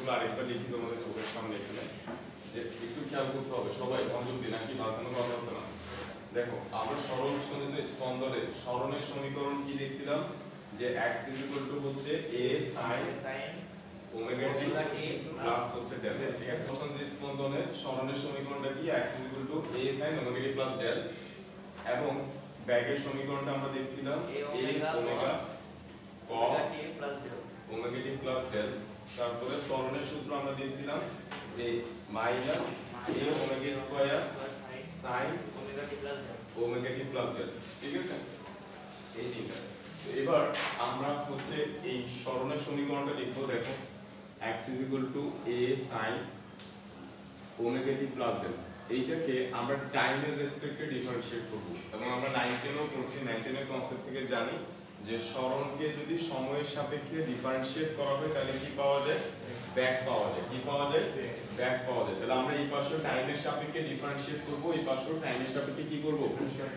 সূত্রগুলো আরেকবার লিখি তোমাদের চোখের সামনে এখানে, যে একটু খেয়াল করতে হবে সবাই মনোযোগ দিয়ে, নাকি বা কোনো কথা হতো না। দেখো আমরা সরল সঞ্চিত স্পন্দনের সরণের সমীকরণ কি দেখছিলাম, যে x হচ্ছে a sin omega t plus হচ্ছে ডেল। ঠিক আছে, সঞ্চিত স্পন্দনের সরণের সমীকরণটা কি, x a sin omega t plus del. এবং ব্যাগের সমীকরণটা আমরা দেখছিলাম a omega cos omega t plus del. তারপরে ত্বরণের সূত্র আমরা দেখছিলাম যে minus a omega square sin omega t plus del. ঠিক আছে, এই তিনটা। এবার আমরা হচ্ছে এই সরণের সমীকরণটা লিখবো। দেখো x a sin omega t plus del, এইটাকে আমরা টাইমের রেসপেক্টে ডিফারেন্সিয়েট করব। এবং আমরা 9-এও পড়ছি, 9-এর কনসেপ্ট থেকে জানি যে সরণকে যদি সময়ের সাপেক্ষে ডিফারেন্সিয়েট করা হয় তাহলে কি পাওয়া যায়, ব্যাক পাওয়া যায়। কি পাওয়া যায়, ব্যাক পাওয়া যায়। তাহলে আমরা এই পাশে টাইমের সাপেক্ষে ডিফারেন্সিয়েট করব, এই পাশে টাইমের সাপেক্ষে কি করব,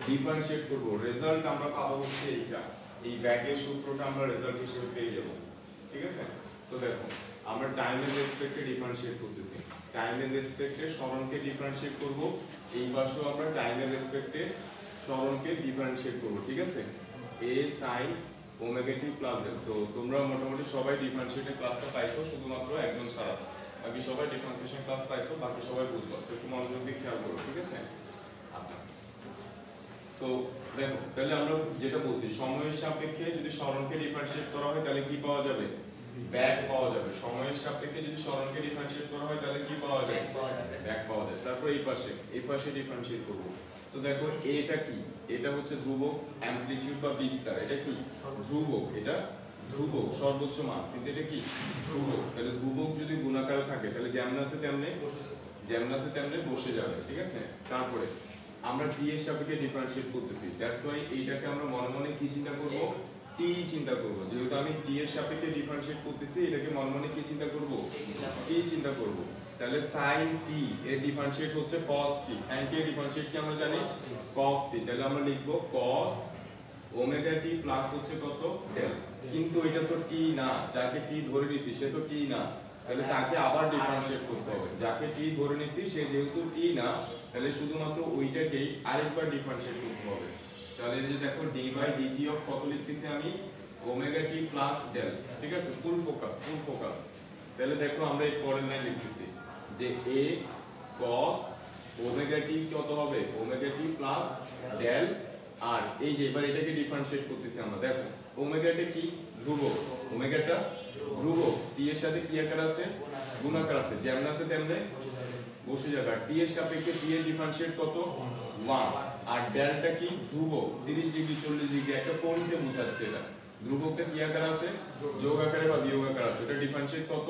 ডিফারেন্সিয়েট করব। রেজাল্ট আমরা পাবো হচ্ছে এইটা, এই ব্যাকের সূত্রটা আমরা রেজাল্ট হিসেবে পেয়ে যাব। ঠিক আছে, সো দেখো আমরা টাইমের রেসপেক্টে ডিফারেন্সিয়েট করতেছি, টাইমের রেসপেক্টে সরণকে ডিফারেন্সিয়েট করব, এই পাশেও আমরা টাইমের রেসপেক্টে সরণকে ডিফারেন্সিয়েট করব। ঠিক আছে, a sin omega t plus del. তো তোমরা মোটামুটি সবাই ডিফারেন্সিয়েটের ক্লাসটা পাইছো, শুধুমাত্র একজন ছাড়া, বাকি সবাই ডিফারেন্সিয়েশন ক্লাস পাইছো, বাকি সবাই বুঝবা। তো একটু মনোযোগ দিয়ে খেয়াল করো। ঠিক আছে, আচ্ছা সো দেখো তাহলে আমরা যেটা বলছি, সময়ের সাপেক্ষে যদি সরণকে ডিফারেন্সিয়েট করা হয় তাহলে কি পাওয়া যাবে, ব্যাক পাওয়া যাবে। সময়ের সাপেক্ষে যদি সরণকে ডিফারেন্সিয়েট করা হয় তাহলে কি পাওয়া যায়, ব্যাক পাওয়া যায়। তারপর এই পাশে ডিফারেন্সিয়েট করব। তো দেখো এটা কি, এটা হচ্ছে ধ্রুবক, অ্যামপ্লিটিউড বা বিস্তার। এটা কি ধ্রুবক, এটা ধ্রুবক সর্বোচ্চ মান, কিন্তু এটা কি ধ্রুবক। তাহলে ধ্রুবক যদি গুণাকারে থাকে তাহলে যেমন আছে তেমনি বসে যাবে। ঠিক আছে, তারপরে আমরা t এর সাপেক্ষে ডিফারেন্সিয়েট করতেছি, দ্যাটস ওয়াই এইটাকে আমরা মনে মনে কি চিন্তা করব, t চিন্তা করব। যেহেতু আমি t এর সাপেক্ষে ডিফারেন্সিয়েট করতেছি, এটাকে মনে মনে কি চিন্তা করব, t চিন্তা করব। তাহলে sin t এর ডিফারেন্সিয়েট হচ্ছে cos t, sin t এর ডিফারেন্সিয়েট কি আমরা জানি, cos t। তাহলে আমরা লিখব cos ওমেগা t প্লাস হচ্ছে কত, ডেল। কিন্তু এটা তো t না, যাকে t ধরে নিছি সে তো t না, তাহলে তাকে আবার ডিফারেন্সিয়েট করতে হবে। যাকে t ধরে নিছি সে যেহেতু t না, তাহলে শুধুমাত্র ওইটাকেই আরেকবার ডিফারেন্সিয়েট করতে হবে। তাহলে এই যে দেখো d বাই dt অফ কত লিখতেছি আমি, ওমেগা t প্লাস ডেল। ঠিক আছে, ফুল ফোকাস। তাহলে দেখো আমরা এই পরের লাইন লিখতেছি যে a cos ওমেগা t কত হবে, ওমেগা t প্লাস ডেল। আর এই যে এবার এটাকে ডিফারেন্সিয়েট করতেছি আমরা। দেখো ওমেগাটা কি ধ্রুবক, ওমেগাটা ধ্রুবক, t এর সাথে কি আকার আছে, গুণাকার আছে, যেমন আছে তেমনি বসে যাবে। আর t এর সাপেক্ষে t এর ডিফারেন্সিয়েট কত, 1। আর ডেলটা কি ধ্রুবক, 30 ডিগ্রি 40 ডিগ্রি একটা কোণকে বোঝাচ্ছে। এটা ধ্রুবকটা কি আকার আছে, যোগ আকারে বা বিয়োগ আকার আছে। এটা ডিফারেন্সিয়েট কত,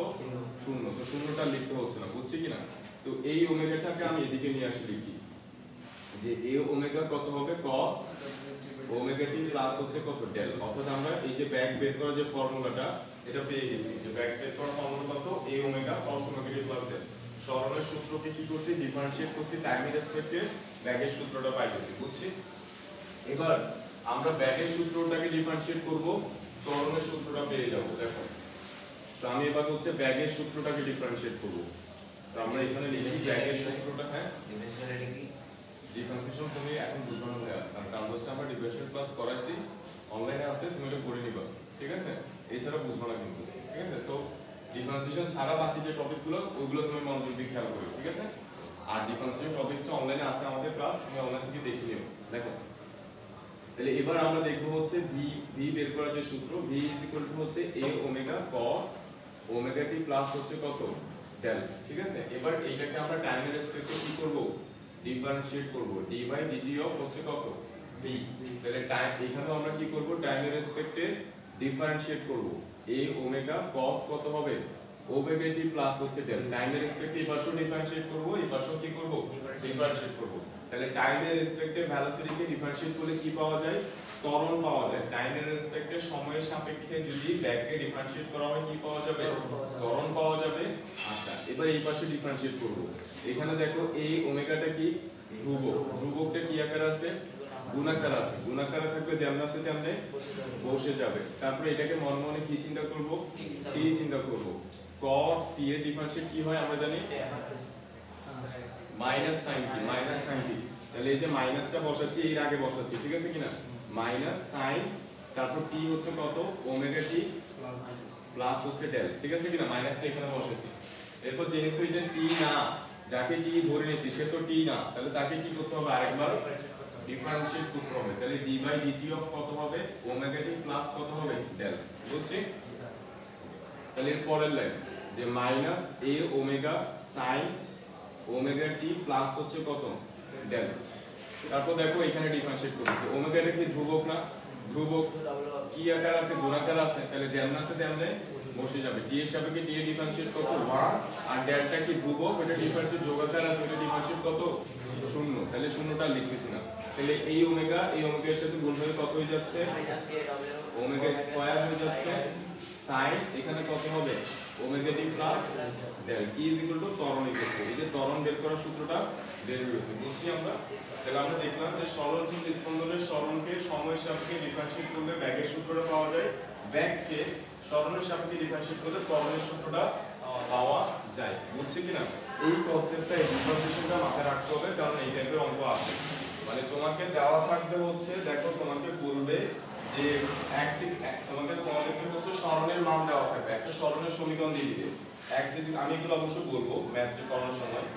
0। তো 0টা লিখতে হচ্ছে না, বুঝছি কিনা। তো এই ওমেগাটাকে আমি এদিকে নিয়ে আসি, লিখি যে a ওমেগা কত হবে, cos ওমেগা t প্লাস হচ্ছে কত, ডেল। অর্থাৎ আমরা এই যে ব্যাক বের করার যে ফর্মুলাটা এটা পেয়ে গেছি, যে ব্যাক বের করার ফর্মুলা কত, a omega cos omega t plus del. সরণের সূত্রকে কি করছি, ডিফারেন্সিয়েট করছি, টাইমের রেসপেক্টে ব্যাকের সূত্রটা পাইতেছি, বুঝছি। এবার আমরা ব্যাকের সূত্রটাকে ডিফারেন্সিয়েট করব, ত্বরণের সূত্রটা পেয়ে যাব। দেখো তো আমি এবার হচ্ছে ব্যাকের সূত্রটাকে ডিফারেন্সিয়েট করব। তো আমরা এখানে লিখি ব্যাকের সূত্রটা, হ্যাঁ ডিফারেন্সিয়েশন তুমি এখন বুঝবো না, কারণ হচ্ছে আমরা ডিফারেন্সিয়েশন ক্লাস করাইছি, অনলাইনে আছে, তুমি এটা করে নিবা। ঠিক আছে, এছাড়া বুঝবো না কিন্তু। ঠিক আছে, তো ডিফারেন্সিয়েশন ছাড়া বাকি যে টপিকসগুলো ওইগুলো তুমি মনোযোগ দিয়ে খেয়াল করবে। ঠিক আছে, আর ডিফারেন্সিয়েশন টপিকসটা অনলাইনে আছে আমাদের ক্লাস, তুমি অনলাইন থেকে দেখে নিও। দেখো তাহলে এবার আমরা দেখবো হচ্ছে ভি বের করার যে সূত্র, ভি ইজ ইকুয়াল টু হচ্ছে a omega cos omega t plus হচ্ছে কত, ডেল। ঠিক আছে, এবার এইটাকে আমরা টাইমের রেসপেক্টে কি করব, ডিফারেন্সিয়েট করব, d বাই dt অফ হচ্ছে কত, v। তাহলে টাইম এখানেও আমরা কি করব, টাইমের রেসপেক্টে ডিফারেন্সিয়েট করব। a ওমেগা cos কত হবে, ওমেগা t প্লাস হচ্ছে ডেল। টাইমের রেসপেক্টে এই পাশেও ডিফারেন্সিয়েট করব, এই পাশেও কি করব, ডিফারেন্সিয়েট করব। তাহলে টাইমের রেসপেক্টে ভেলোসিটিকে ডিফারেন্সিয়েট করলে কি পাওয়া যায়, ত্বরণ পাওয়া যায়। টাইমের রেসপেক্টে সময়ের সাপেক্ষে যদি ব্যাককে ডিফারেন্সিয়েট করা হয় কি পাওয়া যাবে, ত্বরণ পাওয়া যাবে। আচ্ছা এবার এই পাশে ডিফারেন্সিয়েট করব। এখানে দেখো এই ওমেগাটা কি ধ্রুবক, ধ্রুবকটা কি আকার আছে, গুণাকার আছে, গুণাকারে থাকবে যেমন আছে তেমনি বসে যাবে। তারপরে এটাকে মনে মনে কি চিন্তা করব, t চিন্তা করব। cos t এর ডিফারেন্সিয়েট কি হয় আমরা জানি minus sin t, minus sin t। তাহলে এই যে মাইনাসটা বসাচ্ছি এর আগে বসাচ্ছি, ঠিক আছে কিনা, মাইনাস sin তারপর t হচ্ছে কত ওমেগা t প্লাস হচ্ছে ডেল, ঠিক আছে কিনা, মাইনাসটা এখানে বসেছি। এরপর যেহেতু এটা t না, যাকে t ধরে নিয়েছি সে তো t না, তাহলে তাকে কি করতে হবে আরেকবার ডিফারেন্সিয়েট করতে হবে। তাহলে d বাই dt অফ কত হবে ওমেগা t প্লাস কত হবে ডেল, বুঝছি। তাহলে এর পরের লাইন যে minus a omega sin omega t plus হচ্ছে কত ডেল। তারপর দেখো এখানে ডিফারেন্সিয়েট করেছি, ওমেগাটা কি ধ্রুবক না, ধ্রুবক কি আকার আছে গুণাকার আছে, তাহলে যেমন আছে তেমনে বসে যাবে। t এর সাপেক্ষে t এর ডিফারেন্সিয়েট কত 1 আর ডেলটা কি ধ্রুবক, এটা ডিফারেন্সিয়েট যোগাকার আছে, এটা ডিফারেন্সিয়েট কত 0, তাহলে শূন্যটা লিখতেছি না। তাহলে এই ওমেগা এর সাথে গুণ হয়ে কত হয়ে যাচ্ছে ওমেগা স্কয়ার হয়ে যাচ্ছে sin এখানে কত হবে omega t plus del e is equal to ত্বরণ ইকুয়াল টু, এই যে ত্বরণ বের করার সূত্রটা বের হয়েছে, বুঝছি আমরা। তাহলে আমরা দেখলাম যে সরলশীল স্পন্দনের সরণকে সময়ের সাপেক্ষে ডিফারেন্সিয়েট করলে ব্যাগের সূত্রটা পাওয়া যায়, ব্যাগকে সরণের সাপেক্ষে ডিফারেন্সিয়েট করলে ত্বরণের সূত্রটা পাওয়া যায়, বুঝছি কিনা। এই কনসেপ্টটা এই ডিফারেন্সিয়েশনটা মাথায় রাখতে হবে, কারণ এই টাইপের অঙ্ক আসে। মানে তোমাকে দেওয়া থাকবে হচ্ছে, দেখো তোমাকে বলবে যে তোমাদেরকে হচ্ছে সরণের মান দেওয়া থাকবে, একটা সরণের সমীকরণ দিয়ে দিবে আমি এগুলো অবশ্যই বলবো ম্যাথ করানোর সময়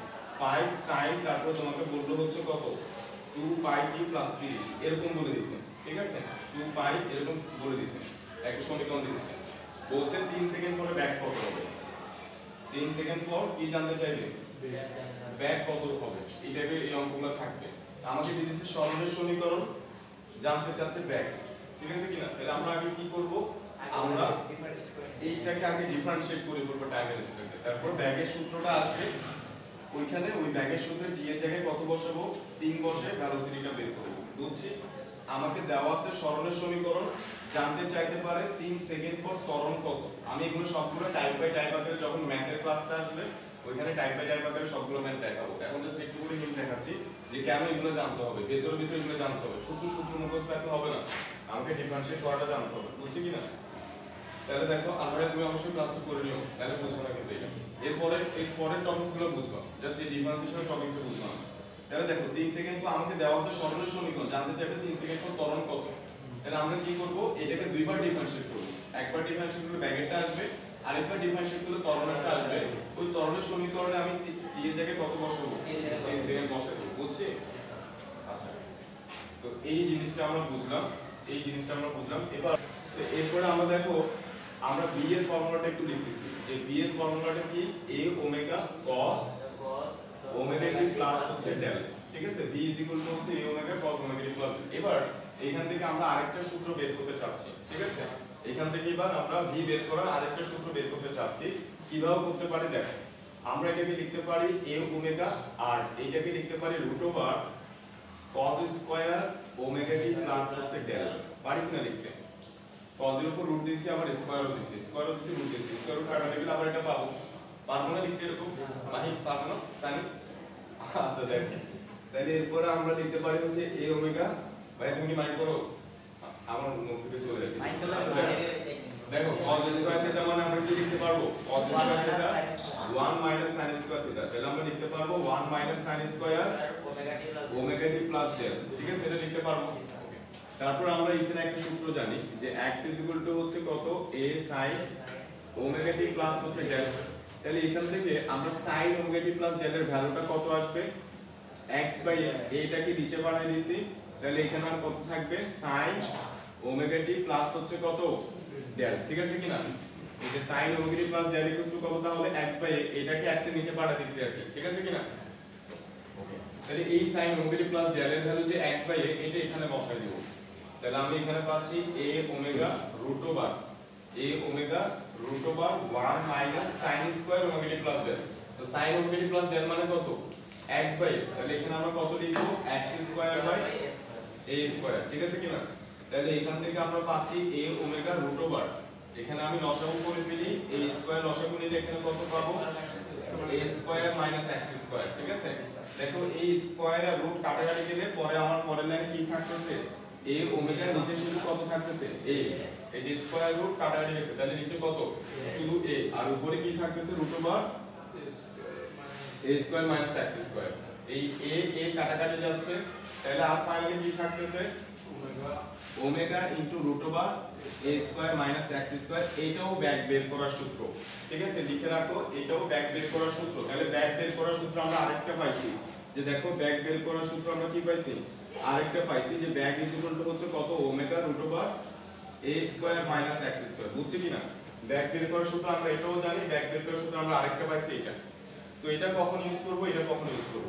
5 sin তারপর তোমাকে বললো হচ্ছে কত 2 পাই t প্লাস 30 এরকম বলে দিয়েছে, ঠিক আছে 2 পাই এরকম বলে দিয়েছে, একটা সমীকরণ দিয়ে দিয়েছে, বলছে 3 সেকেন্ড পরে ব্যাক কত হবে, 3 সেকেন্ড পর কি জানতে চাইবে ব্যাক কত হবে, এই টাইপের এই অঙ্কগুলো থাকবে। আমাকে দিয়ে দিয়েছে সরণের সমীকরণ, জানতে চাচ্ছে ব্যাক, ঠিক আছে কিনা। তাহলে আমরা আগে কি করব, আমরা এইটাকে আগে ডিফারেন্সিয়েট করে করব টাইম ইনস্ট্যান্টে, তারপর ব্যাগের সূত্রটা আসবে ওইখানে, ওই ব্যাগের সূত্রে d এর জায়গায় কত বসাবো 3 বসে ভেলোসিটিটা বের করব, বুঝছি। আমাকে দেওয়া আছে সরণের সমীকরণ, জানতে চাইতে পারে 3 সেকেন্ড পর ত্বরণ কত। আমি এগুলো সবগুলো টাইপ বাই টাইপ আকারে যখন ম্যাথের ক্লাসটা আসবে ওইখানে টাইপ বাই টাইপ আকারে সবগুলো ম্যাথ দেখাবো। এখন জাস্ট একটু করে হিন্ট দেখাচ্ছি যে কেন এগুলো জানতে হবে, ভিতরে এগুলো জানতে হবে, সূত্র মুখস্থ রাখলে হবে না, আমাকে ডিফারেন্সিয়েট করাটা জানতে হবে, বুঝছি কিনা। তাহলে দেখো আমরা তুমি অবশ্যই ক্লাসটা করে নিও, তাহলে বুঝবো না কিন্তু এটা। এরপরের টপিকসগুলো বুঝবা, জাস্ট এই ডিফারেন্সিয়েশন টপিকসটা বুঝবা। তাহলে দেখো 3 সেকেন্ড পর আমাকে দেওয়া আছে সরণের সমীকরণ, জানতে চাইবে 3 সেকেন্ড পর ত্বরণ কত। তাহলে আমরা কি করব, এটাকে দুইবার ডিফারেন্সিয়েট করব, একবার ডিফারেন্সিয়েট করলে ব্যাগেরটা আসবে, আরেকবার ডিফারেন্সিয়েট করলে ত্বরণেরটা আসবে। ওই ত্বরণের সমীকরণে আমি t এর জায়গায় কত বসাবো 3 সেকেন্ড বসাবো, বুঝছি। আচ্ছা তো এই জিনিসটা আমরা বুঝলাম, এরপরে আমরা দেখো আমরা b এর ফর্মুলাটা একটু লিখতেছি, যে b এর ফর্মুলাটা কি a omega cos omega t plus হচ্ছে ডেল, ঠিক আছে। b হচ্ছে a omega cos omega t plus. এবার এখান থেকে আমরা আরেকটা সূত্র বের করতে চাচ্ছি, ঠিক আছে। এখান থেকে এবার আমরা v বের করার আরেকটা সূত্র বের করতে চাচ্ছি, কিভাবে করতে পারি দেখো। আমরা এটাকে লিখতে পারি a ওমেগা আর এটাকে লিখতে পারি cos square omega t plus হচ্ছে ডেল, পারি কিনা লিখতে। cos এর উপর রুট দিয়েছি, আবার স্কয়ারও দিয়েছি, রুট দিয়েছি, স্কয়ার রুট কাটা গেলে আবার এটা পারবো না লিখতে এরকম, নাহি পারবো না সানি। আচ্ছা দেখো তাহলে এরপরে আমরা লিখতে পারি হচ্ছে a ওমেগা, ভাই তুমি কি মাইন্ড করো, আমার মুখ থেকে চলে যাচ্ছে। দেখো cos স্কয়ার থিটা মানে আমরা কি লিখতে পারবো, cos square theta 1 minus sin square theta, তাহলে আমরা লিখতে পারবো 1 minus sin square omega t plus del, ঠিক আছে, এটা লিখতে পারবো। তারপর আমরা এখানে একটা সূত্র জানি যে x হচ্ছে কত a sin omega t plus হচ্ছে ডেল। তাহলে এখান থেকে আমরা sin omega t plus del এর ভ্যালুটা কত আসবে x বাই a, এটাকে নিচে বানিয়ে দিয়েছি, তাহলে এখানে আর কত থাকবে sin ওমেগা t প্লাস হচ্ছে কত ডেল, ঠিক আছে কিনা। এই যে sin omega t plus del equal to কত, তাহলে x বাই a, এটাকে x এর নিচে পাঠিয়ে দিয়েছি আর কি, ঠিক আছে কিনা। ওকে তাহলে এই sin omega t plus del এর ভ্যালু যে x বাই a, এটা এখানে বসাই দেব। তাহলে আমি এখানে পাচ্ছি a omega root over 1 minus sin square omega t plus del. তো sin omega t plus del মানে কত x বাই a, তাহলে এখানে আমরা কত লিখব x square by a square, ঠিক আছে কিনা। তাহলে এখান থেকে আমরা পাচ্ছি a ওমেগা রুট ওভার, এখানে আমি লসাগু করে ফেলি, a স্কয়ার লসাগু নিলে এখানে কত পাবো a square minus x square, ঠিক আছে। দেখো a স্কয়ার আর রুট কাটাকাটি দিলে পরে আমার পরের লাইনে কি থাকতেছে a এ ওমেগার নিচে শুধু কত থাকতেছে এ, এই যে স্কয়ার রুট কাটাকাটি গেছে তাহলে নিচে কত শুধু এ, আর উপরে কি থাকতেছে root over a square minus x square. এই এ কাটাকাটি যাচ্ছে তাহলে আর ফাইনালি কি থাকতেছে omega into root over a square minus x square. এইটাও ব্যাক বের করার সূত্র, ঠিক আছে লিখে রাখো, এটাও ব্যাক বের করার সূত্র। তাহলে ব্যাক বের করার সূত্র আমরা আরেকটা পাইছি, যে দেখো ব্যাক বের করার সূত্র আমরা কি পাইছি আরেকটা পাইছি, যে ব্যাক ইজ ইকুয়াল টু হচ্ছে কত omega root over a square minus x square. বুঝছি কিনা? ব্যাক বের করার সূত্র আমরা এটাও জানি, ব্যাক বের করার সূত্র আমরা আরেকটা পাইছি এটা। তো এটা কখন ইউজ করব, এটা কখন ইউজ করব,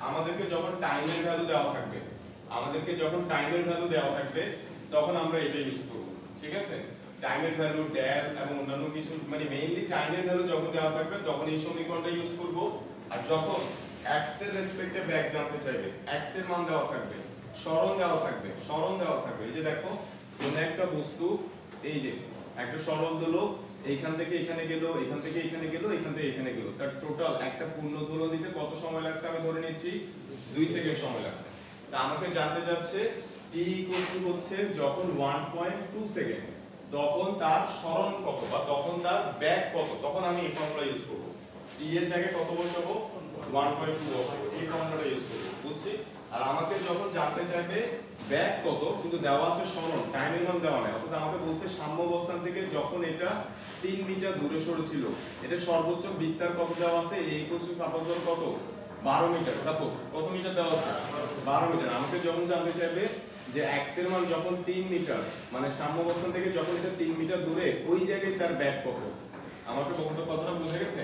আমাদেরকে যখন টাইমের ভ্যালু দেওয়া থাকবে, আমাদেরকে যখন টাইমের ভ্যালু দেওয়া থাকবে তখন আমরা এটা ইউজ করব, ঠিক আছে। টাইমের ভ্যালু ড্যাল এবং অন্যান্য কিছু মানে মেইনলি টাইমের ভ্যালু যখন দেওয়া থাকবে তখন এই সমীকরণটা ইউজ করব। আর যখন x এর রেসপেক্টে ব্যাক জানতে চাইবে, x এর মান দেওয়া থাকবে, সরণ দেওয়া থাকবে, সরণ দেওয়া থাকবে, এই যে দেখো কোন একটা বস্তু এই যে একটা সরণ দিলো এইখান থেকে এখানে গেল, এখান থেকে এখানে গেল, এখান থেকে এখানে গেল, তার টোটাল একটা পূর্ণ দোলন দিতে কত সময় লাগছে আমি ধরে নিচ্ছি 2 সেকেন্ড সময় লাগছে। তা আমাকে জানতে যাচ্ছে t হচ্ছে যখন 1.2 সেকেন্ড তখন তার সরণ কত বা তখন তার ব্যাক কত, তখন আমি এই ফর্মুলা ইউজ করব। t এর জায়গায় কত বসাবো 1.2 বসাবো, এই ফর্মুলাটা ইউজ করব, বুঝছি। আর আমাকে যখন জানতে চাইবে ব্যাক কত কিন্তু দেওয়া আছে সরণ, টাইমের মান দেওয়া নাই, অর্থাৎ আমাকে বলছে সাম্য অবস্থান থেকে যখন এটা 3 মিটার দূরে সরেছিল এটা সর্বোচ্চ বিস্তার কত দেওয়া আছে a সাপোজ কত 12 মিটার, সাপোজ কত মিটার দেওয়া আছে 12 মিটার। আমাকে যখন জানতে চাইবে যে x এর মান যখন 3 মিটার মানে সাম্য অবস্থান থেকে যখন এটা 3 মিটার দূরে ওই জায়গায় তার ব্যাক কত, আমাকে কথাটা বুঝে গেছে।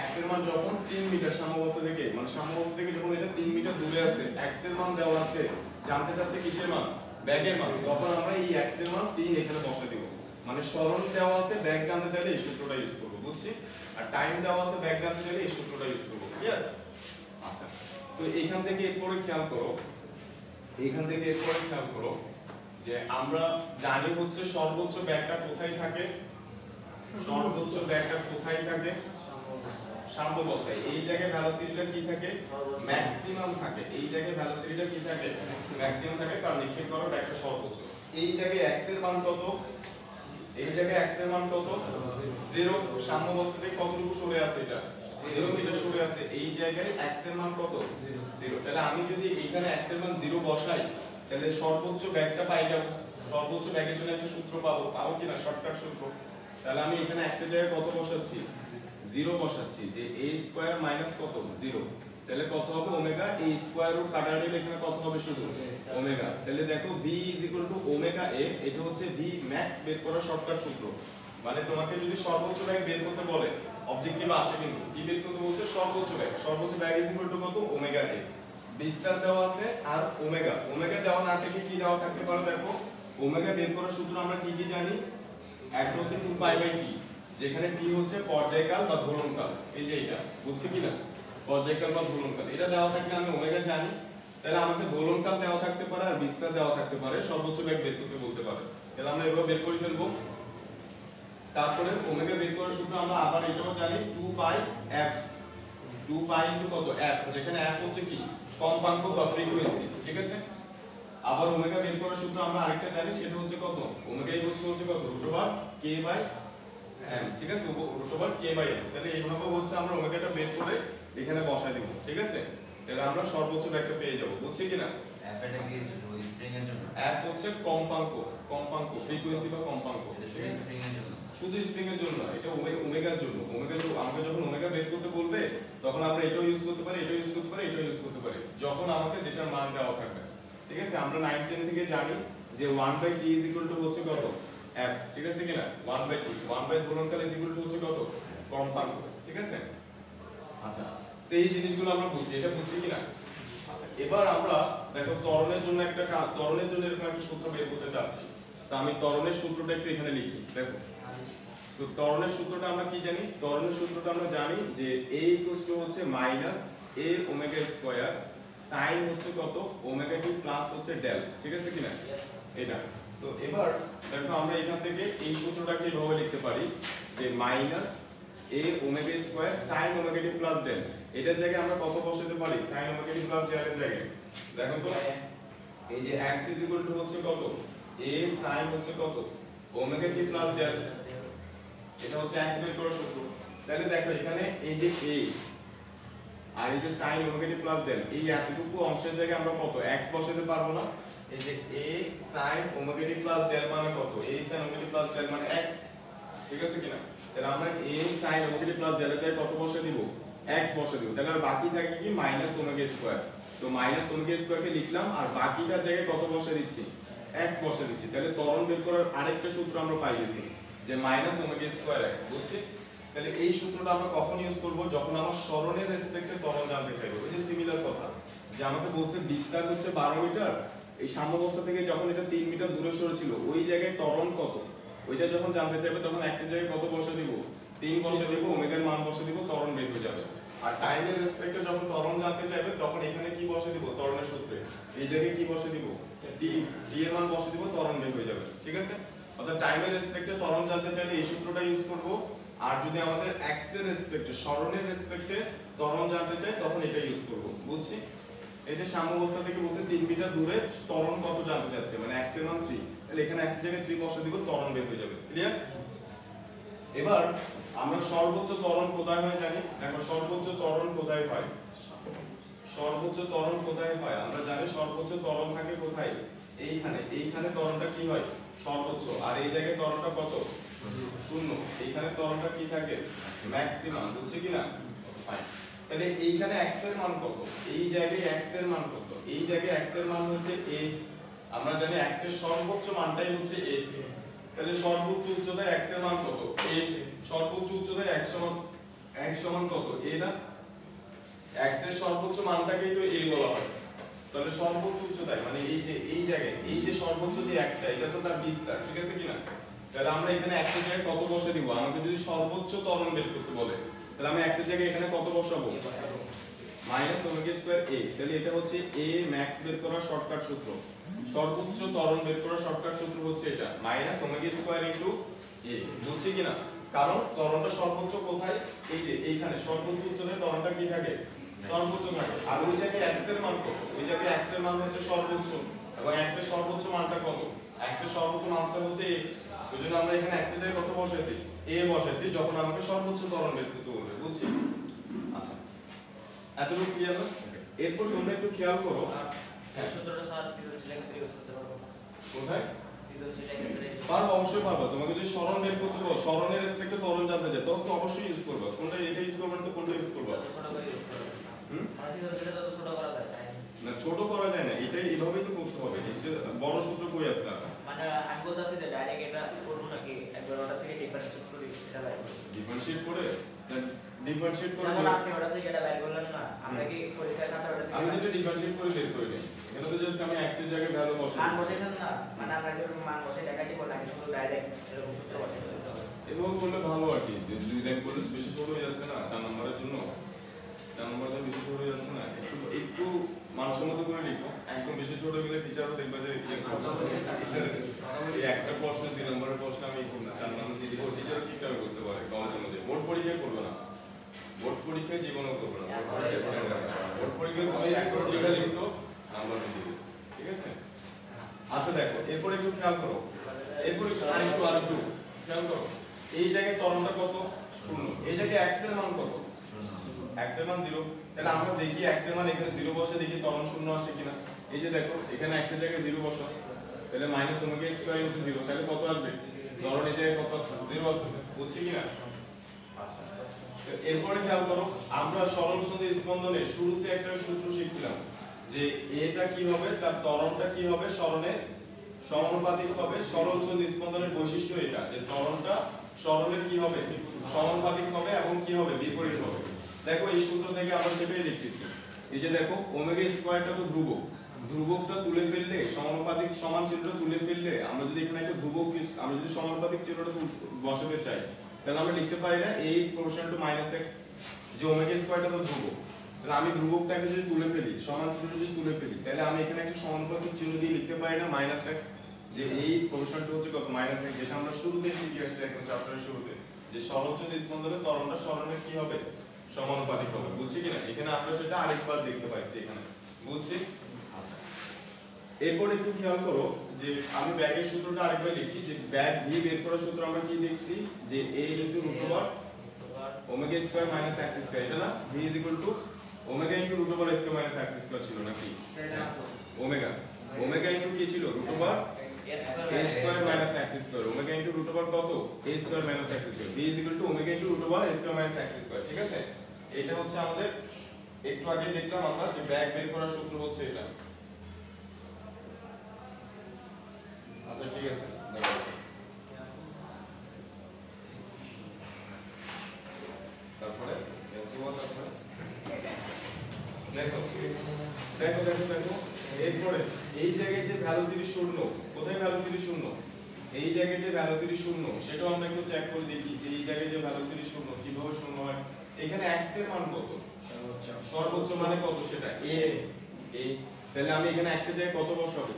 x এর মান যখন 3 মিটার সাম্য অবস্থা থেকে মানে সাম্য অবস্থা থেকে যখন এটা 3 মিটার দূরে আছে x এর মান দেওয়া আছে, জানতে চাচ্ছে কিসের মান ব্যাকের মান, তখন আমরা এই x এর মান 3 এখানে বসিয়ে দেব। মানে সরণ দেওয়া আছে ব্যাক জানতে চাইলে এই সূত্রটা ইউজ করব, বুঝছি। আর টাইম দেওয়া আছে ব্যাক জানতে চাইলে এই সূত্রটা ইউজ করব, ক্লিয়ার? আচ্ছা, তো এইখান থেকে এরপরে খেয়াল করো, এইখান থেকে এরপরে খেয়াল করো যে আমরা জানি হচ্ছে সর্বোচ্চ ব্যাকটা কোথায় থাকে, সর্বোচ্চ ব্যাকটা কোথায় থাকে সাম্য অবস্থায়। এই জায়গায় ভেলোসিটিটা কি থাকে ম্যাক্সিমাম থাকে, এই জায়গায় ভেলোসিটিটা কি থাকে ম্যাক্সিমাম থাকে, কারণ নিক্ষেপ করার ব্যাকটা সর্বোচ্চ। এই জায়গায় x এর মান কত, এই জায়গায় x এর মান কত 0, সাম্য অবস্থা থেকে কতটুকু সরে আছে এটা 0 মিটার সরে আছে, এই জায়গায় x এর মান কত 0। তাহলে আমি যদি এখানে x এর মান 0 বসাই তাহলে সর্বোচ্চ ব্যাকটা পাই যাব, সর্বোচ্চ ব্যাকের জন্য একটা সূত্র পাবো কিনা শর্টকাট সূত্র। তাহলে আমি এখানে x এর জায়গায় কত বসাচ্ছি 0 বসাচ্ছি, যে a স্কয়ার মাইনাস কত 0, তাহলে কত হবে ওমেগা a স্কয়ার রুট কাটাকাটি এখানে কত হবে শুধু ওমেগা। তাহলে দেখো v ওমেগা a, এটা হচ্ছে v ম্যাক্স বের করার শর্টকাট সূত্র। মানে তোমাকে যদি সর্বোচ্চ ব্যাক বের করতে বলে অবজেক্টিভ আসে কিন্তু কি বের করতে বলছে সর্বোচ্চ ব্যাক ইজ ইকুয়াল টু কত ওমেগা a, বিস্তার দেওয়া আছে আর ওমেগা দেওয়া না থেকে কি দেওয়া থাকতে পারে দেখো, ওমেগা বের করার সূত্র আমরা কি কি জানি, একটা হচ্ছে 2π/t যেখানে t হচ্ছে পর্যায়কাল বা দোলনকাল, এই যে এটা বুঝছি কিনা পর্যায়কাল বা দোলনকাল, এটা দেওয়া থাকলে আমি ওমেগা জানি, তাহলে আমাকে দোলনকাল দেওয়া থাকতে পারে আর বিস্তার দেওয়া থাকতে পারে, সর্বোচ্চ ব্যাক বের করতে বলতে পারে, তাহলে আমরা এভাবে বের করে ফেলবো। তারপরে ওমেগা বের করার সূত্র আমরা আবার এটাও জানি 2πf, 2π ইনটু কত f, যেখানে f হচ্ছে কি কম্পাঙ্ক বা ফ্রিকোয়েন্সি, ঠিক আছে। আবার ওমেগা বের করার সূত্র আমরা আরেকটা জানি, সেটা হচ্ছে কত ওমেগা ইকুয়াল হচ্ছে কত √k/m, ঠিক আছে, √k/m। তাহলে এইভাবে হচ্ছে আমরা ওমেগাটা বের করে এখানে বসাই দেব, ঠিক আছে। তাহলে আমরা সর্বোচ্চ ব্যাকটা পেয়ে যাব, বুঝছি কিনা। f এটা কি স্প্রিং এর জন্য, f হচ্ছে কম্পাঙ্ক ফ্রিকোয়েন্সি বা কম্পাঙ্ক, এটা শুধু স্প্রিং এর জন্য, শুধু স্প্রিং এর জন্য, এটা ওমেগার জন্য। আমাকে যখন ওমেগা বের করতে বলবে তখন আমরা এটাও ইউজ করতে পারি, এটাও ইউজ করতে পারি, এটাও ইউজ করতে পারি, যখন আমাকে যেটার মান দেওয়া থাকবে, ঠিক আছে। আমরা 9-10 থেকে জানি যে 1/t হচ্ছে কত f, ঠিক আছে কিনা 1/t 1/t দোলনকাল হচ্ছে কত কম্পাঙ্ক, ঠিক আছে। আচ্ছা, তো এই জিনিসগুলো আমরা বুঝছি, এটা বুঝছি কিনা। আচ্ছা, এবার আমরা দেখো ত্বরণের জন্য এরকম একটা সূত্র বের করতে চাচ্ছি, তো আমি ত্বরণের সূত্রটা একটু এখানে লিখি। দেখো, তো ত্বরণের সূত্রটা আমরা কি জানি, ত্বরণের সূত্রটা আমরা জানি যে a হচ্ছে minus a omega square sin হচ্ছে কত ওমেগা টি প্লাস হচ্ছে ডেল, ঠিক আছে কিনা এটা। তো এবার দেখো আমরা এখান থেকে এই সূত্রটাকে এভাবে লিখতে পারি যে minus a omega square sin omega t plus del, এটার জায়গায় আমরা কত বসাতে পারি sin omega t plus del এর জায়গায়, দেখো তো এই যে x হচ্ছে কত a sin হচ্ছে কত ওমেগা t প্লাস ডেল, এটা হচ্ছে x বের করার সূত্র। তাহলে দেখো এখানে এই যে a আর এই যে sin omega t plus del, এই এতটুকু অংশের জায়গায় আমরা কত x বসাতে পারবো না? এই যে a sin omega t plus del মানে কত? a sin omega t plus del মানে x, ঠিক আছে কিনা? তাহলে আমরা a sin omega t plus del এর জায়গায় কত বসে দিব? x বসে দিব। তাহলে আর বাকি থাকে কি মাইনাস ওমেগা স্কয়ার। তো মাইনাস ওমেগা স্কয়ার কে লিখলাম আর বাকিটার জায়গায় কত বসে দিচ্ছি? x বসে দিচ্ছি। তাহলে ত্বরণ বের করার আরেকটা সূত্র আমরা পাই গেছি যে মাইনাস ওমেগা স্কয়ার x, বুঝছি? তাহলে এই সূত্রটা আমরা কখন ইউজ করব? যখন আমরা সরণের রেসপেক্টে ত্বরণ জানতে চাইবো। ওই যে সিমিলার কথা যে আমাকে বলছে বিস্তার হচ্ছে 12 মিটার, এই সাম্যাবস্থা থেকে যখন এটা 3 মিটার দূরে সরে ছিল ওই জায়গায় ত্বরণ কত, ওইটা যখন জানতে চাইবে তখন x এর জায়গায় কত বসে দিব? 3 বসে দিব, ওমেগার মান বসে দিব, ত্বরণ বের হয়ে যাবে। আর টাইমের রেসপেক্টে যখন ত্বরণ জানতে চাইবে তখন এখানে কি বসে দিব? ত্বরণের সূত্রে এই জায়গায় কি বসে দিব? t এর মান বসে দিব, ত্বরণ বের হয়ে যাবে, ঠিক আছে? অর্থাৎ টাইমের রেসপেক্টে ত্বরণ জানতে চাইলে এই সূত্রটা ইউজ করব, আর যদি আমাদের x এর রেসপেক্টে সরণের রেসপেক্টে ত্বরণ জানতে চাই তখন এটা ইউজ করব, বুঝছি? এই যে সাম্যাবস্থা থেকে বলছে 3 মিটার দূরে ত্বরণ কত জানতে চাচ্ছে, মানে x এর মান 3, তাহলে এখানে x এর জায়গায় 3 বসে দিব, ত্বরণ বের হয়ে যাবে, ক্লিয়ার? এবার আমরা সর্বোচ্চ ত্বরণ কোথায় হয় জানি? দেখো সর্বোচ্চ ত্বরণ কোথায় হয়? সর্বোচ্চ ত্বরণ কোথায় হয়? আমরা জানি সর্বোচ্চ ত্বরণ থাকে কোথায়? এইখানে। এইখানে ত্বরণটা কি হয়? সর্বোচ্চ। আর এই জায়গায় ত্বরণটা কত? শূন্য। এইখানে ত্বরণটা কি থাকে? ম্যাক্সিমাম, বুঝছি কি না? ফাইন। তাহলে এইখানে x এর মান কত? এই জায়গায় x এর মান কত? এই জায়গায় x এর মান হচ্ছে a। আমরা জানি x এর সর্বোচ্চ মানটাই হচ্ছে a। তাহলে সর্বোচ্চ উচ্চতায় x এর মান কত? a। সর্বোচ্চ উচ্চতায় x সমান কত? a না? x এর সর্বোচ্চ মানটাকেই তো a বলা হয়। তাহলে সর্বোচ্চ উচ্চতায় মানে এই জায়গায় এই যে সর্বোচ্চ যে x টা এটা তো তার বিস্তার, ঠিক আছে কি না? তাহলে আমরা এখানে x এর জায়গায় কত বসে দিব? আমাকে যদি সর্বোচ্চ ত্বরণ বের করতে বলে তাহলে আমি x এর জায়গায় এখানে কত বসাবো? Minus omega square a। তাহলে এটা হচ্ছে a ম্যাক্স বের করার শর্টকাট সূত্র। সর্বোচ্চ ত্বরণ বের করার শর্টকাট সূত্র হচ্ছে এটা, minus omega square into a, বুঝছি কি না? কারণ ত্বরণটা সর্বোচ্চ কোথায়? এই যে এইখানে সর্বোচ্চ উচ্চতায় ত্বরণটা কি থাকে? সর্বোচ্চ থাকে। আর ওই জায়গায় x এর মান কত? ওই জায়গায় x এর মান হচ্ছে সর্বোচ্চ, এবং x এর সর্বোচ্চ মানটা কত? x এর সর্বোচ্চ মানটা হচ্ছে a। ওইজন্য আমরা এখানে x এর জায়গায় কত বসাইছি? a বসাইছি, যখন আমাকে সর্বোচ্চ ত্বরণ বের করতে বলবে, বুঝছি? আচ্ছা, এতটুকু ক্লিয়ার না? এরপর তোমরা একটু খেয়াল করো, এই সূত্রটা স্যার সৃজনশীলের ক্ষেত্রে ইউজ করতে পারবো না? কোথায় সৃজনশীলের ক্ষেত্রে পারবো? অবশ্যই পারবো। তোমাকে যদি সরণ বের করতে বলো, সরণের রেসপেক্টে ত্বরণ জানতে চাই, তখন তো অবশ্যই ইউজ করবে। কোনটা এটা ইউজ করবে না তো কোনটা ইউজ করবে? যত ছোট করে ইউজ করবো। মানে সৃজনশীলে তত ছোট করা যায়, তাই না, ছোট করা যায় না, এটাই এইভাবেই তো করতে হবে। নিচে বড় সূত্র কই আছে? মানে আমি বলতেছি যে ডাইরেক্ট এটা করবো নাকি একবার ওটা থেকে ডিফারেন্সিয়েট করি এটা বাইর করব? ডিফারেন্সিয়েট করে ডিফারেন্সিয়েট করে যেমন আপনি ওটা থেকে এটা বাইর করলেন না, আমরা কি পরীক্ষার খাতা ওটা থেকে আমি যেটা ডিফারেন্সিয়েট করে বের করে নিই, এটা তো জাস্ট আমি x এর জায়গায় ভ্যালু বসাই। মান বসাইছেন না, মানে আমরা যখন মান বসাই দেখাই দিব নাকি শুধু ডাইরেক্ট এরকম সূত্র বসাই দিতে হবে? এভাবে করলে ভালো আর কি। দুই লাইন করলে বেশি ছোট হয়ে যাচ্ছে না 4 নম্বরের জন্য? 4 নম্বরটা বেশি ছোট হয়ে যাচ্ছে না? একটু মানসম্মত করে লিখো। একদম বেশি ছোট গেলে টিচারও দেখবে যে এই একটা প্রশ্ন 2 নম্বরের প্রশ্ন আমি 4 নম্বর দিয়ে দিব, টিচার কি করে করতে পারে কম সময়ে? বোর্ড পরীক্ষায় করবে না, বোর্ড পরীক্ষায় জীবনও করবে না। বোর্ড পরীক্ষায় তুমি একটা লেখা লিখছো, নাম্বার দিয়ে দিবে, ঠিক আছে? আচ্ছা দেখো, এরপর একটু খেয়াল করো, এরপর আরেকটু খেয়াল করো। এই জায়গায় ত্বরণটা কত? শূন্য। এই জায়গায় x এর মান কত? x এর মান 0। তাহলে আমরা দেখি x এর মান এখানে 0 বসে দেখি ত্বরণ শূন্য আসে কিনা। এই যে দেখো এখানে x এর জায়গায় 0 বসাও, তাহলে মাইনাস ওমেগা স্কয়ার ইনটু 0, তাহলে কত আসবে? ত্বরণ এই জায়গায় কত আছে? 0 আছে, বুঝছি কিনা? আচ্ছা, এরপরে খেয়াল করো, আমরা সরল সন্ধি স্পন্দনে শুরুতে একটা সূত্র শিখছিলাম যে এটা কি হবে, তার ত্বরণটা কি হবে, সরণের সমানুপাতিক হবে। সরল সন্ধি স্পন্দনের বৈশিষ্ট্য এটা যে ত্বরণটা সরণের কি হবে? সমানুপাতিক হবে এবং কি হবে? বিপরীত হবে। দেখো এই সূত্র থেকে আমরা সেটাই দেখতেছি। এই যে দেখো ওমেগা স্কয়ারটা তো ধ্রুবক, ধ্রুবকটা তুলে ফেললে সমানুপাতিক সমান চিহ্নটা তুলে ফেললে আমরা যদি এখানে একটা ধ্রুবক আমরা যদি সমানুপাতিক চিহ্নটা বসাতে চাই তাহলে আমরা লিখতে পারি না a is proportional to -x, যে ওমেগা স্কয়ারটা তো ধ্রুবক। তাহলে আমি ধ্রুবকটাকে যদি তুলে ফেলি, সমান চিহ্ন যদি তুলে ফেলি, তাহলে আমি এখানে একটা সমানুপাতিক চিহ্ন দিয়ে লিখতে পারি না -x, যে a is proportional to হচ্ছে কত? -x, যেটা আমরা শুরুতে শিখে আসছি একদম চ্যাপ্টারের শুরুতে, যে সরল সন্ধি স্পন্দনে ত্বরণটা সরণের কি হবে? সমানুপাতিক হবে, বুঝছি কিনা? এখানে আমরা সেটা আরেকবার দেখতে পাইছি এখানে, বুঝছি? আচ্ছা, এরপর একটু খেয়াল করো যে আমি ব্যাগের সূত্রটা আরেকবার লিখি যে ব্যাগ ভি বের করার সূত্র আমরা কি দেখছি যে a into root over omega square minus x square এটা না v is equal to omega into root over square minus x square ছিল নাকি ওমেগা ওমেগা ইনটু কি ছিল root over a square minus x square omega into root over কত a square minus x square v is equal to omega into root over a square minus x square ঠিক আছে এটা হচ্ছে আমাদের একটু আগে দেখলাম আমরা যে ব্যাগ বের করার সূত্র হচ্ছে এটা আচ্ছা ঠিক আছে তারপরে দেখো দেখো দেখো দেখো এরপরে এই জায়গায় যে ভ্যালোসিটি শূন্য কোথায় ভ্যালোসিটি শূন্য এই জায়গায় যে ভ্যালোসিটি শূন্য সেটাও আমরা একটু চেক করে দেখি যে এই জায়গায় যে ভ্যালোসিটি শূন্য কিভাবে শূন্য হয় এখানে x এর মান কত সর্বোচ্চ মানে কত সেটা a তাহলে আমি এখানে x এর জায়গায় কত বসাবো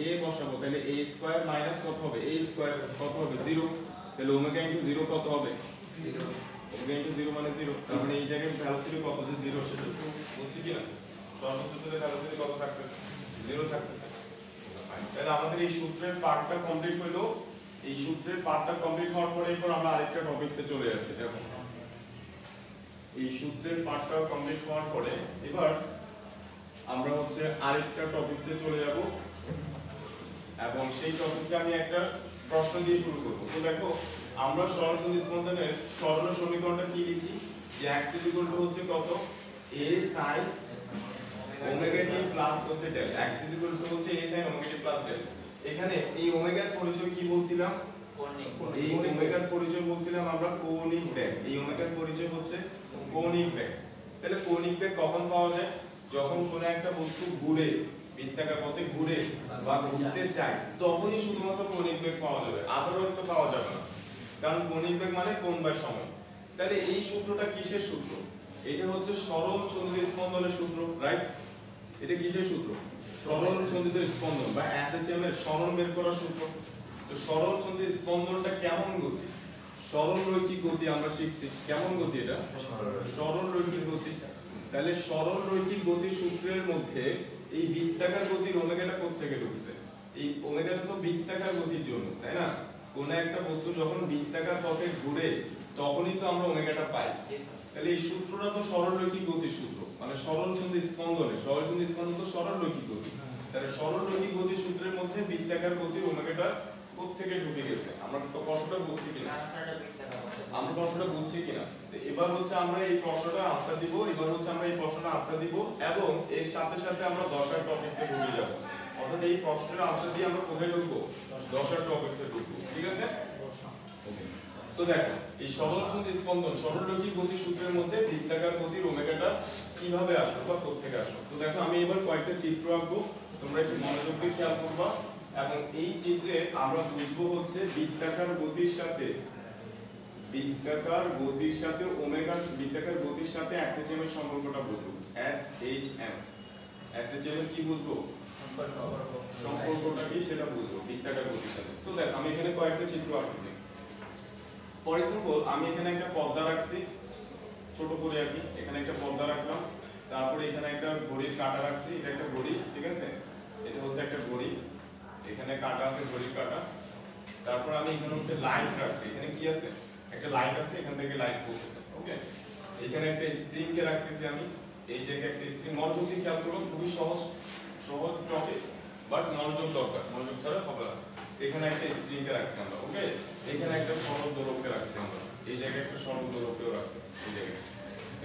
a বসাবো তাহলে a স্কয়ার মাইনাস কত হবে a স্কয়ার কত হবে 0 তাহলে ওমেগা ইনটু 0 কত হবে 0 ওমেগা ইনটু 0 মানে 0 তার মানে এই জায়গায় ভ্যালোসিটি কত যে 0 সেটা বুঝছি কি না সর্বোচ্চ চলে ভ্যালোসিটি কত থাকতেছে 0 থাকতেছে তাহলে আমাদের এই সূত্রের পার্টটা কমপ্লিট হলো এই সূত্রের পার্টটা কমপ্লিট হওয়ার পরে এরপর আমরা আরেকটা টপিকসে চলে যাচ্ছি দেখো এই সূত্রের পার্টটা কমপ্লিট হওয়ার পরে এবার আমরা হচ্ছে আরেকটা টপিকসে চলে যাব এবং সেই টপিকটা আমি একটা প্রশ্ন দিয়ে শুরু করব তো দেখো আমরা সরলসন্ধি স্পন্দনের সরল সমীকরণটা কি লিখি যে x হচ্ছে কত a sin omega t plus হচ্ছে ডেল x হচ্ছে a sin omega t plus del এখানে এই ওমেগার পরিচয় কি বলছিলাম এই ওমেগার পরিচয় বলছিলাম আমরা কৌণিক বেগ এই ওমেগার পরিচয় হচ্ছে কৌণিক বেগ তাহলে কৌণিক বেগ কখন পাওয়া যায় যখন কোনো একটা বস্তু ঘুরে বৃত্তাকার পথে ঘুরে বা ঘুরতে চায় তখনই শুধুমাত্র কৌণিক বেগ পাওয়া যাবে আদারওয়াইজ তো পাওয়া যাবে না কারণ কৌণিক বেগ মানে কোণ বাই সময় তাহলে এই সূত্রটা কিসের সূত্র এটা হচ্ছে সরল সন্ধিত স্পন্দনের সূত্র রাইট এটা কিসের সূত্র সরল সন্ধিত স্পন্দন বা এসএচএম এর সরল বের করার সূত্র তো সরল সন্ধিত স্পন্দনটা কেমন গতি সরল রৈখিক গতি আমরা শিখছি কেমন গতি এটা সরল রৈখিক গতি তাহলে সরল রৈখিক গতি সূত্রের মধ্যে এই বৃত্তাকার গতির ওমেগাটা কোথা থেকে ঢুকছে এই ওমেগাটা তো বৃত্তাকার গতির জন্য তাই না কোন একটা বস্তু যখন বৃত্তাকার পথে ঘুরে তখনই তো আমরা ওমেগাটা পাই তাহলে এই সূত্রটা তো সরল রৈখিক গতির সূত্র মানে সরল সন্ধি স্পন্দনে সরল সন্ধি স্পন্দন তো সরল রৈখিক গতি তাহলে সরল রৈখিক গতির সূত্রের মধ্যে বৃত্তাকার গতির ওমেগাটা কোথা থেকে ঢুকে গেছে আমরা তো প্রশ্নটা বুঝছি কিনা আমরা প্রশ্নটা বুঝছি কিনা তো এবার হচ্ছে আমরা এই প্রশ্নটা আনসার দিব এবার হচ্ছে আমরা এই প্রশ্নটা আনসার দিব এবং এর সাথে সাথে আমরা 10 টপিকসে ঢুকে যাব অর্থাৎ এই প্রশ্নের আনসার দিয়ে আমরা কোথায় ঢুকবো 10 টপিকসে ঢুকবো ঠিক আছে ওকে সো দেখো এই সরল সন্ধি স্পন্দন সরল রৈখিক গতির সূত্রের মধ্যে বৃত্তাকার গতির ওমেগাটা কিভাবে আসলো বা কোথা থেকে আসলো তো দেখো আমি এবার কয়েকটা চিত্র আঁকবো তোমরা একটু মনোযোগ দিয়ে খেয়াল করবা এবং এই চিত্রে আমরা বুঝবো হচ্ছে বৃত্তাকার গতির সাথে ওমেগা বৃত্তাকার গতির সাথে এসএচএম এর সম্পর্কটা বুঝবো এসএচএম এর কি বুঝবো সম্পর্কটা কি সেটা বুঝবো বৃত্তাকার গতির সাথে সো দেখো আমি এখানে কয়েকটা চিত্র আঁকছি ফর এক্সাম্পল আমি এখানে একটা পর্দা রাখছি ছোট করে আঁকি এখানে একটা পর্দা রাখলাম তারপরে এখানে একটা ঘড়ির কাঁটা রাখছি এটা একটা ঘড়ি ঠিক আছে এটা হচ্ছে একটা ঘড়ি এখানে কাঁটা আছে ঘড়ির কাঁটা তারপর আমি এখানে হচ্ছে লাইট রাখছি এখানে কি আছে একটা লাইট আছে এখান থেকে লাইট পড়তেছে ওকে এখানে একটা স্প্রিং কে রাখতেছি আমি এই জায়গায় একটা স্প্রিং মনোযোগ দিয়ে খেয়াল করুন খুবই সহজ টপিক বাট মনোযোগ দরকার মনোযোগ ছাড়া হবে না এখানে একটা স্প্রিং কে রাখছি আমরা ওকে এখানে একটা সরল দোলককে রাখছি আমরা এই জায়গায় একটা সরল দোলককেও রাখছি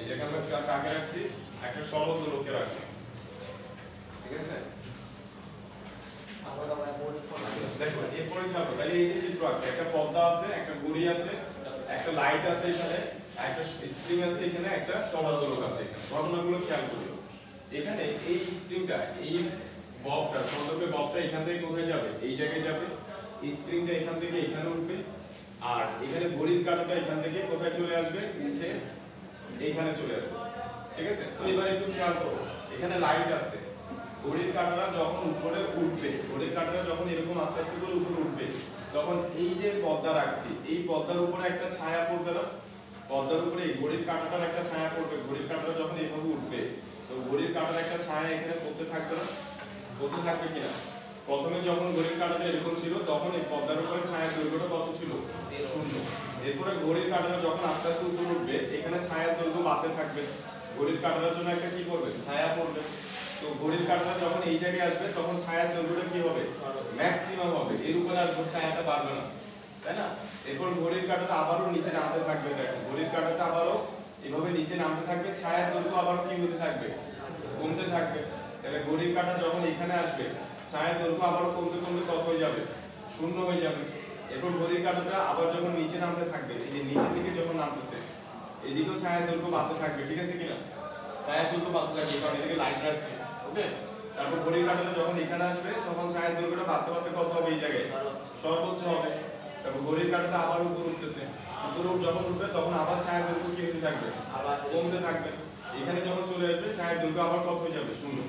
এই জায়গায় আমরা কাকে রাখছি একটা সরল দোলককে রাখছি ঠিক আছে দেখো এরপরে খেয়াল করো তাহলে এই যে চিত্র আছে একটা পর্দা আছে একটা ঘড়ি আছে একটা লাইট আছে এখানে একটা স্প্রিং আছে এখানে একটা সরল দোলক আছে এখানে ঘটনাগুলো খেয়াল করিও এখানে এই স্প্রিংটা এই ববটা সরলদোলকের ববটা এখান থেকে কোথায় যাবে এই জায়গায় যাবে স্প্রিংটা এখান থেকে এখানে উঠবে আর এখানে ঘড়ির কাঁটাটা এখান থেকে কোথায় চলে আসবে উঠে এইখানে চলে আসবে ঠিক আছে তো এবার একটু খেয়াল করো এখানে লাইট আছে ঘড়ির কাঁটাটা যখন উপরে উঠবে ঘড়ির কাঁটাটা যখন এরকম আস্তে আস্তে করে উপরে উঠবে তখন এই যে পর্দা রাখছি এই পর্দার উপরে একটা ছায়া পড়বে না পর্দার উপরে এই ঘড়ির কাঁটাটার একটা ছায়া পড়বে ঘড়ির কাঁটাটা যখন এইভাবে উঠবে তো ঘড়ির কাঁটার একটা ছায়া এখানে পড়তে থাকবে না বলতে থাকবে কিনা? প্রথমে যখন ঘড়ির কাঁটাটা এরকম ছিল তখন এই পর্দার উপরে ছায়ার দৈর্ঘ্যটা কত ছিল? 0। এরপরে ঘড়ির কাঁটাটা যখন আস্তে আস্তে উপরে উঠবে এখানে ছায়ার দৈর্ঘ্য বাড়তে থাকবে, ঘড়ির কাঁটাটার জন্য একটা কি করবে? ছায়া পড়বে। তো ঘড়ির কাঁটাটা যখন এই জায়গায় আসবে তখন ছায়ার দৈর্ঘ্যটা কি হবে? ম্যাক্সিমাম হবে, এর উপরে আর ছায়াটা বাড়বে না, তাই না? এরপর ঘড়ির কাঁটাটা আবারও নিচে নামতে থাকবে, দেখো ঘড়ির কাঁটাটা আবারও এভাবে নিচে নামতে থাকবে, ছায়ার দৈর্ঘ্য আবারও কি হতে থাকবে? কমতে থাকবে। তাহলে ঘড়ির কাঁটা যখন এখানে আসবে ছায়ার দৈর্ঘ্য আবারও কমতে কমতে কত হয়ে যাবে? 0 হয়ে যাবে। এরপর ঘড়ির কাঁটাটা আবার যখন নিচে নামতে থাকবে, এই যে নিচে থেকে যখন নামতেছে এদিকেও ছায়ার দৈর্ঘ্য বাড়তে থাকবে, ঠিক আছে কিনা? ছায়ার দৈর্ঘ্য বাড়তে থাকবে কারণ এদিকে লাইট রাখছে, ওকে? তারপর ঘড়ির কাঁটাটা যখন এখানে আসবে তখন ছায়ার দৈর্ঘ্যটা বাড়তে বাড়তে কত হবে? এই জায়গায় সর্বোচ্চ হবে। তারপর ঘড়ির কাঁটাটা আবার উপরে উঠতেছে, উপরে যখন উঠবে তখন আবার ছায়ার দৈর্ঘ্য কি হতে থাকবে? আবার কমতে থাকবে। এখানে যখন চলে আসবে ছায়ার দৈর্ঘ্য আবার কত হয়ে যাবে? 0।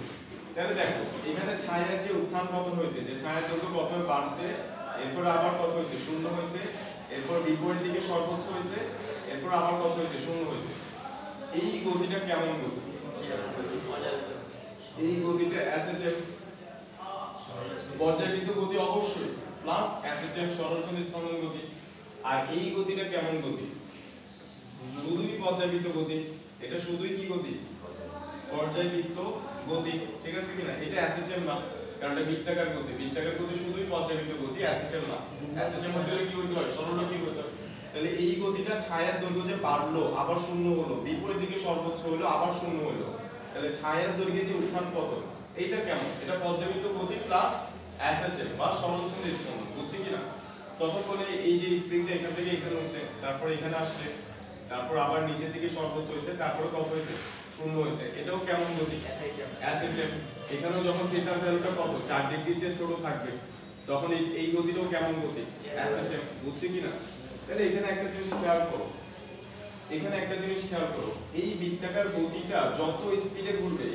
তাহলে দেখো এখানে ছায়ার যে উত্থান পতন হয়েছে, যে ছায়ার দৈর্ঘ্য প্রথমে বাড়ছে, এরপর আবার কত হয়েছে? 0 হয়েছে, এরপর বিপরীত দিকে সর্বোচ্চ হয়েছে, এরপর আবার কত হয়েছে? 0 হয়েছে। এই গতিটা কেমন গতি? এই গতিটা SHM পর্যায়বৃত্ত গতি অবশ্যই, প্লাস SHM সরলচন্দ্র স্পন্দন গতি। আর এই গতিটা কেমন গতি? শুধুই পর্যায়বৃত্ত গতি, এটা শুধুই কি গতি? পর্যায়বৃত্ত গতি, ঠিক আছে কিনা? এটা SHM না, কারণ এটা বৃত্তাকার গতি। বৃত্তাকার গতি শুধুই পর্যায়বৃত্ত গতি, SHM না। SHM হতে হলে কি হতে হয়? সরলরৈখিক হতে হয়। তাহলে এই গতিটা ছায়ার দৈর্ঘ্য যে বাড়লো আবার 0 হলো, বিপরীত দিকে সর্বোচ্চ হলো আবার 0 হলো, তাহলে ছায়ার দৈর্ঘ্যের যে উত্থান পতন এইটা কেমন? এটা পর্যায়বৃত্ত গতি প্লাস SHM বা সরলচন্দ্র স্পন্দন, বুঝছি কিনা? তখন বলে এই যে স্প্রিংটা এখান থেকে এখানে হচ্ছে, তারপর এখানে আসছে, তারপর আবার নিচের দিকে সর্বোচ্চ হয়েছে, তারপর কত হয়েছে? 0 হয়েছে। এটাও কেমন গতি? SHM। এখানেও যখন থিটার ভ্যালুটা কত? 4 ডিগ্রির চেয়ে ছোট থাকবে তখন এই গতিটাও কেমন গতি? SHM, বুঝছি কিনা? তাহলে এখানে একটা জিনিস খেয়াল করো, এখানে একটা জিনিস খেয়াল করো, এই বৃত্তাকার গতিটা যত স্পিডে ঘুরবে,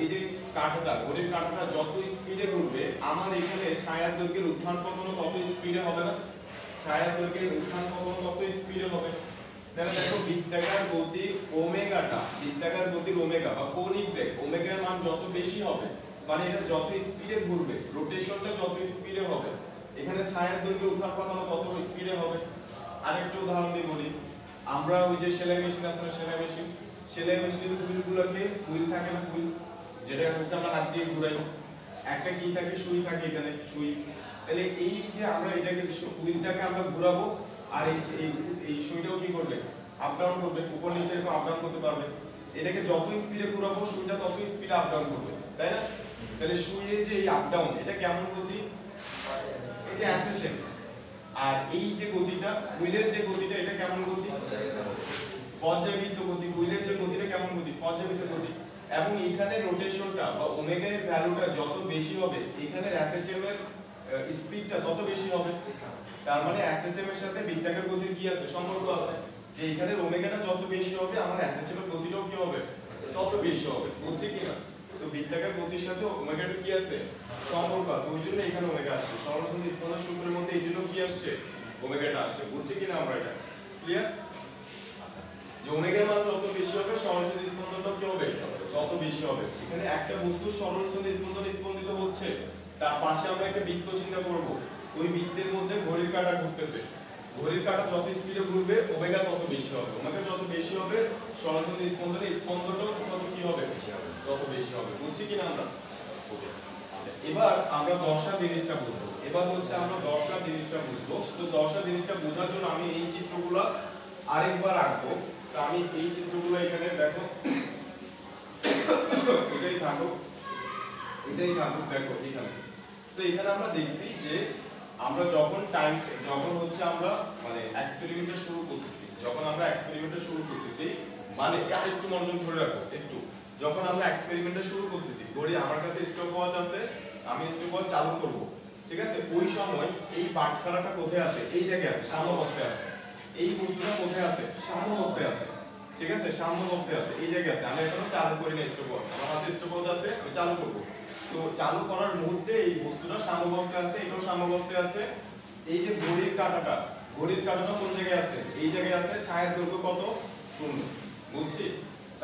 এই যে কাঁটাটা ঘড়ির কাঁটাটা যত স্পিডে ঘুরবে আমার এখানে ছায়ার দৈর্ঘ্যের উত্থান পতন তত স্পিডে হবে না? ছায়ার দৈর্ঘ্যের উত্থান পতন তত স্পিডে হবে। তাহলে দেখো বৃত্তাকার গতির ওমেগাটা, বৃত্তাকার গতির ওমেগা বা কৌণিক বেগ ওমেগার মান যত বেশি হবে, মানে এটা যত স্পিডে ঘুরবে, রোটেশনটা যত স্পিডে হবে, এখানে ছায়ার দৈর্ঘ্যের উত্থান পতন তত স্পিডে হবে। আরেকটা উদাহরণ দিয়ে বলি, আমরা ওই যে সেলাই মেশিন আছে না, সেলাই মেশিনের হুইলগুলোকে, হুইল থাকে না, হুইল যেটা হচ্ছে আমরা হাত দিয়ে ঘুরাই, একটা কি থাকে? সুই থাকে, এখানে সুই। তাহলে এই যে আমরা এটাকে হুইলটাকে আমরা ঘোরাবো আর এই সুইটাও কি করবে? আপ ডাউন করবে, উপর নিচে এরকম আপ ডাউন করতে পারবে। এটাকে যত স্পিডে ঘোরাবো সুইটা তত স্পিডে আপ ডাউন করবে, তাই না? তাহলে সুইয়ের যে এই আপ ডাউন এটা কেমন গতি? এটা SHM। আর এই যে গতিটা হুইলের যে গতিটা এটা কেমন গতি? পর্যায়বৃত্ত গতি। হুইলের যে গতিটা কেমন গতি? পর্যায়বৃত্ত গতি। এবং এখানে রোটেশনটা বা ওমেগা এর ভ্যালুটা যত বেশি হবে এখানে SHM এর স্পিডটা তত বেশি হবে। তার মানে SHM এর সাথে বৃত্তাকার গতির কি আছে? সম্পর্ক আছে, যে এখানে ওমেগাটা যত বেশি হবে আমার SHM এর গতিটাও কি হবে? তত বেশি হবে, বুঝছি কিনা? তো বৃত্তাকার গতির সাথে ওমেগাটা কি আছে? সম্পর্ক আছে, ওই জন্য এখানে ওমেগা আসছে। সরলচন্দ্র স্পন্দন সূত্রের মধ্যে এই জন্য কি আসছে? ওমেগাটা আসছে, বুঝছি কিনা আমরা? এটা ক্লিয়ার? আচ্ছা, যে ওমেগার মান যত বেশি হবে সরলচন্দ্র স্পন্দনটা কি হবে? তত বেশি হবে। এখানে একটা বস্তু সরলচন্দ্র স্পন্দন স্পন্দিত হচ্ছে, তার পাশে আমরা একটা বৃত্ত চিন্তা করব, ওই বৃত্তের মধ্যে ঘড়ির কাঁটা ঘুরতেছে, ঘড়ির কাঁটা যত স্পিডে ঘুরবে ওমেগা তত বেশি হবে, ওমেগা যত বেশি হবে সরলচন্দ্র স্পন্দনের স্পন্দনটাও তত কি হবে? তত বেশি হবে, বুঝছি কিনা আমরা? ওকে, আচ্ছা এবার আমরা দশা জিনিসটা বুঝবো। এবার হচ্ছে আমরা দশা জিনিসটা বুঝবো। তো দশা জিনিসটা বোঝার জন্য আমি এই চিত্রগুলো আরেকবার আঁকবো। তো আমি এই চিত্রগুলো এখানে দেখো, এটাই থাকুক, দেখো এখানে। তো এখানে আমরা দেখছি যে আমরা যখন হচ্ছে আমরা মানে এক্সপেরিমেন্টটা শুরু করতেছি, মানে আরেকটু মনোযোগ ধরে রাখো একটু, যখন আমরা এক্সপেরিমেন্টটা শুরু করতেছি, ধরি আমার কাছে স্টপওয়াচ আছে, আমি স্টপওয়াচ চালু করব, ঠিক আছে? ওই সময় এই বাটখারাটা কোথায় আছে? এই জায়গায় আছে, সাম্যাবস্থায় আছে। এই বস্তুটা কোথায় আছে? সাম্যাবস্থায় আছে, ঠিক আছে? সাম্যাবস্থায় আছে, এই জায়গায় আছে। আমি এখনো চালু করি না স্টপওয়াচ, আমার হাতে স্টপওয়াচ আছে, আমি চালু করব। তো চালু করার মুহূর্তে এই বস্তুটা সাম্যাবস্থায় আছে, এটাও সাম্যাবস্থায় আছে। এই যে ঘড়ির কাঁটাটা কোন জায়গায় আছে? এই জায়গায় আছে। ছায়ার দৈর্ঘ্য কত? 0, বুঝছি?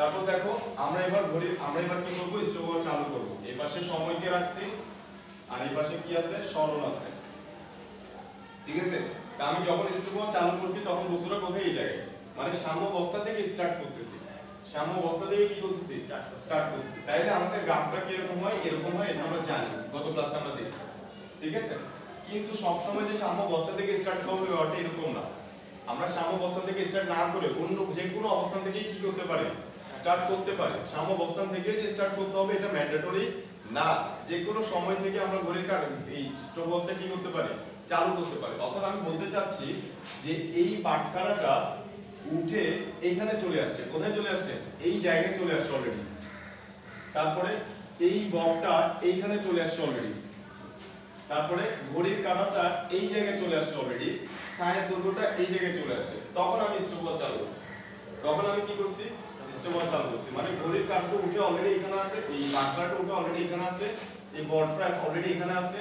তারপর দেখো আমরা এবার কি করব, স্টপওয়াচ চালু করব। এই পাশে সময়কে রাখছি আর এই পাশে কি আছে, সরণ আছে, ঠিক আছে। তা আমি যখন স্টপওয়াচ চালু করছি তখন বস্তুটা কোথায়, এই জায়গায়, মানে সাম্যাবস্থা থেকে স্টার্ট করতেছি, সাম্যাবস্থা থেকে কি করতেছি, স্টার্ট করতেছি। তাইলে আমাদের গ্রাফটা কি এরকম হয়, এরকম হয়, এটা আমরা জানি, গত ক্লাসে আমরা দেখছি, ঠিক আছে। কিন্তু সব সময় যে সাম্যাবস্থা থেকে স্টার্ট করবে ব্যাপারটা এরকম না। আমরা সাম্যাবস্থা থেকে স্টার্ট না করে অন্য যে কোনো অবস্থান থেকে কি করতে পারি, স্টার্ট করতে পারি। সাম্যাবস্থান থেকে যে স্টার্ট করতে হবে এটা ম্যান্ডেটরি না, যে কোনো সময় থেকে আমরা ঘড়ির এই স্টপওয়াচটা কি করতে পারি, চালু করতে পারি। অর্থাৎ আমি বলতে চাচ্ছি যে এই বাটখারাটা উঠে এখানে চলে আসছে, কোথায় চলে আসছে, এই জায়গায় চলে আসছে অলরেডি। তারপরে এই বকটা এইখানে চলে আসছে অলরেডি। তারপরে ঘড়ির কাঁটাটা এই জায়গায় চলে আসছে অলরেডি, ছায়ের দৈর্ঘ্যটা এই জায়গায় চলে আসছে। তখন আমি স্টপওয়াচ চালু করছি, তখন আমি কি করছি, স্টপওয়াচ চালু করছি। মানে ঘড়ির কাঁটাটা উঠে অলরেডি এখানে আছে, এই বাটখারাটা উঠে অলরেডি এখানে আছে, এই বটটা অলরেডি এখানে আছে,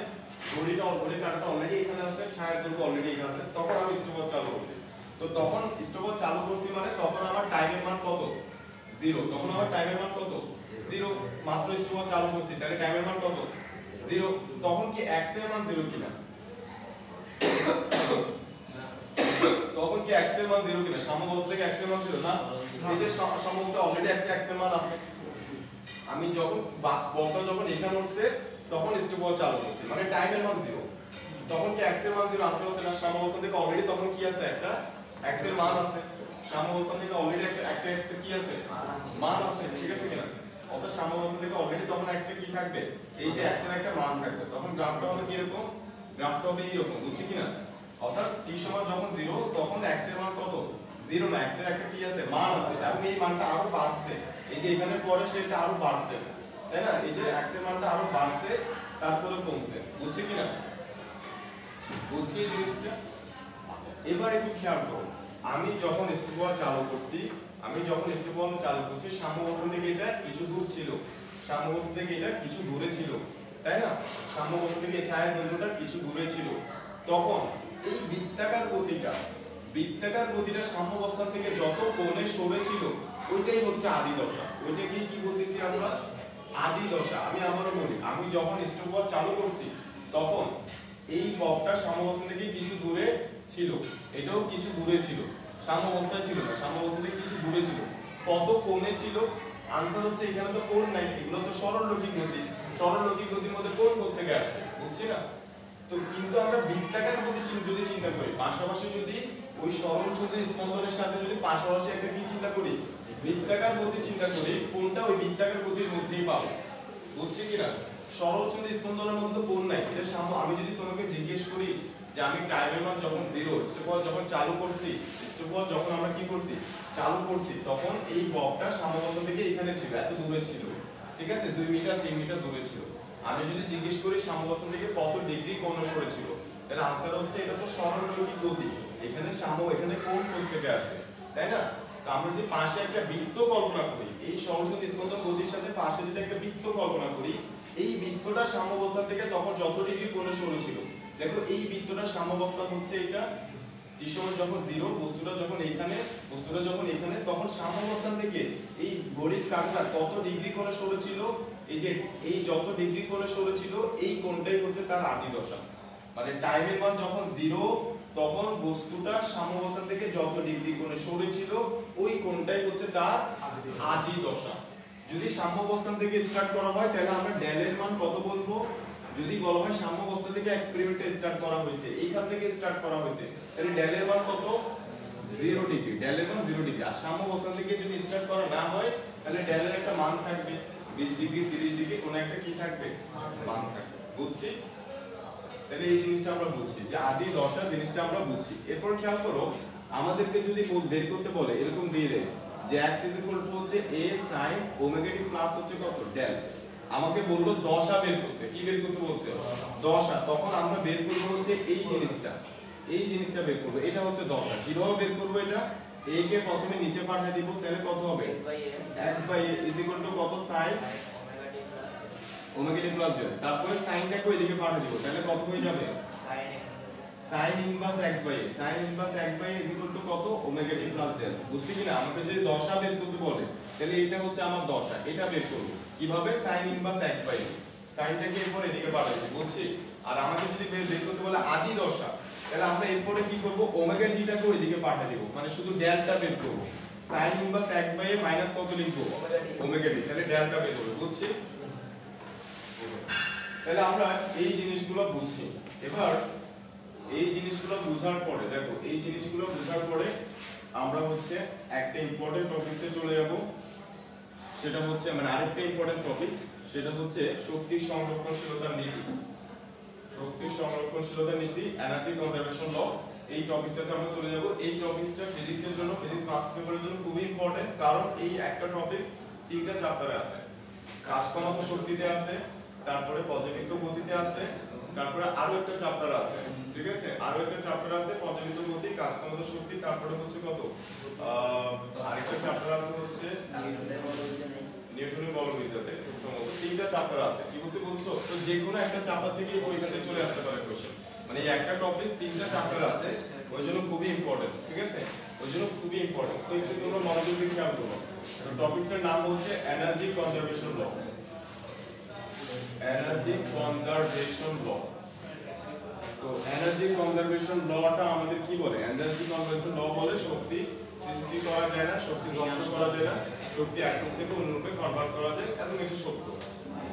ঘড়ির কাঁটাটা অলরেডি এখানে আছে, ছায়ের দৈর্ঘ্য অলরেডি এখানে আছে। তখন আমি স্টপওয়াচ চালু করছি। তো তখন স্টপওয়াচ চালু করছি মানে তখন আমার টাইমের মান কত, 0। তখন আমার টাইমের মান কত, 0। মাত্র স্টপওয়াচ চালু করছি, তাহলে টাইমের মান কত, 0। তখন কি x এর মান 0 কিনা, তখন কি x এর মান 0 কিনা, সাম্যাবস্থা থেকে x এর মান 0 না। এই যে সাম্যাবস্থা অলরেডি x এর মান আছে, আমি যখন বলটা যখন এখানে উঠছে তখন স্টপওয়াচ চালু করছি, মানে টাইমের মান 0। তখন কি x এর মান 0 আনসার হচ্ছে না, সাম্যাবস্থা থেকে অলরেডি তখন কি আছে, একটা x এর মান আছে, সাম্যাবস্থা থেকে অলরেডি একটা x এর কি আছে, মান আছে, ঠিক আছে কিনা। অর্থাৎ সাম্যাবস্থা থেকে অলরেডি তখন একটা কি থাকবে, এই যে x এর একটা মান থাকবে। তখন গ্রাফটা হবে কি এরকম, গ্রাফটা হবে এরকম, বুঝছি কিনা। অর্থাৎ t সমান যখন 0 তখন x এর মান কত, 0 না, x এর একটা কি আছে, মান আছে, এবং এই মানটা আরো বাড়ছে, এই যে এখানে পরে সেটা আরো বাড়ছে, তাই না। এই যে x এর মানটা আরো বাড়ছে তারপরে কমছে, বুঝছি কিনা, বুঝছি এই জিনিসটা। এবার একটু খেয়াল করো, আমি যখন স্টপওয়াচ চালু করছি, সাম্যাবস্থা থেকে এটা কিছু দূর ছিল, সাম্যাবস্থা থেকে এটা কিছু দূরে ছিল, তাই না। সাম্যাবস্থা থেকে ছায়ার দৈর্ঘ্যটা কিছু দূরে ছিল। তখন এই বৃত্তাকার গতিটা সাম্যাবস্থা থেকে যত কোণে সরেছিল ওইটাই হচ্ছে আদি দশা। ওইটাকে কি বলতেছি আমরা, আদি দশা। আমি আবারও বলি, আমি যখন স্টপওয়াচ চালু করছি তখন এই বকটা সাম্যাবস্থা থেকে কিছু দূরে ছিল, এটাও কিছু দূরে ছিল, সাম্যাবস্থায় ছিল না, সাম্যাবস্থা থেকে কিছু দূরে ছিল। কত কোণে ছিল, আনসার হচ্ছে এখানে তো কোণ নাই, এগুলো তো সরলরৈখিক গতি, সরলরৈখিক গতির মধ্যে কোণ কোথা থেকে আসবে, বুঝছি না। তো কিন্তু আমরা বৃত্তাকার গতি যদি চিন্তা করি, পাশাপাশি যদি ওই সরলচ্যুত স্পন্দনের সাথে যদি পাশাপাশি একটা কি চিন্তা করি, বৃত্তাকার গতি চিন্তা করি, কোনটা ওই বৃত্তাকার গতির মধ্যেই পাবো, বুঝছি কিনা। সরলচ্যুত স্পন্দনের মধ্যে কোণ নাই, এটা আমি যদি তোমাকে জিজ্ঞেস করি যে আমি টাইমের মান যখন 0, স্টপওয়াচ যখন চালু করছি, স্টপওয়াচ যখন আমরা কি করছি, চালু করছি, তখন এই বকটা সাম্যাবস্থা থেকে এখানে ছিল, এত দূরে ছিল, ঠিক আছে, 2 মিটার 3 মিটার দূরে ছিল। আমি যদি জিজ্ঞেস করি সাম্যাবস্থা থেকে কত ডিগ্রি কোণ সরেছিল, তাহলে আনসার হচ্ছে এটা তো সরলরৈখিক গতি, এখানে এখানে কোণ থেকে আসবে, তাই না। তো আমরা যদি পাশে একটা বৃত্ত কল্পনা করি, এই সরলচ্যুত স্পন্দন গতির সাথে পাশে যদি একটা বৃত্ত কল্পনা করি, এই বৃত্তটা সাম্যাবস্থা থেকে তখন যত ডিগ্রি কোণে সরেছিল, দেখো এই বৃত্তটার সাম্যাবস্থা হচ্ছে এটা, t সমান যখন 0, বস্তুটা যখন এখানে, তখন সাম্যাবস্থান থেকে এই ঘড়ির কাঁটা কত ডিগ্রি কোণে সরেছিল, এই যে এই যত ডিগ্রি কোণে সরেছিল এই কোণটাই হচ্ছে তার আদি দশা। মানে টাইমের মান যখন 0 তখন বস্তুটা সাম্যাবস্থান থেকে যত ডিগ্রি কোণে সরেছিল ওই কোণটাই হচ্ছে তার আদি দশা। যদি সাম্যাবস্থান থেকে স্টার্ট করা হয় তাহলে আমরা ডেলের মান কত বলবো, যদি বলা হয় সাম্যাবস্থা থেকে এক্সপেরিমেন্টটা স্টার্ট করা হয়েছে, এইখান থেকে স্টার্ট করা হয়েছে, তাহলে ডেলের মান কত, 0 ডিগ্রি, ডেলের মান 0 ডিগ্রি। আর সাম্যাবস্থা থেকে যদি স্টার্ট করা না হয় তাহলে ডেলের একটা মান থাকবে, 20 ডিগ্রি 30 ডিগ্রি কোন একটা কি থাকবে, মান থাকবে, বুঝছি। তাহলে এই জিনিসটা আমরা বুঝছি যে আদি দশা জিনিসটা আমরা বুঝছি। এরপর খেয়াল করো, আমাদেরকে যদি বের করতে বলে এরকম দিয়ে দেয় যে x হচ্ছে a sin omega t plus হচ্ছে কত, ডেল। আমাকে বললো দশা বের করতে, কি বের করতে বলছে, দশা। তখন আমরা বের করব হচ্ছে এই জিনিসটা বের করব, এটা হচ্ছে দশা। কিভাবে বের করব, এটা a কে প্রথমে নিচে পাঠিয়ে দিব, তাহলে কত হবে, x by a is equal to কত, sin omega t plus del. তারপরে সাইনটাকে ওইদিকে পাঠিয়ে দিব, তাহলে কত হয়ে যাবে, sin inverse x by a sin inverse x by a কত ওমেগা t প্লাস ডেল বুঝছি কিনা আমাকে যদি দশা বের করতে বলে তাহলে এটা হচ্ছে আমার দশা এটা বের করব কিভাবে sin inverse x by a সাইনটাকে এরপর এদিকে পাঠাইছি বুঝছি আর আমাকে যদি বের করতে বলে আদি দশা তাহলে আমরা এরপরে কি করব ওমেগা t টাকে ওইদিকে পাঠিয়ে দেব মানে শুধু ডেলটা বের করব sin inverse x by a minus কত লিখব ওমেগা t তাহলে ডেলটা বের করব বুঝছি তাহলে আমরা এই জিনিসগুলো বুঝি এবার এই জিনিসগুলো বোঝার পরে দেখো এই জিনিসগুলো বোঝার পরে আমরা হচ্ছে একটা ইম্পর্টেন্ট টপিকসে চলে যাব সেটা হচ্ছে মানে আরেকটা ইম্পর্টেন্ট টপিক সেটা হচ্ছে শক্তি সংরক্ষণশীলতার নীতি শক্তি সংরক্ষণশীলতার নীতি এনার্জি কনজারভেশন ল এই টপিকটাতে আমরা চলে যাব এই টপিকটা ফিজিক্সের জন্য ফিজিক্স ফার্স্ট পেপারের জন্য খুবই ইম্পর্টেন্ট কারণ এই একটা টপিক তিনটা চ্যাপ্টারে আছে কাজ কমানো শক্তিতে আছে তারপরে পর্যাবৃত্ত গতিতে আছে তারপরে আরো একটা চ্যাপ্টার আছে ঠিক আছে আরো একটা চ্যাপ্টার আছে পর্যাবৃত্ত গতি কাজ কমানো শক্তি তারপরে হচ্ছে কত আরেকটা চ্যাপ্টার আছে হচ্ছে নিউটনের বলবিদ্যাতে খুব সম্ভবত তিনটা চ্যাপ্টার আছে কি বুঝতে বলছো তো যে কোনো একটা চ্যাপ্টার থেকে পরীক্ষাতে চলে আসতে পারে কোশ্চেন মানে এই একটা টপিক তিনটা চ্যাপ্টার আছে ওই জন্য খুবই ইম্পর্টেন্ট ঠিক আছে ওই জন্য খুবই ইম্পর্টেন্ট তো একটু তোমরা মনোযোগ দিয়ে খেয়াল করো তো টপিকটার নাম হচ্ছে এনার্জি কনজারভেশন ল এনার্জি কনজারভেশন ল তো এনার্জি কনজারভেশন লটা আমাদের কি বলে এনার্জি কনজারভেশন ল বলে শক্তি সৃষ্টি করা যায় না শক্তি ধ্বংস করা যায় না শক্তি এক রূপ থেকে অন্য রূপে কনভার্ট করা যায় এবং এটা সত্য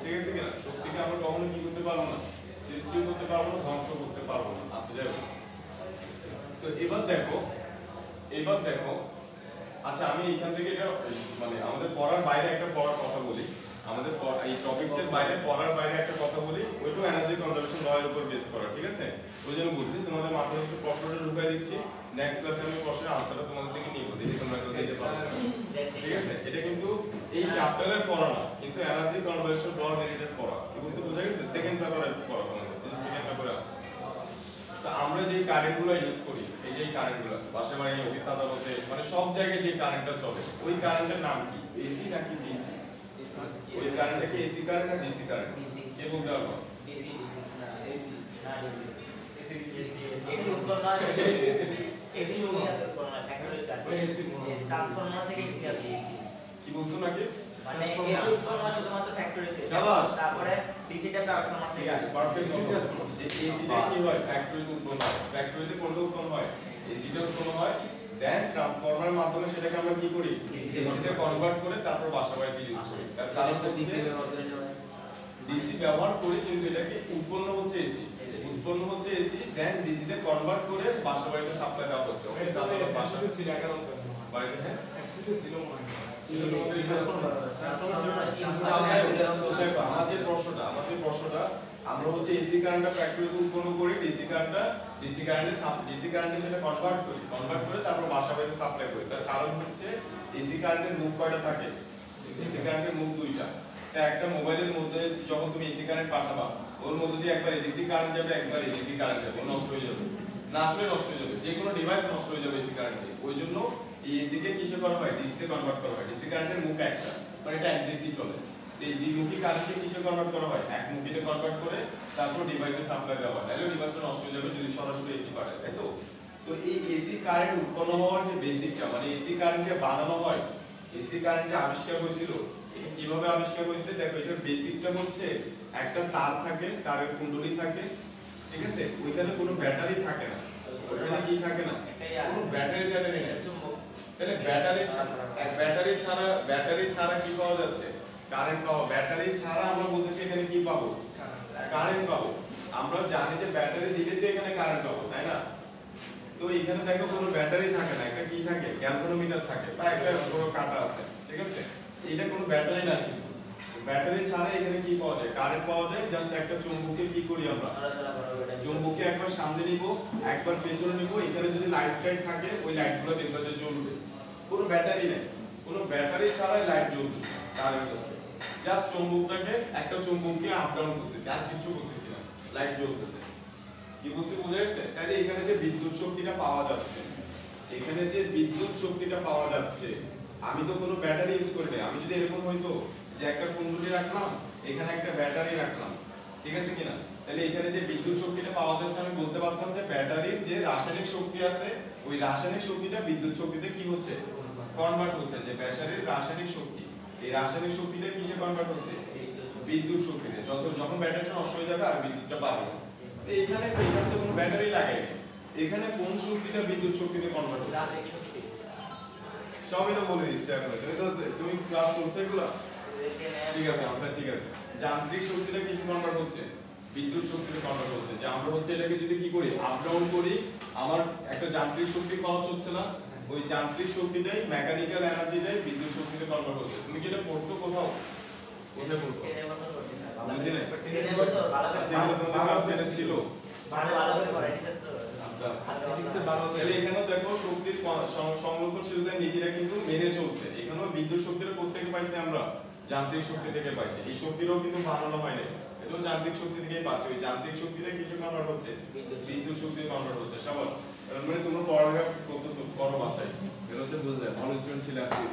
ঠিক আছে কিনা শক্তিকে আমরা কখনো কি করতে পারবো না সৃষ্টি করতে পারবো না ধ্বংস করতে পারবো না আসে যাবে তো এবার দেখো আচ্ছা আমি এখান থেকে এটা মানে আমাদের পড়ার বাইরে একটা পড়ার কথা বলি আমাদের এই টপিকসের বাইরে পড়ার বাইরে একটা কথা বলি ওইটাও এনার্জি কনজারভেশন ল এর উপর বেস করা ঠিক আছে ওই জন্য বলছি তোমাদের মাথায় হচ্ছে প্রশ্নটা ঢুকাই দিচ্ছি নেক্সট ক্লাসে আমি প্রশ্নের আনসারটা তোমাদের থেকে নিব দেখি তোমরা এটা দিতে পারবে ঠিক আছে এটা কিন্তু এই চ্যাপ্টারের পড়া না কিন্তু এনার্জি কনজারভেশন ল রিলেটেড পড়া কি বুঝতে বোঝা গেছে সেকেন্ড পেপারে পড়া তোমাদের এই সেকেন্ড পেপারে আছে তো আমরা যে কারেন্টগুলো ইউজ করি এই যে কারেন্টগুলো বাসা বাড়ি অফিস আদালতে মানে সব জায়গায় যে কারেন্টটা চলে ওই কারেন্টের নাম কি এসি নাকি ডিসি ওই কারেন্টটা কি এসি কারেন্ট না ডিসি কারেন্ট কে বলতে পারবো ডিসি না এসি না ডিসি এসি উত্তর না এসি উত্তর না ফ্যাক্টরি কাজ এসি ট্রান্সফরমার থেকে এসি আসে এসি কি বলছো নাকি মানে এসি উত্তর না শুধুমাত্র ফ্যাক্টরিতে শাবাশ তারপরে ডিসিটা ট্রান্সফরমার থেকে আসে পারফেক্ট যে এসিটা কি হয় ফ্যাক্টরিতে উৎপন্ন হয় ফ্যাক্টরিতে কোনটা উৎপন্ন হয় এসিটা উৎপন্ন হয় দেন ট্রান্সফরমারের মাধ্যমে সেটাকে আমরা কি করি ডিসিতে কনভার্ট করে তারপর বাসাবাড়িতে ইউজ করি তার কারণ হচ্ছে ডিসি ব্যবহার করি কিন্তু এটাকে উৎপন্ন হচ্ছে এসি উৎপন্ন হচ্ছে এসি দেন ডিসিতে কনভার্ট করে বাসাবাড়িতে সাপ্লাই দেওয়া হচ্ছে ওকে সাধারণত বাসাতে ছিল একান্ত বাড়িতে হ্যাঁ এসিতে ছিল মনে হয় ছিল আমার যে প্রশ্নটা আমরা হচ্ছে এসি কারেন্টটা ফ্যাক্টরিতে উৎপন্ন করি ডিসি কারেন্টে সেটা কনভার্ট করে তারপর বাসাবাড়িতে সাপ্লাই করি তার কারণ হচ্ছে এসি কারেন্টের মুখ কয়টা থাকে এসি কারেন্টের মুখ দুইটা তা একটা মোবাইলের মধ্যে যখন তুমি এসি কারেন্ট পাঠাবা ওর মধ্যে দিয়ে একবার এদিক দিয়ে কারেন্ট যাবে একবার এদিক দিয়ে কারেন্ট যাবে নষ্ট হয়ে যাবে না আসলে নষ্ট হয়ে যাবে যে কোনো ডিভাইস নষ্ট হয়ে যাবে এসি কারেন্টে ওই জন্য এই এসি কে কিসে করা হয় ডিসিতে কনভার্ট করা হয় ডিসি কারেন্টের মুখ একটা মানে এটা একদিক দিয়ে চলে এই দ্বিমুখী কারেন্টকে কিসে কনভার্ট করা হয় একমুখীতে কনভার্ট করে তারপর ডিভাইসে সাপ্লাই দেওয়া হয় তাহলে ডিভাইসটা নষ্ট হয়ে যাবে যদি সরাসরি এসি পাঠায় তাই তো তো এই এসি কারেন্ট উৎপন্ন হওয়ার যে বেসিকটা মানে এসি কারেন্টকে বানানো হয় এসি কারেন্ট যে আবিষ্কার হয়েছিল এটা কিভাবে আবিষ্কার হয়েছে দেখো এটার বেসিকটা হচ্ছে একটা তার থাকে তারের কুণ্ডলী থাকে ঠিক আছে ওইখানে কোনো ব্যাটারি থাকে না ওইখানে কি থাকে না কোনো ব্যাটারি নেই তাহলে ব্যাটারি ছাড়া কি পাওয়া যাচ্ছে কারেন্ট পাবো ব্যাটারি ছাড়া আমরা বলতেছি এখানে কি পাবো কারেন্ট পাবো আমরা জানি যে ব্যাটারি দিলে তো এখানে কারেন্ট পাবো তাই না তো এখানে দেখো কোনো ব্যাটারি থাকে না একটা কি থাকে গ্যালভানোমিটার থাকে বা একটা বড় কাঁটা আছে ঠিক আছে এটা কোনো ব্যাটারি না কিন্তু ব্যাটারি ছাড়া এখানে কি পাওয়া যায় কারেন্ট পাওয়া যায় জাস্ট একটা চুম্বককে কি করি আমরা চুম্বককে একবার সামনে নিব একবার পেছনে নিব এখানে যদি লাইট থাকে ওই লাইটগুলো দেখবা যে জ্বলবে কোনো ব্যাটারি নেই কোনো ব্যাটারি ছাড়াই লাইট জ্বলতেছে তারের মধ্যে জাস্ট চুম্বকটাকে একটা চুম্বককে আপ ডাউন করতেছে আর কিছু করতেছি না লাইট জ্বলতেছে কি বুঝতে বোঝা গেছে তাহলে এখানে যে বিদ্যুৎ শক্তিটা পাওয়া যাচ্ছে আমি তো কোনো ব্যাটারি ইউজ করি না আমি যদি এরকম হইতো যে একটা কুণ্ডলী রাখলাম এখানে একটা ব্যাটারি রাখলাম ঠিক আছে কিনা তাহলে এখানে যে বিদ্যুৎ শক্তিটা পাওয়া যাচ্ছে আমি বলতে পারতাম যে ব্যাটারির যে রাসায়নিক শক্তি আছে ওই রাসায়নিক শক্তিটা বিদ্যুৎ শক্তিতে কি হচ্ছে কনভার্ট হচ্ছে যে ব্যাটারির রাসায়নিক শক্তি এই রাসায়নিক শক্তিটা কিসে কনভার্ট হচ্ছে বিদ্যুৎ শক্তিতে যখন ব্যাটারিটা নষ্ট হয়ে যাবে আর বিদ্যুৎটা পাবে না তো এখানে তো কোনো ব্যাটারি লাগাই নেই এখানে কোন শক্তিটা বিদ্যুৎ শক্তিতে কনভার্ট হচ্ছে সবই তো বলে দিচ্ছি এখন তুমি ক্লাস করছো এগুলো ঠিক আছে আচ্ছা ঠিক আছে যান্ত্রিক শক্তিটা কিসে কনভার্ট হচ্ছে বিদ্যুৎ শক্তিতে কনভার্ট হচ্ছে যে আমরা হচ্ছে এটাকে যদি কি করি আপ ডাউন করি আমার একটা যান্ত্রিক শক্তি খরচ হচ্ছে না ওই যান্ত্রিক শক্তিটাই মেকানিক্যাল এনার্জিটাই বিদ্যুৎ শক্তিতে কনভার্ট হচ্ছে তুমি কি এটা পড়ছো কোথাও কোথায় পড়ছো বুঝি না ছিল তাহলে এখানেও দেখো শক্তির সংরক্ষণশীলতার নীতিটা কিন্তু মেনে চলছে এখানেও বিদ্যুৎ শক্তিটা কোথেকে পাইছি আমরা যান্ত্রিক শক্তি থেকে পাইছি এই শক্তিরও কিন্তু বানানো হয় নাই এটাও যান্ত্রিক শক্তি থেকেই পাচ্ছি ওই যান্ত্রিক শক্তিটা কিসে কনভার্ট হচ্ছে বিদ্যুৎ শক্তি কনভার্ট হচ্ছে সবার মানে তোমরা পড়ালেখা করতেছো বড় ভাষায় এটা হচ্ছে বুঝলে ভালো স্টুডেন্ট ছিল আজকে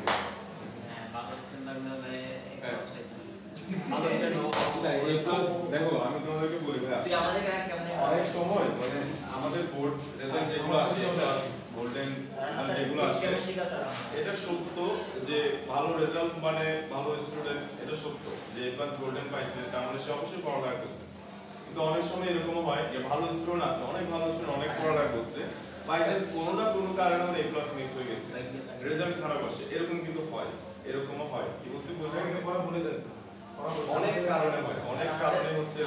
দেখো আমি তোমাদেরকে বলি ভাই অনেক সময় মানে আমাদের বোর্ড রেজাল্ট যেগুলো আসে গোল্ডেন যেগুলো আসে এটা সত্য যে ভালো রেজাল্ট মানে ভালো স্টুডেন্ট এটা সত্য যে প্লাস গোল্ডেন পাইছে তার মানে সে অবশ্যই পড়ালেখা করছে কিন্তু অনেক সময় এরকম হয় যে ভালো স্টুডেন্ট আছে অনেক ভালো স্টুডেন্ট অনেক পড়ালেখা করছে বাই চান্স কোনো না কোনো কারণে এ প্লাস মিস হয়ে গেছে রেজাল্ট খারাপ আসে এরকম কিন্তু হয় এরকমও হয় কি বলছি বোঝা গেছে পড়া ভুলে যায় অনেক কারণে হয় অনেক কারণে হচ্ছে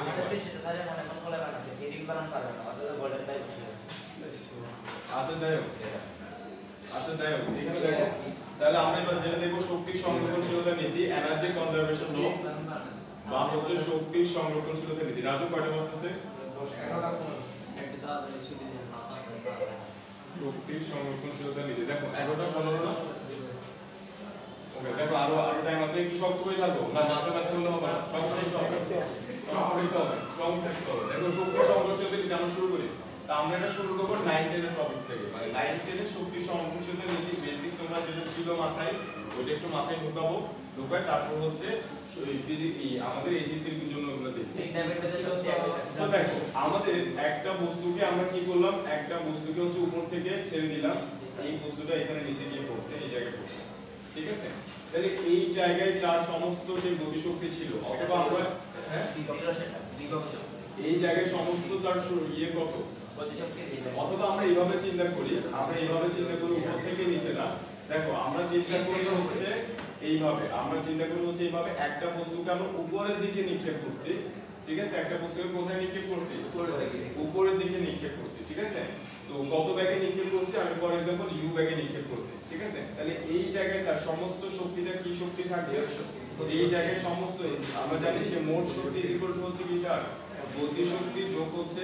আচ্ছা যাই হোক এখানে দেখো তাহলে আমরা এবার জেনে দেখবো শক্তি সংরক্ষণশীলতা নীতি এনার্জি কনজারভেশন ল বা হচ্ছে শক্তি সংরক্ষণশীলতা নীতি রাজু কয়টা মাস আছে 11টা শক্তি সংরক্ষণশীলতা নীতি দেখো 11টা 15 না ওকে দেখো আরো টাইম আছে একটু শক্ত করে থাকো না মাথা ব্যথা করলে হবে না শক্ত থাকতে হবে স্ট্রং থাকতে হবে দেখো শক্তি সংরক্ষণশীলতা নীতি আমরা শুরু করি তা আমরা এটা শুরু করব 9 10 এর টপিক থেকে মানে 9 10 এর শক্তি সংরক্ষণশীলতা নীতি বেসিক তোমরা যেটা ছিল মাথায় ওইটা একটু মাথায় ঢুকাই তারপর হচ্ছে আমাদের এইচএসসি এর জন্য ওগুলো দেখি তো দেখো আমাদের একটা বস্তুকে আমরা কি করলাম একটা বস্তুকে হচ্ছে উপর থেকে ছেড়ে দিলাম এই বস্তুটা এখানে নিচে গিয়ে পড়ছে এই জায়গায় পড়ছে ঠিক আছে তাহলে এই জায়গায় তার সমস্ত যে গতিশক্তি ছিল অথবা আমরা এই জায়গায় সমস্ত তার ইয়ে কত অথবা আমরা এইভাবে চিন্তা করি উপর থেকে নিচে না দেখো আমরা চিন্তা করি হচ্ছে এইভাবে একটা বস্তুকে আমরা উপরের দিকে নিক্ষেপ করছি ঠিক আছে একটা বস্তুকে কোথায় নিক্ষেপ করছি উপরের দিকে নিক্ষেপ করছি ঠিক আছে তো কত ব্যাগে নিক্ষেপ করছি আমি ফর एग्जांपल ইউ ব্যাগে নিক্ষেপ করছি ঠিক আছে তাহলে এই জায়গায় তার সমস্ত শক্তিটা কি শক্তি থাকবে এই জায়গায় সমস্ত আমরা জানি যে মোট শক্তি ইকুয়াল টু হচ্ছে কি তার গতি শক্তি যোগ হচ্ছে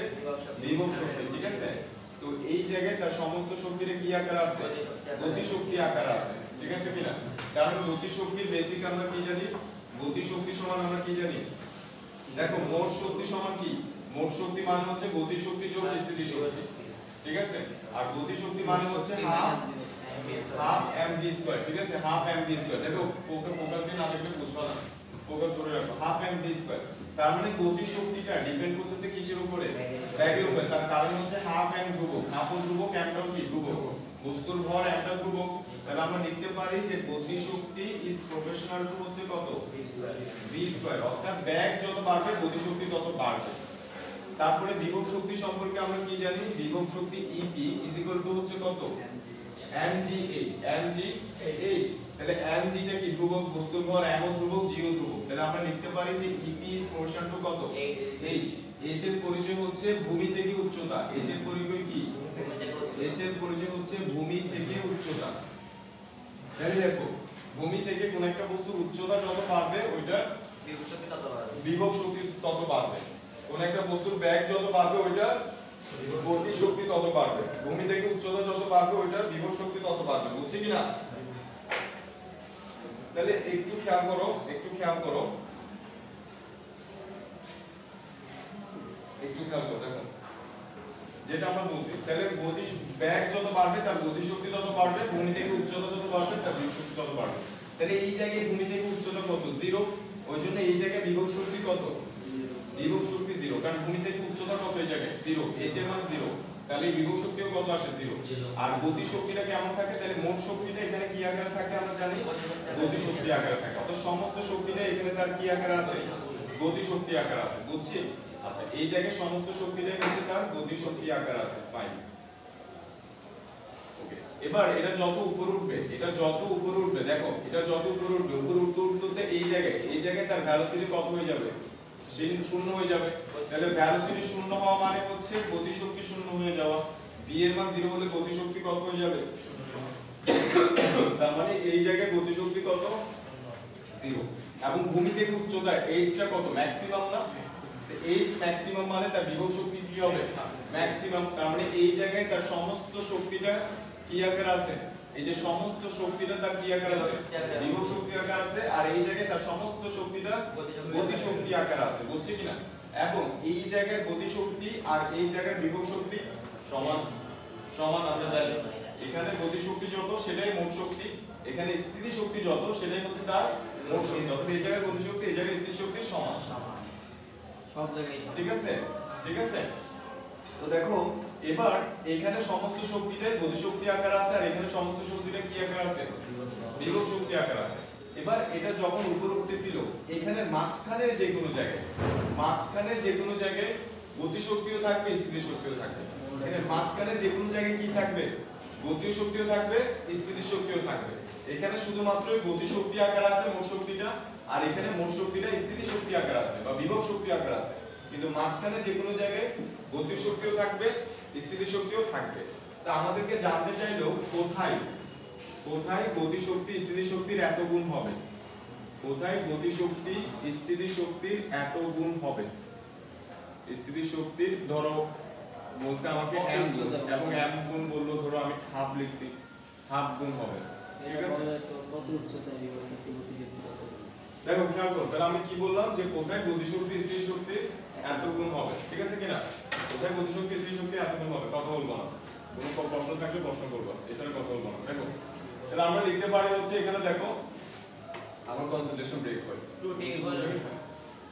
বিভব শক্তি ঠিক আছে তো এই জায়গায় তার সমস্ত শক্তির কি আকার আছে গতি শক্তি আকার আছে ঠিক আছে কিনা কারণ গতি শক্তির বেসিক আমরা কি জানি গতি শক্তি সমান আমরা কি জানি দেখো মোট শক্তি সমান কি মোট শক্তি মানে হচ্ছে গতি শক্তি যোগ স্থিতি শক্তি ঠিক আছে আর গতি শক্তি মানে হচ্ছে হাফ mv স্কয়ার ঠিক আছে হাফ mv স্কয়ার দেখো ফোকাস দিন না দেখলে বুঝবা না ফোকাস করে রাখো হাফ mv স্কয়ার তার মানে গতি শক্তিটা ডিপেন্ড করতেছে কিসের উপরে ব্যাগের উপরে তার কারণ হচ্ছে হাফ m ধ্রুবক m কি ধ্রুবক বস্তুর ভর একটা ধ্রুবক তাহলে আমরা লিখতে পারি যে গতি শক্তি ইজ প্রপোর্শনাল টু হচ্ছে কত v স্কয়ার অর্থাৎ ব্যাগ যত বাড়বে গতি শক্তি তত বাড়বে তারপরে বিভব শক্তি সম্পর্কে আমরা কি জানি বিভব শক্তি EP হচ্ছে কত mgh তাহলে mg টা কি ধ্রুবক বস্তুর ভর m ধ্রুবক g ধ্রুবক তাহলে আমরা লিখতে পারি যে EP ইজ প্রপোর্শনাল টু কত h এর পরিচয় হচ্ছে ভূমি থেকে উচ্চতা h এর পরিচয় কি h এর পরিচয় হচ্ছে ভূমি থেকে উচ্চতা তাহলে দেখো ভূমি থেকে কোন একটা বস্তুর উচ্চতা যত বাড়বে ওইটা বিভব শক্তি তত বাড়বে কোন একটা বস্তুর ব্যাগ যত বাড়বে ওইটা গতি শক্তি তত বাড়বে ভূমি থেকে উচ্চতা যত বাড়বে ওইটার বিভব শক্তি তত বাড়বে বুঝছি কি না তাহলে একটু খেয়াল করো দেখো যেটা আমরা বলছি তাহলে গতি ব্যাগ যত বাড়বে তার গতি শক্তি তত বাড়বে ভূমি থেকে উচ্চতা যত বাড়বে তার বিভব শক্তি তত বাড়বে তাহলে এই জায়গায় ভূমি থেকে উচ্চতা কত 0 ওই জন্য এই জায়গায় বিভব শক্তি কত বিভব শক্তি 0, কারণ ভূমি থেকে উচ্চতা কত এই জায়গায় 0, h এর মান 0, তাহলে বিভব শক্তিও কত আসে 0। আর গতি শক্তিটা কেমন থাকে, তাহলে মোট শক্তিটা এখানে কি আকারে থাকে আমরা জানি, গতি শক্তি আকারে থাকে, অর্থাৎ সমস্ত শক্তিটা এখানে তার কি আকারে আছে, গতি শক্তি আকারে আছে, বুঝছি? আচ্ছা, এই জায়গায় সমস্ত শক্তিটাই হচ্ছে তার গতি শক্তি আকারে আছে, ফাইন। ওকে, এবার এটা যত উপরে উঠবে, এটা যত উপরে উঠবে, দেখো এটা যত উপরে উঠবে, উপরে উঠতে উঠতে এই জায়গায় তার ভেলোসিটি কত হয়ে যাবে, শূন্য হয়ে যাবে। তাহলে ভেলোসিটি শূন্য হওয়া মানে হচ্ছে গতি শক্তি শূন্য হয়ে যাওয়া। v এর মান 0 হলে গতি শক্তি কত হয়ে যাবে, তার মানে এই জায়গায় গতি শক্তি কত, 0। এবং ভূমি থেকে উচ্চতা h টা কত, ম্যাক্সিমাম না, h ম্যাক্সিমাম মানে তার বিভব শক্তি কি হবে, ম্যাক্সিমাম। তার মানে এই জায়গায় তার সমস্ত শক্তিটা কি আকারে আছে, এই যে সমস্ত শক্তিটা তার কি আকারে আছে, বিভব শক্তি আকারে আছে, আর এই জায়গায় তার সমস্ত শক্তিটা গতি শক্তি আকারে আছে, বুঝছি কিনা? এখন এই জায়গায় গতি শক্তি আর এই জায়গায় বিভব শক্তি সমান সমান আমরা জানি। এখানে গতি শক্তি যত সেটাই মোট শক্তি, এখানে স্থিতি শক্তি যত সেটাই হচ্ছে তার মোট শক্তি, অর্থাৎ এই জায়গায় গতি শক্তি এই জায়গায় স্থিতি শক্তি সমান সব জায়গায় ঠিক আছে, ঠিক আছে। তো দেখো এবার এখানে সমস্ত শক্তিটাই গতি শক্তি আকারে আছে, আর এখানে সমস্ত শক্তিটা কি আকারে আছে, বিভব শক্তি আকারে আছে। এবার এটা যখন উপরে উঠতেছিল, এখানে মাঝখানের যে কোনো জায়গায় গতি শক্তিও থাকবে, স্থিতি শক্তিও থাকবে। এখানে মাঝখানে যে কোনো জায়গায় কি থাকবে, গতি শক্তিও থাকবে, স্থিতি শক্তিও থাকবে। এখানে শুধুমাত্র গতি শক্তি আকারে আছে মোট শক্তিটা, আর এখানে মোট শক্তিটা স্থিতি শক্তি আকারে আছে বা বিভব শক্তি আকারে আছে। কিন্তু মাঝখানে যে কোনো জায়গায় গতি শক্তিও থাকবে, স্থিতি শক্তিও থাকবে। তা আমাদেরকে জানতে চাইলো কোথায় গতি শক্তি স্থিতি শক্তির এত গুণ হবে, কোথায় গতি শক্তি স্থিতি শক্তির এত গুণ হবে। স্থিতি শক্তির ধরো বলছে আমাকে m গুণ, এবং m গুণ বললো ধরো আমি হাফ লিখছি, হাফ গুণ হবে, ঠিক আছে? কত উচ্চতায় বিভব শক্তি গতি শক্তি কত, দেখো খেয়াল করো, তাহলে আমি কি বললাম যে কোথায় গতি শক্তি স্থিতি শক্তির এত গুণ হবে, ঠিক আছে কিনা? কোথায় গতি শক্তি স্থিতি শক্তি এত গুণ হবে, কথা বলবো না, কোনো প্রশ্ন থাকলে প্রশ্ন করবো, এছাড়া কথা বলবো না। দেখো তাহলে আমরা লিখতে পারি হচ্ছে, এখানে দেখো আমার কনসেন্ট্রেশন ব্রেক হয়,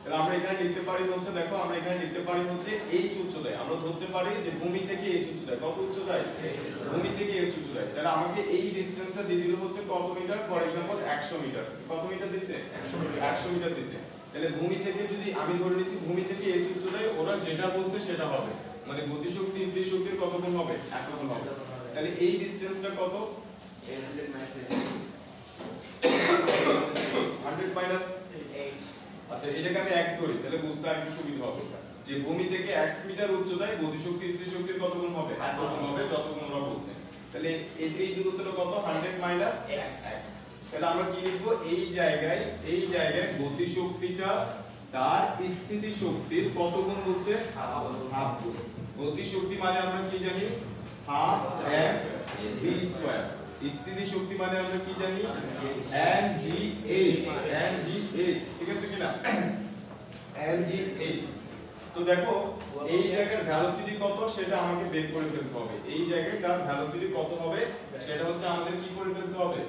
তাহলে আমরা এখানে লিখতে পারি হচ্ছে, দেখো আমরা এখানে লিখতে পারি হচ্ছে h উচ্চতায়, আমরা ধরতে পারি যে ভূমি থেকে h উচ্চতায়, কত উচ্চতায়, ভূমি থেকে h উচ্চতায়। তাহলে আমাকে এই ডিসটেন্সটা দিয়ে দিল হচ্ছে কত মিটার, ফর এক্সাম্পল 100 মিটার, কত মিটার দিছে, 100 মিটার দিছে। তাহলে ভূমি থেকে যদি আমি ধরে নিছি ভূমি থেকে h উচ্চতায়, ওরা যেটা বলছে সেটা হবে, মানে গতি শক্তি স্থিতি শক্তির কত গুণ হবে, এত গুণ হবে। তাহলে এই ডিসটেন্সটা কত, 100 মাইনাস, আচ্ছা এটাকে আমি x ধরি, তাহলে বুঝতে আর একটু সুবিধা হবে যে ভূমি থেকে x মিটার উচ্চতায় গতি শক্তি স্থিতি শক্তির কত গুণ হবে, এত গুণ হবে, যত গুণ ওরা বলছে। তাহলে এই দূরত্বটা কত, 100 মাইনাস x। তাহলে আমরা কি লিখব, এই জায়গায় গতি শক্তিটা তার স্থিতি শক্তির কত গুণ বলছে, হাফ গুণ। গতি শক্তি মানে আমরা কি জানি, হাফ m v স্কয়ার। স্থিতি শক্তি মানে আমরা কি জানি, mgh, ঠিক আছে কিনা, mgh। তো দেখো এই জায়গার ভেলোসিটি কত সেটা আমাকে বের করে ফেলতে হবে, এই জায়গায় তার ভেলোসিটি কত হবে সেটা হচ্ছে আমাদের কি করে ফেলতে হবে,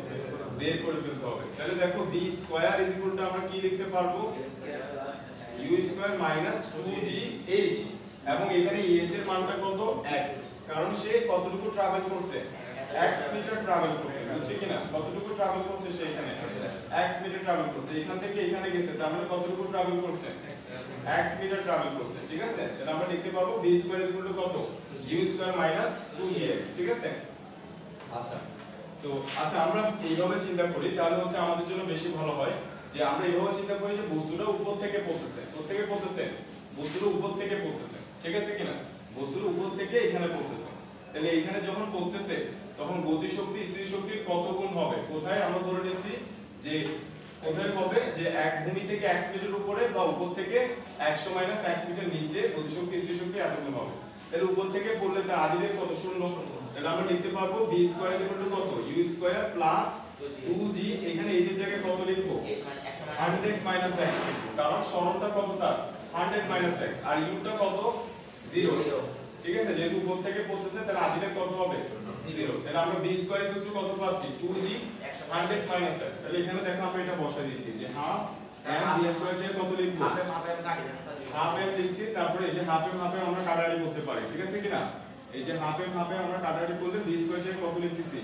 বের করে ফেলতে হবে। তাহলে দেখো v square is equal two আমরা কি লিখতে পারবো, u স্কয়ার মাইনাস 2gh, এবং এখানে h এর মানটা কত, x, কারণ সে কতটুকু ট্রাভেল করছে, x মিটার ট্রাভেল করছে, বুঝছি কিনা? কতটুকু ট্রাভেল করছে সে এখানে, x মিটার ট্রাভেল করছে, এখান থেকে এখানে গেছে, তার মানে কতটুকু ট্রাভেল করছে, x মিটার ট্রাভেল করছে, ঠিক আছে? তাহলে আমরা লিখতে পারবো v square is equal to কত, u স্কয়ার মাইনাস 2gx, ঠিক আছে? আচ্ছা তো আচ্ছা আমরা এইভাবে চিন্তা করি, তাহলে হচ্ছে আমাদের জন্য বেশি ভালো হয় যে আমরা এইভাবে চিন্তা করি যে বস্তুটা উপর থেকে পড়তেছে, কোথা থেকে পড়তেছে, বস্তুটা উপর থেকে পড়তেছে, ঠিক আছে কিনা? বস্তুর উপর থেকে এখানে পড়তেছে, তাহলে এখানে যখন পড়তেছে তখন গতি শক্তি স্থিতি শক্তির কত গুণ হবে, কোথায় আমরা ধরে নিয়েছি যে কোথায় হবে, যে এক ভূমি থেকে x মিটার উপরে বা উপর থেকে 100 মাইনাস x মিটার নিচে গতি শক্তি স্থিতি শক্তি এত গুণ হবে। তাহলে উপর থেকে পড়লে তার আদিদের কত, শূন্য। তাহলে আমরা লিখতে পারবো v square is equal to কত, u স্কয়ার প্লাস 2g, এখানে h এর জায়গায় কত লিখবো, 100 মাইনাস x, কারণ সরণটা কত তার 100 মাইনাস x, আর u টা কত, 0, ঠিক আছে? যেহেতু উপর থেকে পড়তেছে তাহলে আদিদের কত হবে, 0। তাহলে আমরা v স্কয়ার ইকুয়াল টু কত পাচ্ছি, 2g 100 মাইনাস x, তাহলে এখানে দেখো আমরা এটা বসাই দিচ্ছি যে হাফ m v স্কয়ার যে কত লিখবো হাফ m লিখছি, তারপরে এই যে হাফ m আমরা কাটাকাটি করতে পারি, ঠিক আছে কিনা? এই যে হাফ m আমরা কাটাকাটি করলে v স্কয়ার যে কত লিখতেছি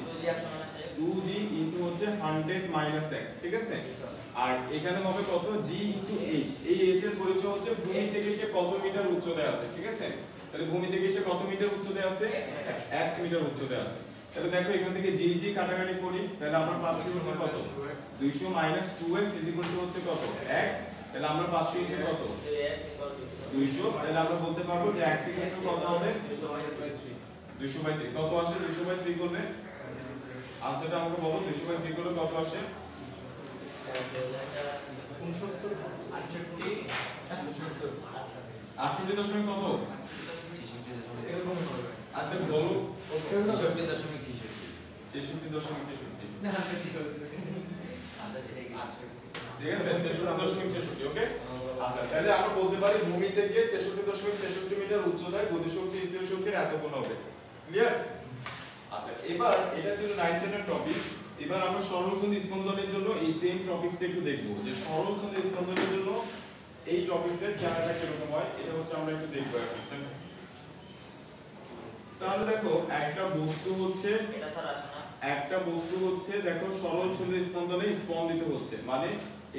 2g ইনটু হচ্ছে 100 মাইনাস x, ঠিক আছে? আর এখানে হবে কত g ইনটু h, এই h এর পরিচয় হচ্ছে ভূমি থেকে সে কত মিটার উচ্চতায় আছে, ঠিক আছে? তাহলে ভূমি থেকে সে কত মিটার উচ্চতায় আছে, x মিটার উচ্চতায় আছে। তাহলে দেখো এখান থেকে g g কাটাকাটি করি, তাহলে আমরা পাচ্ছি হচ্ছে কত 200 minus 2x is equal to হচ্ছে কত x, তাহলে আমরা পাচ্ছি হচ্ছে কত 200, তাহলে আমরা বলতে পারবো যে x ইকুয়াল টু কত হবে 200/3। কত আসে 200/3 করলে? আনসারটা আমাকে বলো, 200/3 করলে কত আসে? 68 দশমিক কত? আচ্ছা বলো 66.66 66.66, ঠিক আছে 66.66, ওকে। আচ্ছা তাহলে আমরা বলতে পারি ভূমি থেকে 66.66 মিটার উচ্চতায় গতিশক্তি স্থির শক্তির এত গুণ হবে, ক্লিয়ার? আচ্ছা এবার এটা ছিল 9 10 এর টপিক। এবার আমরা সরল ছন্দ স্পন্দনের জন্য এই সেম টপিকসটা একটু দেখব, যে সরল ছন্দ স্পন্দনের জন্য এই টপিকসের চেহারাটা কিরকম হয়, এটা হচ্ছে আমরা একটু দেখব এখন। তাহলে দেখো একটা বস্তু হচ্ছে দেখো সরল ছন্দ স্পন্দনে স্পন্দিত হচ্ছে, মানে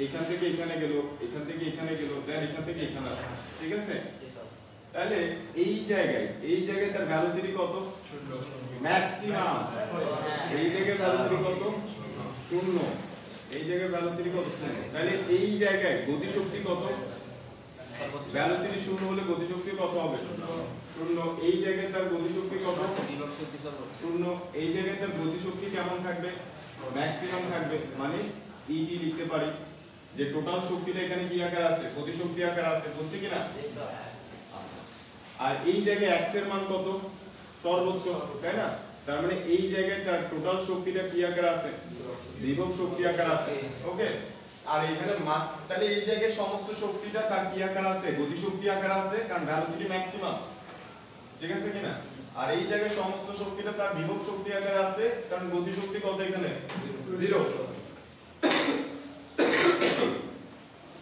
এখান থেকে এখানে গেল, এখান থেকে এখানে গেল, দেন এখান থেকে এখানে আসলো, ঠিক আছে? তাহলে এই জায়গায় তার ভেলোসিটি কত? ম্যাক্সিমাম। এই জায়গায় ভেলোসিটি কত? 0। এই জায়গায় ভেলোসিটি কত? 0। তাহলে এই জায়গায় গতিশক্তি কত? ভেলোসিটি 0 হলে গতিশক্তি কত হবে? 0। এই জায়গায় তার গতিশক্তি কত? 0। এই জায়গায় তার গতিশক্তি কেমন থাকবে? ম্যাক্সিমাম থাকবে, মানে ইটি লিখতে পারি যে টোটাল শক্তিটা এখানে কি আকার আছে? গতিশক্তি আকার আছে, বুঝছি কিনা? আচ্ছা আর এই জায়গায় x এর মান কত? সর্বোচ্চ, তাই না? তার মানে এই জায়গায় তার টোটাল শক্তিটা কি আকার আছে? বিভব শক্তি আকার আছে, ওকে। আর এখানে মাছ, তাহলে এই জায়গায় সমস্ত শক্তিটা তার কি আকার আছে? গতিশক্তি আকার আছে, কারণ ভেলোসিটি ম্যাক্সিমাম, ঠিক আছে কিনা? আর এই জায়গায় সমস্ত শক্তিটা তার বিভব শক্তি আকার আছে, কারণ গতিশক্তি কত এখানে? 0।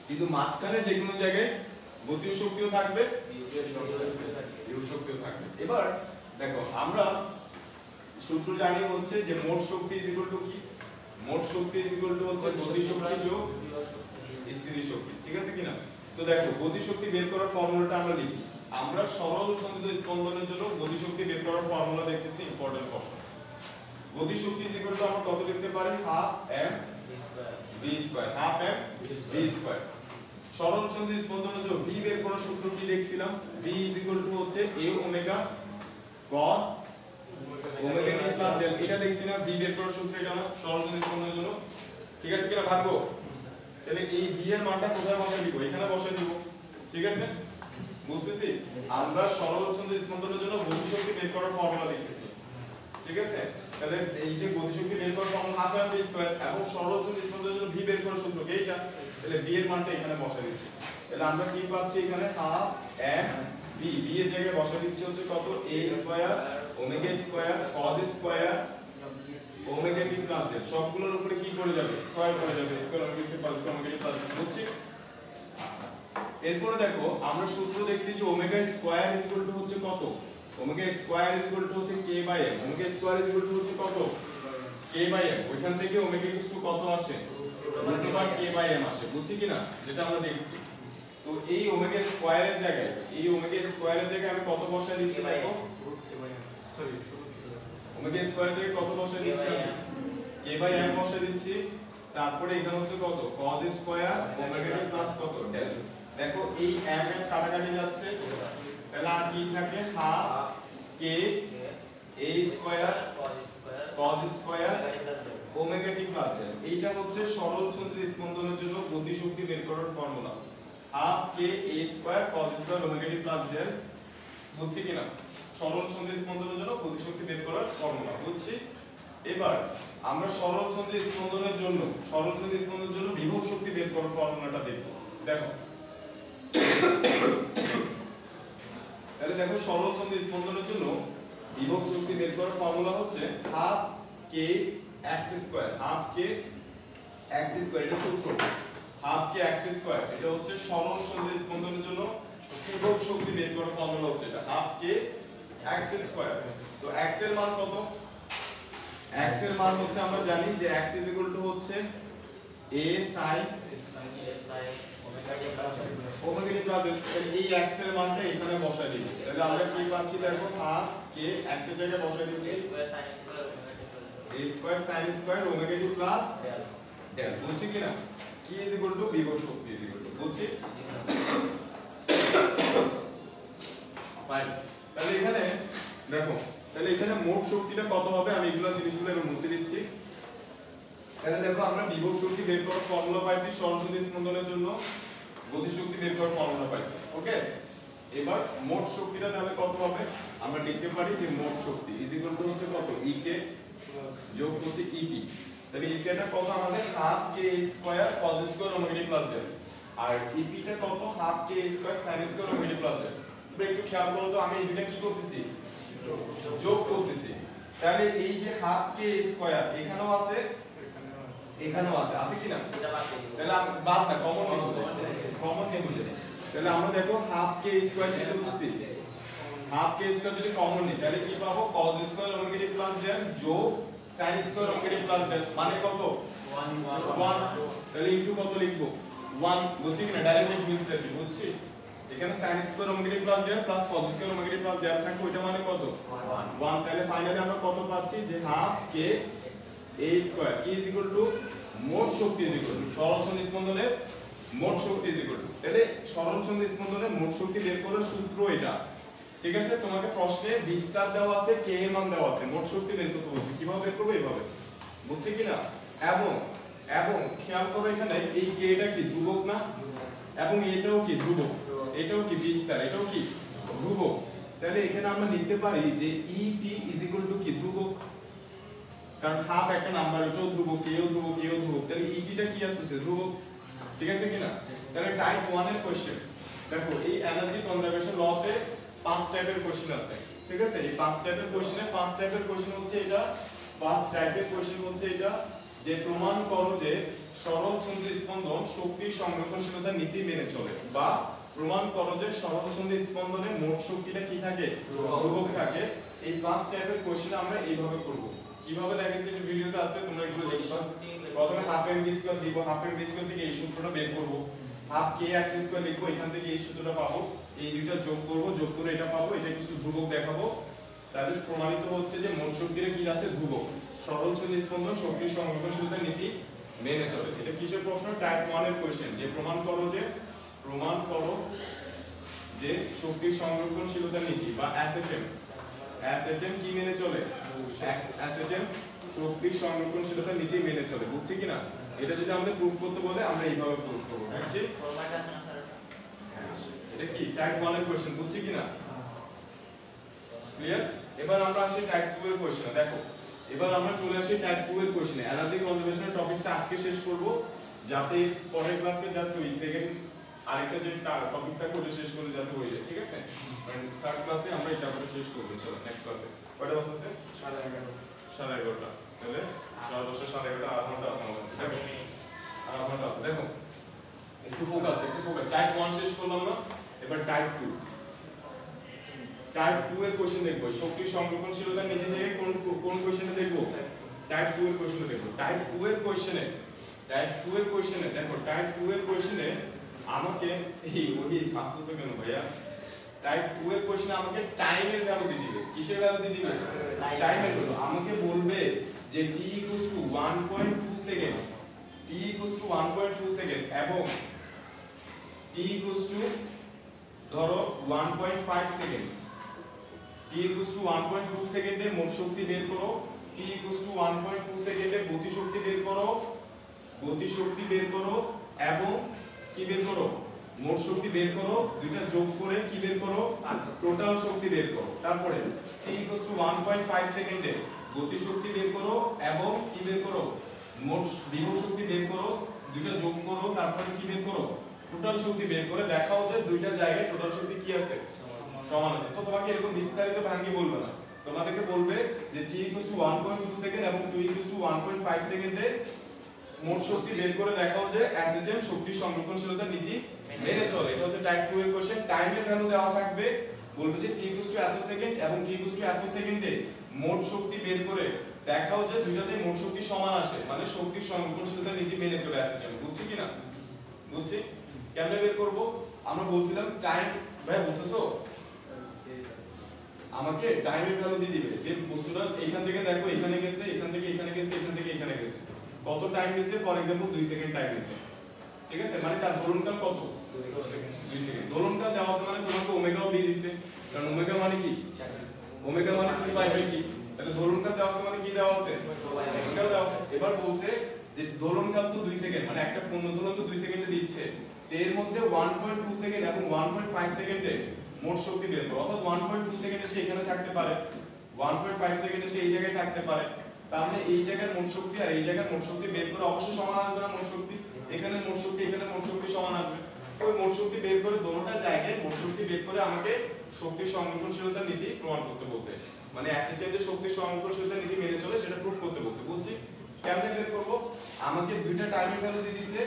কিন্তু মাঝখানে যে কোনো জায়গায় গতীয় শক্তিও থাকবে, বিভব শক্তিও থাকবে। এবার দেখো আমরা সূত্র জানি হচ্ছে যে মোট শক্তি ইজ ইকুয়াল টু কি? মোট শক্তি ইজ ইকুয়াল টু হচ্ছে গতি শক্তি যোগ স্থিতি শক্তি, ঠিক আছে কিনা? তো দেখো গতি শক্তি বের করার ফর্মুলাটা আমরা লিখি। আমরা সরল ছন্দিত স্পন্দনের জন্য গতি শক্তি বের করার ফর্মুলা দেখতেছি, ইম্পর্টেন্ট প্রশ্ন। গতি শক্তি ইজ ইকুয়াল টু আমরা কত লিখতে পারি? Half m v square, half m v square. সরল ছন্দিত স্পন্দনের জন্য v বের করার সূত্র কি দেখছিলাম? v ইজ ইকুয়াল টু হচ্ছে a omega cos omega t plus del, এটা দেখছি না? v বের করার সূত্র এটা না সরল ছন্দিত স্পন্দনের জন্য, ঠিক আছে কিনা ভাগ্য? তাহলে এই v এর মানটা কোথায় বসাই দিব? এখানে বসাই দিব, ঠিক আছে? বুঝতেছি? আমরা সরল ছন্দিত স্পন্দনের জন্য গতি শক্তি বের করার ফর্মুলা দেখতেছি, ঠিক আছে? তাহলে এই যে গতি শক্তি বের করার formula half m v square এবং সরল ছন্দিত স্পন্দনের জন্য v বের করার সূত্র এইটা, তাহলে v এর মানটা এখানে বসাই দিচ্ছি। তাহলে আমরা কি পাচ্ছি এখানে? হাফ m v, v এর জায়গায় বসাই দিচ্ছি হচ্ছে কত? a square omega square cos square omega t plus del, সবগুলোর উপরে কি করে যাবে? স্কয়ার করে যাবে, square omega square plus omega t plus, বুঝছি? আচ্ছা এরপরে দেখো আমরা সূত্র দেখছি যে omega square is equal to হচ্ছে কত? Omega square is equal to হচ্ছে k by m। Omega square is equal to হচ্ছে কত? k by m। ওইখান থেকে ওমেগা ইকুয়াল টু কত আসে? √k বাই m আসে, বুঝছি কিনা? যেটা আমরা দেখছি। তো এই ওমেগা স্কয়ারের জায়গায় আমি কত বসাই দিচ্ছি দেখো? ওমেগা স্কয়ারের জায়গায় কত বসাই দিচ্ছি? k বাই m বসাই দিচ্ছি। তারপরে এখানে হচ্ছে কত? cos square omega t plus কত? ডেল। দেখো এই m এর কাটাকাটি যাচ্ছে, তাহলে আর কি থাকে? Half k a square cos square omega t plus del. এইটা হচ্ছে সরল ছন্দিত স্পন্দনের জন্য গতি শক্তি বের করার formula, half k a square cos square omega t plus del, বুঝছি কিনা? সরল ছন্দিত স্পন্দনের জন্য গতি শক্তি বের করার ফর্মুলা, বুঝছি? এবার আমরা সরল ছন্দিত স্পন্দনের জন্য বিভব শক্তি বের করার ফর্মুলাটা দেখব। দেখো তাহলে দেখো সরল ছন্দিত স্পন্দনের জন্য বিভব শক্তি বের করার ফর্মুলা হচ্ছে half k x square half k x square এটা সূত্র হাফ কে x স্কয়ার এটা হচ্ছে সরল চন্দ্র স্পন্দনের জন্য বিভব শক্তি বের করার ফর্মুলা হচ্ছে এটা হাফ কে x স্কয়ার তো x এর মান কত x এর মান হচ্ছে আমরা জানি যে x হচ্ছে a sin omega t plus এই x এর মানটা এখানে বসাই দিব তাহলে আমরা কি পাচ্ছি দেখো হাফ কে x এর জায়গায় বসাই দিচ্ছি a square sin square omega t plus del বুঝছি কি না কি ইজ ইকুয়াল টু বিভব শক্তি ইজ ইকুয়াল টু বুঝছি ফাইন তাহলে এখানে দেখো তাহলে এখানে মোট শক্তিটা কত হবে আমি এগুলা জিনিসগুলো এবার মুছে দিচ্ছি তাহলে দেখো আমরা বিভব শক্তি বের করার ফর্মুলা পাইছি সরল চন্দ্র স্পন্দনের জন্য গতি শক্তি বের করার ফর্মুলা পাইছি ওকে এবার মোট শক্তিটা তাহলে কত হবে আমরা লিখতে পারি যে মোট শক্তি ইজ ইকুয়াল টু হচ্ছে কত ই কে যোগ হচ্ছে ইপি তাহলে ই কে টা কত আমাদের হাফ কে square cos square omega t plus del আর ইপি টা কত হাফ কে square sin square omega t plus del তোমরা একটু খেয়াল করো তো আমি এই দুটো কি করতেছি যোগ করতেছি তাহলে এই যে হাফ কে স্কয়ার এখানেও আছে আছে কি না তাহলে আমি বাদ না কমন নেব তাহলে আমরা দেখো হাফ কে স্কয়ার কি করতেছি হাফ কে স্কয়ার যদি কমন নিই তাহলে কি পাবো cos square omega t plus del যোগ sin square omega t plus del মানে কত 1 তাহলে ইনটু কত লিখবো 1 বুঝছি কি না ডাইরেক্ট মিলছে কি বুঝছি এখানে sin square omega t plus del plus cos square omega t plus del থাকবে ওটা মানে কত 1 তাহলে ফাইনালি আমরা কত পাচ্ছি যে হাফ কে a স্কয়ার কি ইজ ইকুয়াল টু মোট শক্তি ইজ ইকুয়াল টু সরল চন্দ্র স্পন্দনের মোট শক্তি ইজ ইকুয়াল টু তাহলে সরল চন্দ্র স্পন্দনের মোট শক্তি বের করার সূত্র এটা ঠিক আছে তোমাকে প্রশ্নে বিস্তার দেওয়া আছে কে এর মান দেওয়া আছে মোট শক্তি বের করতে বলছে কিভাবে বের করব এইভাবে বুঝছে কি না এবং খেয়াল করো এখানে এই কে এটা কি ধ্রুবক না এবং এটাও কি ধ্রুবক এটাও কি বিস্তার এটাও কি ধ্রুবক তাহলে এখানে আমরা লিখতে পারি যে et ইজ ইকুয়াল টু কি ধ্রুবক কারণ হাফ একটা নাম্বার এটাও ধ্রুবক কেও ধ্রুবক তাহলে et টা কি আছে ধ্রুবক ঠিক আছে কি না তাহলে টাইপ 1 এর কোশ্চেন দেখো এই এনার্জি কনজারভেশন লতে 5 টাইপের কোশ্চেন আছে ঠিক আছে এই 5 টাইপের কোশ্চেনে ফার্স্ট টাইপের কোশ্চেন হচ্ছে এটা ফার্স্ট টাইপের কোশ্চেন হচ্ছে এটা যে প্রমাণ করো যে সরল চন্দ্র স্পন্দন শক্তি সংরক্ষণশীলতা নীতি মেনে চলে বা প্রমাণ করো যে সরল চন্দ্র স্পন্দনে মোট শক্তিটা কি থাকে ধ্রুবক থাকে এই ফার্স্ট টাইপের কোশ্চেন আমরা এইভাবে করব কিভাবে দেখাইছি যে ভিডিওতে আছে তোমরা এগুলো দেখবা প্রথমে হাফ এম বি স্কয়ার দিব হাফ এম বি স্কয়ার থেকে এই সূত্রটা বের করব হাফ কে এক্স স্কয়ার লিখবো এখান থেকে এই সূত্রটা পাবো এই দুইটা যোগ করব যোগ করে এটা পাবো এটা একটু ধ্রুবক দেখাবো তাহলে প্রমাণিত হচ্ছে যে মোট শক্তিটা কি আছে ধ্রুবক সরল চন্দ্র স্পন্দন শক্তি সংরক্ষণশীলতা নীতি মেনে চলে এটা কিসের প্রশ্ন টাইপ 1 এর কোশ্চেন যে প্রমাণ করো যে শক্তি সংরক্ষণশীলতা নীতি বা এসএচএম কি মেনে চলে এসএচএম শক্তি সংরক্ষণশীলতা নীতি মেনে চলে বুঝছি কি না এটা যদি আমরা প্রুফ করতে বলে আমরা এইভাবে প্রুফ করব বুঝছি এটা কি টাইপ 1 এর কোশ্চেন বুঝছি কি না ক্লিয়ার এবার আমরা আসি টাইপ 2 এর কোশ্চেনে দেখো এবার আমরা চলে আসি টাইপ 2 এর কোশ্চেনে এনার্জি কনজারভেশনের টপিকটা আজকে শেষ করব যাতে পরের ক্লাসে জাস্ট ওই সেকেন্ড আরেকটা যে টপিকটা করে শেষ করে যাতে হয়ে যায় ঠিক আছে মানে থার্ড ক্লাসে আমরা এটা করে শেষ করব চলো নেক্সট ক্লাসে কয়টা বাজে 11:30 তাহলে 11:30 আধা ঘন্টা আছে আমাদের আধা ঘন্টা আছে দেখো একটু ফোকাস টাইপ 1 শেষ করলাম না এবার টাইপ 2 এর কোশ্চেন দেখব শক্তি সংরক্ষণশীলতা নীতি থেকে কোন কোশ্চেনে দেখব টাইপ 2 এর কোশ্চেনে দেখব টাইপ 2 এর কোশ্চেনে দেখো টাইপ 2 এর কোশ্চেনে আমাকে ওই 500 সেকেন্ড ভাইয়া টাইপ 2 এর কোশ্চেনে আমাকে টাইমের ভ্যালু দিয়ে দিবে কিসের ভ্যালু দিয়ে দিবে টাইমের ভ্যালু আমাকে বলবে যে t 1.2 সেকেন্ড এবং t ধরো 1.5 সেকেন্ড t 1.2 সেকেন্ডে মোট শক্তি বের করো t 1.2 সেকেন্ডে গতি শক্তি বের করো এবং কি বের করো মোট শক্তি বের করো দুইটা যোগ করে কি বের করো টোটাল শক্তি বের করো তারপরে t 1.5 সেকেন্ডে গতি শক্তি বের করো এবং কি বের করো মোট বিভব শক্তি বের করো দুইটা যোগ করো তারপরে কি বের করো টোটাল শক্তি বের করে দেখাও যে দুইটা জায়গায় টোটাল শক্তি কি আছে সমান আছে তো তোমাকে এরকম বিস্তারিত ভাঙিয়ে বলবে না তোমাদেরকে বলবে যে t = 1.2 সেকেন্ড এবং 2 = 1.5 সেকেন্ডে মোট শক্তি বের করে দেখাও যে অ্যাসিজেন শক্তি সংরক্ষণশীলতার নীতি মেনে চলে। এটা হচ্ছে টাইপ 2 এর কোশ্চেন। টাইমের ভ্যালু দেওয়া থাকবে, বলবে যে t = এত সেকেন্ড এবং t = এত সেকেন্ডে মোট শক্তি বের করে দেখাও যে দুইটাতে মোট শক্তি সমান আসে, মানে শক্তি সংরক্ষণশীলতার নীতি মেনে চলে অ্যাসিজেন। বুঝছি কিনা? বুঝছি। কেমনে বের করব? আমরা বলছিলাম টাইম, ভাই বুঝছো? আমাকে টাইমের ভ্যালু দিয়ে দিবে যে বস্তুটা এখান থেকে দেখো এখানে গেছে, এখান থেকে এখানে গেছে, এখান থেকে এখানে গেছে, কত টাইম নিছে, ফর एग्जांपल 2 সেকেন্ড টাইম নিছে, ঠিক আছে? মানে তার দোলনকাল কত? 2 সেকেন্ড। দোলনকাল দেওয়া আছে মানে তোমাকে ওমেগাও দিয়ে দিছে, কারণ ওমেগা মানে কি? ওমেগা মানে কি পাই কি? তাহলে দোলনকাল দেওয়া আছে মানে কি দেওয়া আছে? ওমেগাও দেওয়া আছে। এবার বলছে যে দোলনকাল তো 2 সেকেন্ড, মানে একটা পূর্ণ দোলন তো 2 সেকেন্ডে দিচ্ছে, এর মধ্যে 1.2 সেকেন্ড এবং 1.5 সেকেন্ডে মোট শক্তি বের করো। অর্থাৎ 1.2 সেকেন্ডে সে এখানে থাকতে পারে, 1.5 সেকেন্ডে সে এই জায়গায় থাকতে পারে। তার মানে এই জায়গার মোট শক্তি আর এই জায়গার মোট শক্তি বের করে অবশ্যই সমান আসবে না মোট শক্তি? এখানে মোট শক্তি, এখানে মোট শক্তি সমান আসবে। ওই মোট শক্তি বের করে দোনোটা জায়গায় মোট শক্তি বের করে আমাকে শক্তি সংরক্ষণশীলতার নীতি প্রমাণ করতে বলছে, মানে অ্যাসিড যে শক্তি সংরক্ষণশীলতার নীতি মেনে চলে সেটা প্রুফ করতে বলছে। বুঝছি? কেমনে বের করব? আমাকে দুইটা টাইমের ভ্যালু দিয়ে দিয়েছে,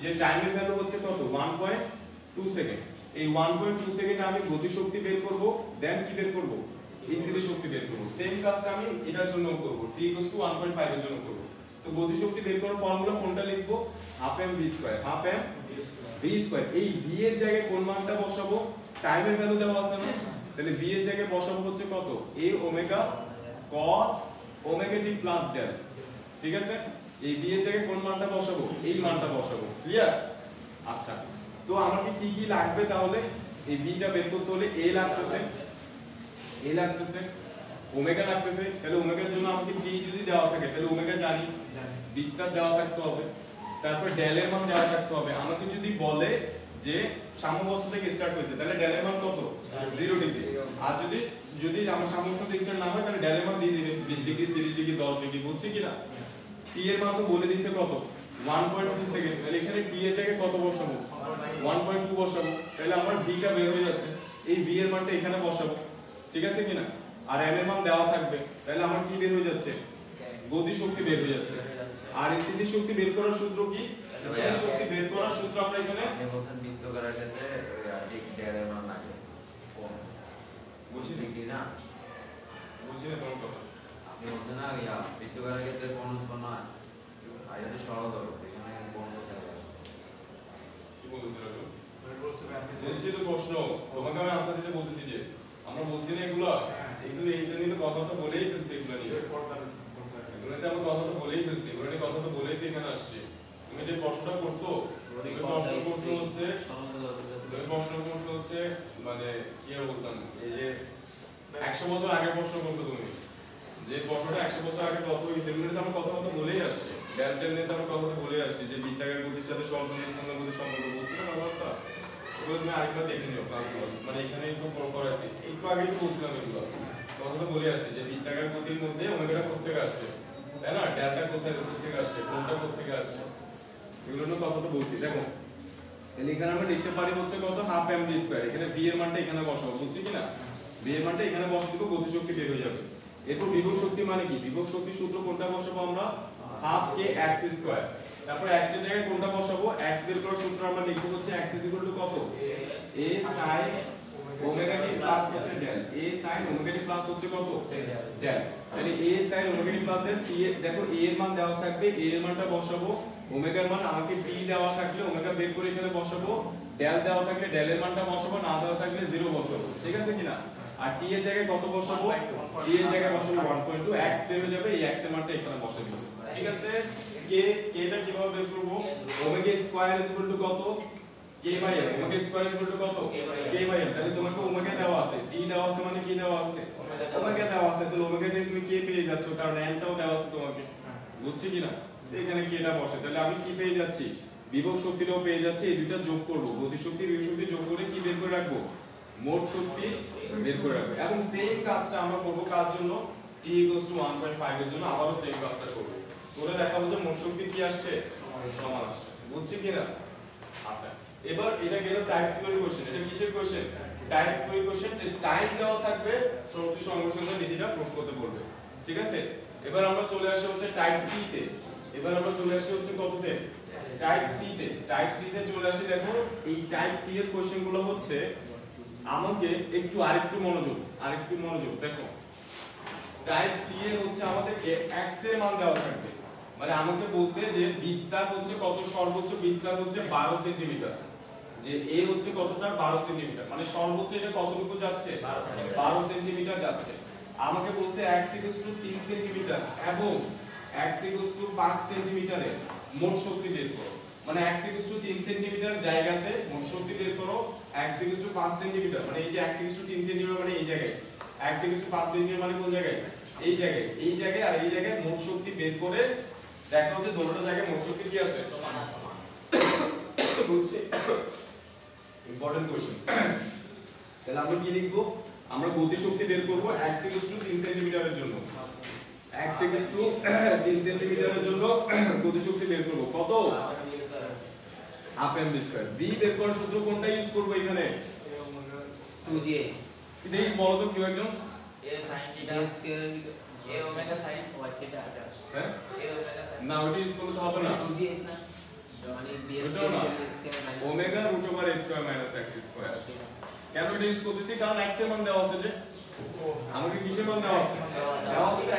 যে টাইমের ভ্যালু হচ্ছে কত? 1.2 সেকেন্ড। এই 1.2 সেকেন্ডে আমি গতি শক্তি বের করব, দেন কি বের করব? এই স্থিতি শক্তি বের করব। সেম কাজটা আমি এটার জন্য করব, t = 1.5 এর জন্য করব। তো গতি শক্তি বের করার ফর্মুলা কোনটা লিখব? Half m v square, half m v square. এই v এর জায়গায় কোন মানটা বসাবো? টাইমের ভ্যালু দেওয়া আছে না, তাহলে v এর জায়গায় বসাবো হচ্ছে কত? a omega cos omega t plus del, ঠিক আছে? এই v এর জায়গায় কোন মানটা বসাবো? এই মানটা বসাবো। ক্লিয়ার? আচ্ছা, তো আমাকে কি কি লাগবে তাহলে? এই v টা বের করতে হলে a লাগতেছে, ওমেগা লাগতেছে। তাহলে ওমেগার জন্য আমাকে t যদি দেওয়া থাকে তাহলে ওমেগা জানি, বিস্তার দেওয়া থাকতে হবে, তারপর ডেল এর মান দেওয়া থাকতে হবে। আমাকে যদি বলে যে সাম্যাবস্থা থেকে স্টার্ট হয়েছে তাহলে ডেল এর মান কত? 0 ডিগ্রি। আর যদি আমার সাম্যাবস্থা থেকে স্টার্ট না হয় তাহলে ডেল এর মান দিয়ে দিবে 20 ডিগ্রি, 30 ডিগ্রি, 10 ডিগ্রি। বুঝছি কিনা? t এর মান তো বলে দিয়েছে কত? 1.2 সেকেন্ড। তাহলে এখানে t এর জায়গায় কত বসাবো? 1.2 বসাবো। তাহলে আমার v টা বের হয়ে যাচ্ছে, এই v এর মানটা এখানে বসাবো, ঠিক আছে কিনা? আর m এর মান দেওয়া থাকবে, তাহলে আমার কি বের হয়ে যাচ্ছে? গতি শক্তি বের হয়ে যাচ্ছে। আর স্থিতি শক্তি বের করার সূত্র কি? স্থিতি শক্তি বের করার সূত্র আমরা এখানে বলছেন বৃত্তাকারের ক্ষেত্রে ঠিক ডেল এর মান লাগে কম, বুঝছি ডিগ্রি না? বুঝছি না তোমার কথা। আপনি বলছেন না বৃত্তাকারের ক্ষেত্রে কোন উৎপন্ন হয়, আর এটা তো সরল ধরো, এখানে কোন কোথায় যায়? কি বলছিস রাজু? বলছি তো প্রশ্ন, তোমাকে আমি আনসার দিতে বলতেছি যে আমরা বলছি না এগুলো, এগুলো এইটা নিয়ে তো কথা তো বলেই ফেলছি, এগুলো নিয়ে এগুলোতে আমরা কথা তো বলেই ফেলছি, এগুলো নিয়ে কথা তো বলেই তো এখানে আসছি। তুমি যে প্রশ্নটা করছো, তুমি প্রশ্ন করছো হচ্ছে মানে কি বলতাম, এই যে 100 বছর আগে প্রশ্ন করছো তুমি, যে প্রশ্নটা 100 বছর আগে কত হয়েছে, এগুলো নিয়ে আমরা কথা বলেই আসছি। ডেল্টা নিয়ে আমরা কথা বলেই আসছি যে বৃত্তাকার গতির সাথে সরলরেখার স্পন্দন গতির সম্পর্ক বলছি না কথাটা। এগুলো তুমি আরেকবার দেখে নিও ক্লাসগুলো, মানে এখানে একটু করাইছি, একটু আগেই তো বলছিলাম এগুলো, কথাটা বলে আসছি যে বৃত্তাকার গতির মধ্যে ওমেগাটা কোত্থেকে আসছে, তাই না? ডেল্টা কোত্থেকে আসছে, কোনটা কোত্থেকে আসছে, এগুলো নিয়ে কথাটা বলছি। দেখো তাহলে এখানে আমরা লিখতে পারি হচ্ছে কত? Half m v square. এখানে v এর মানটা এখানে বসাবো, বুঝছি কিনা? v এর মানটা এখানে বসিয়ে দেব, গতি শক্তি বের হয়ে যাবে। এরপর বিভব শক্তি মানে কি? বিভব শক্তির সূত্র কোনটা বসাবো আমরা? Half k x square. তারপর x এর জায়গায় কোনটা বসাবো? x বের করার সূত্র আমরা লিখব হচ্ছে x কত? a sin omega t plus হচ্ছে del, a sin omega t plus হচ্ছে কত? ডেল। তাহলে a sin omega t plus del, t দেখো a এর মান দেওয়া থাকবে, a এর মানটা বসাবো, ওমেগার মান আমাকে t দেওয়া থাকলে ওমেগা বের করে এখানে বসাবো, ডেল দেওয়া থাকলে ডেল এর মানটা বসাবো, না দেওয়া থাকলে 0 বসাবো, ঠিক আছে কিনা? আর t এর জায়গায় কত বসাবো? t এর জায়গায় বসাবো 1.2, x বের হয়ে যাবে, এই x এর মানটা এখানে বসাই দেব, ঠিক আছে? k টা কিভাবে বের করব? ওমেগা স্কয়ার কত? k by m। Omega square কত? k by m। তাহলে তোমাকে ওমেগা দেওয়া আছে, t দেওয়া আছে, মানে কি দেওয়া আছে? ওমেগা দেওয়া আছে। তাহলে ওমেগা দিয়ে তুমি k পেয়ে যাচ্ছ, কারণ n টাও দেওয়া আছে তোমাকে, বুঝছি কিনা? এখানে k টা বসে, তাহলে আমি কি পেয়ে যাচ্ছি? বিভব শক্তিটাও পেয়ে যাচ্ছি। এই দুটো যোগ করব, গতি শক্তি বিভব শক্তি যোগ করে কি বের করে রাখবো? মোট শক্তি বের করে রাখবো। এবং সেম কাজটা আমরা করব কার জন্য? t = 1.5 এর জন্য আবারও সেম কাজটা করব, করে দেখাবো যে মোট শক্তি কি আসছে? সমান আসছে, বুঝছি কিনা? আচ্ছা, এবার এটা গেল টাইপ 2 এর কোশ্চেন। এটা কিসের কোশ্চেন? টাইপ 2 ইকুয়েশন টাইম দেওয়া থাকবে শক্তি সংরক্ষণের নীতিটা প্রয়োগ করতে বলবে ঠিক আছে এবার আমরা চলে আসি হচ্ছে টাইপ 3 তে এবার আমরা চলে আসি হচ্ছে কততে টাইপ 3 তে টাইপ 3 তে চলে আসি দেখো এই টাইপ 3 এর কোশ্চেনগুলো হচ্ছে আমাকে আরেকটু মনোযোগ দেখো টাইপ 3 এর হচ্ছে আমাদেরকে x এর মান দেওয়া থাকবে মানে আমাকে বলছে যে বিস্তার হচ্ছে কত সর্বোচ্চ বিস্তার হচ্ছে 12 সেন্টিমিটার যে a হচ্ছে কতটা 12 সেন্টিমিটার মানে সর্বোচ্চ এটা কতটুকু যাচ্ছে 12 সেন্টিমিটার যাচ্ছে আমাকে বলছে x 3 সেন্টিমিটার এবং x 5 সেন্টিমিটারে মোট শক্তি বের করো মানে x 3 সেন্টিমিটার জায়গাতে মোট শক্তি বের করো x 5 সেন্টিমিটার মানে এই যে x 3 সেন্টিমিটার মানে এই জায়গায় x 5 সেন্টিমিটার মানে কোন জায়গায় এই জায়গায় আর এই জায়গায় মোট শক্তি বের করে দেখা হচ্ছে দুটো জায়গায় মোট শক্তি কি আছে সমান আছে বুঝছি ইম্পর্টেন্ট কোশ্চেন তাহলে আমরা কি লিখবো আমরা গতি শক্তি বের করব x 3 সেন্টিমিটারের জন্য x 3 সেন্টিমিটারের জন্য গতি শক্তি বের করব কত হাফ mv স্কয়ার v বের করার সূত্র কোনটা ইউজ করব এখানে 2gs দেখি বলো তো কেউ একজন a sin theta square a omega sin y theta হ্যাঁ a ওমেগা sin না ওটা ইউজ করলে তো হবে না 2gs না মানে b square minus omega root over a square minus x square কেন এটা ইউজ করতেছি কারণ x এর মান দেওয়া আছে যে আমাকে কিসের মান দেওয়া আছে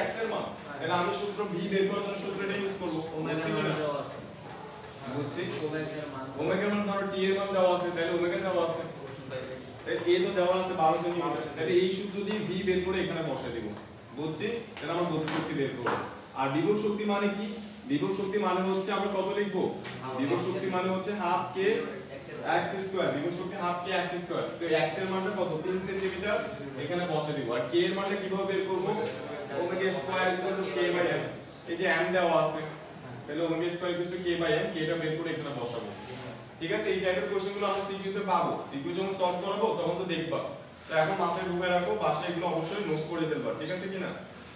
x এর মান তাহলে আমি সূত্র v বের করার জন্য সূত্রটা ইউজ করব ওমেগা মান দেওয়া আছে বুঝছি ওমেগা মান ধরো t এর মান দেওয়া আছে তাহলে ওমেগা দেওয়া আছে a তো দেওয়া আছে 12 সেন্টিমিটার তাহলে এই সূত্র দিয়ে v বের করে এখানে বসাই দেব বুঝছি তাহলে আমরা গতি শক্তি বের করব আর বিভব শক্তি মানে কি বিভব শক্তি মানে হচ্ছে আমরা কত লিখব বিভব শক্তি মানে হচ্ছে হাফ k x স্কয়ার বিভব শক্তি হাফ k x স্কয়ার তো x এর মানটা কত 3 সেন্টিমিটার এখানে বসাই দেব আর k এর মানটা কিভাবে বের করব omega square k by m এই যে m দেওয়া আছে তাহলে omega square k by m k টা বের করে এখানে বসাবো ঠিক আছে এই টাইপের কোশ্চেনগুলো আমরা সিকিউ তে পাবো সিকিউ যখন সলভ করব তখন তো দেখবা তো এখন মাথায় ঢুকে রাখো বাসায় এগুলো অবশ্যই নোট করে ফেলবা ঠিক আছে কিনা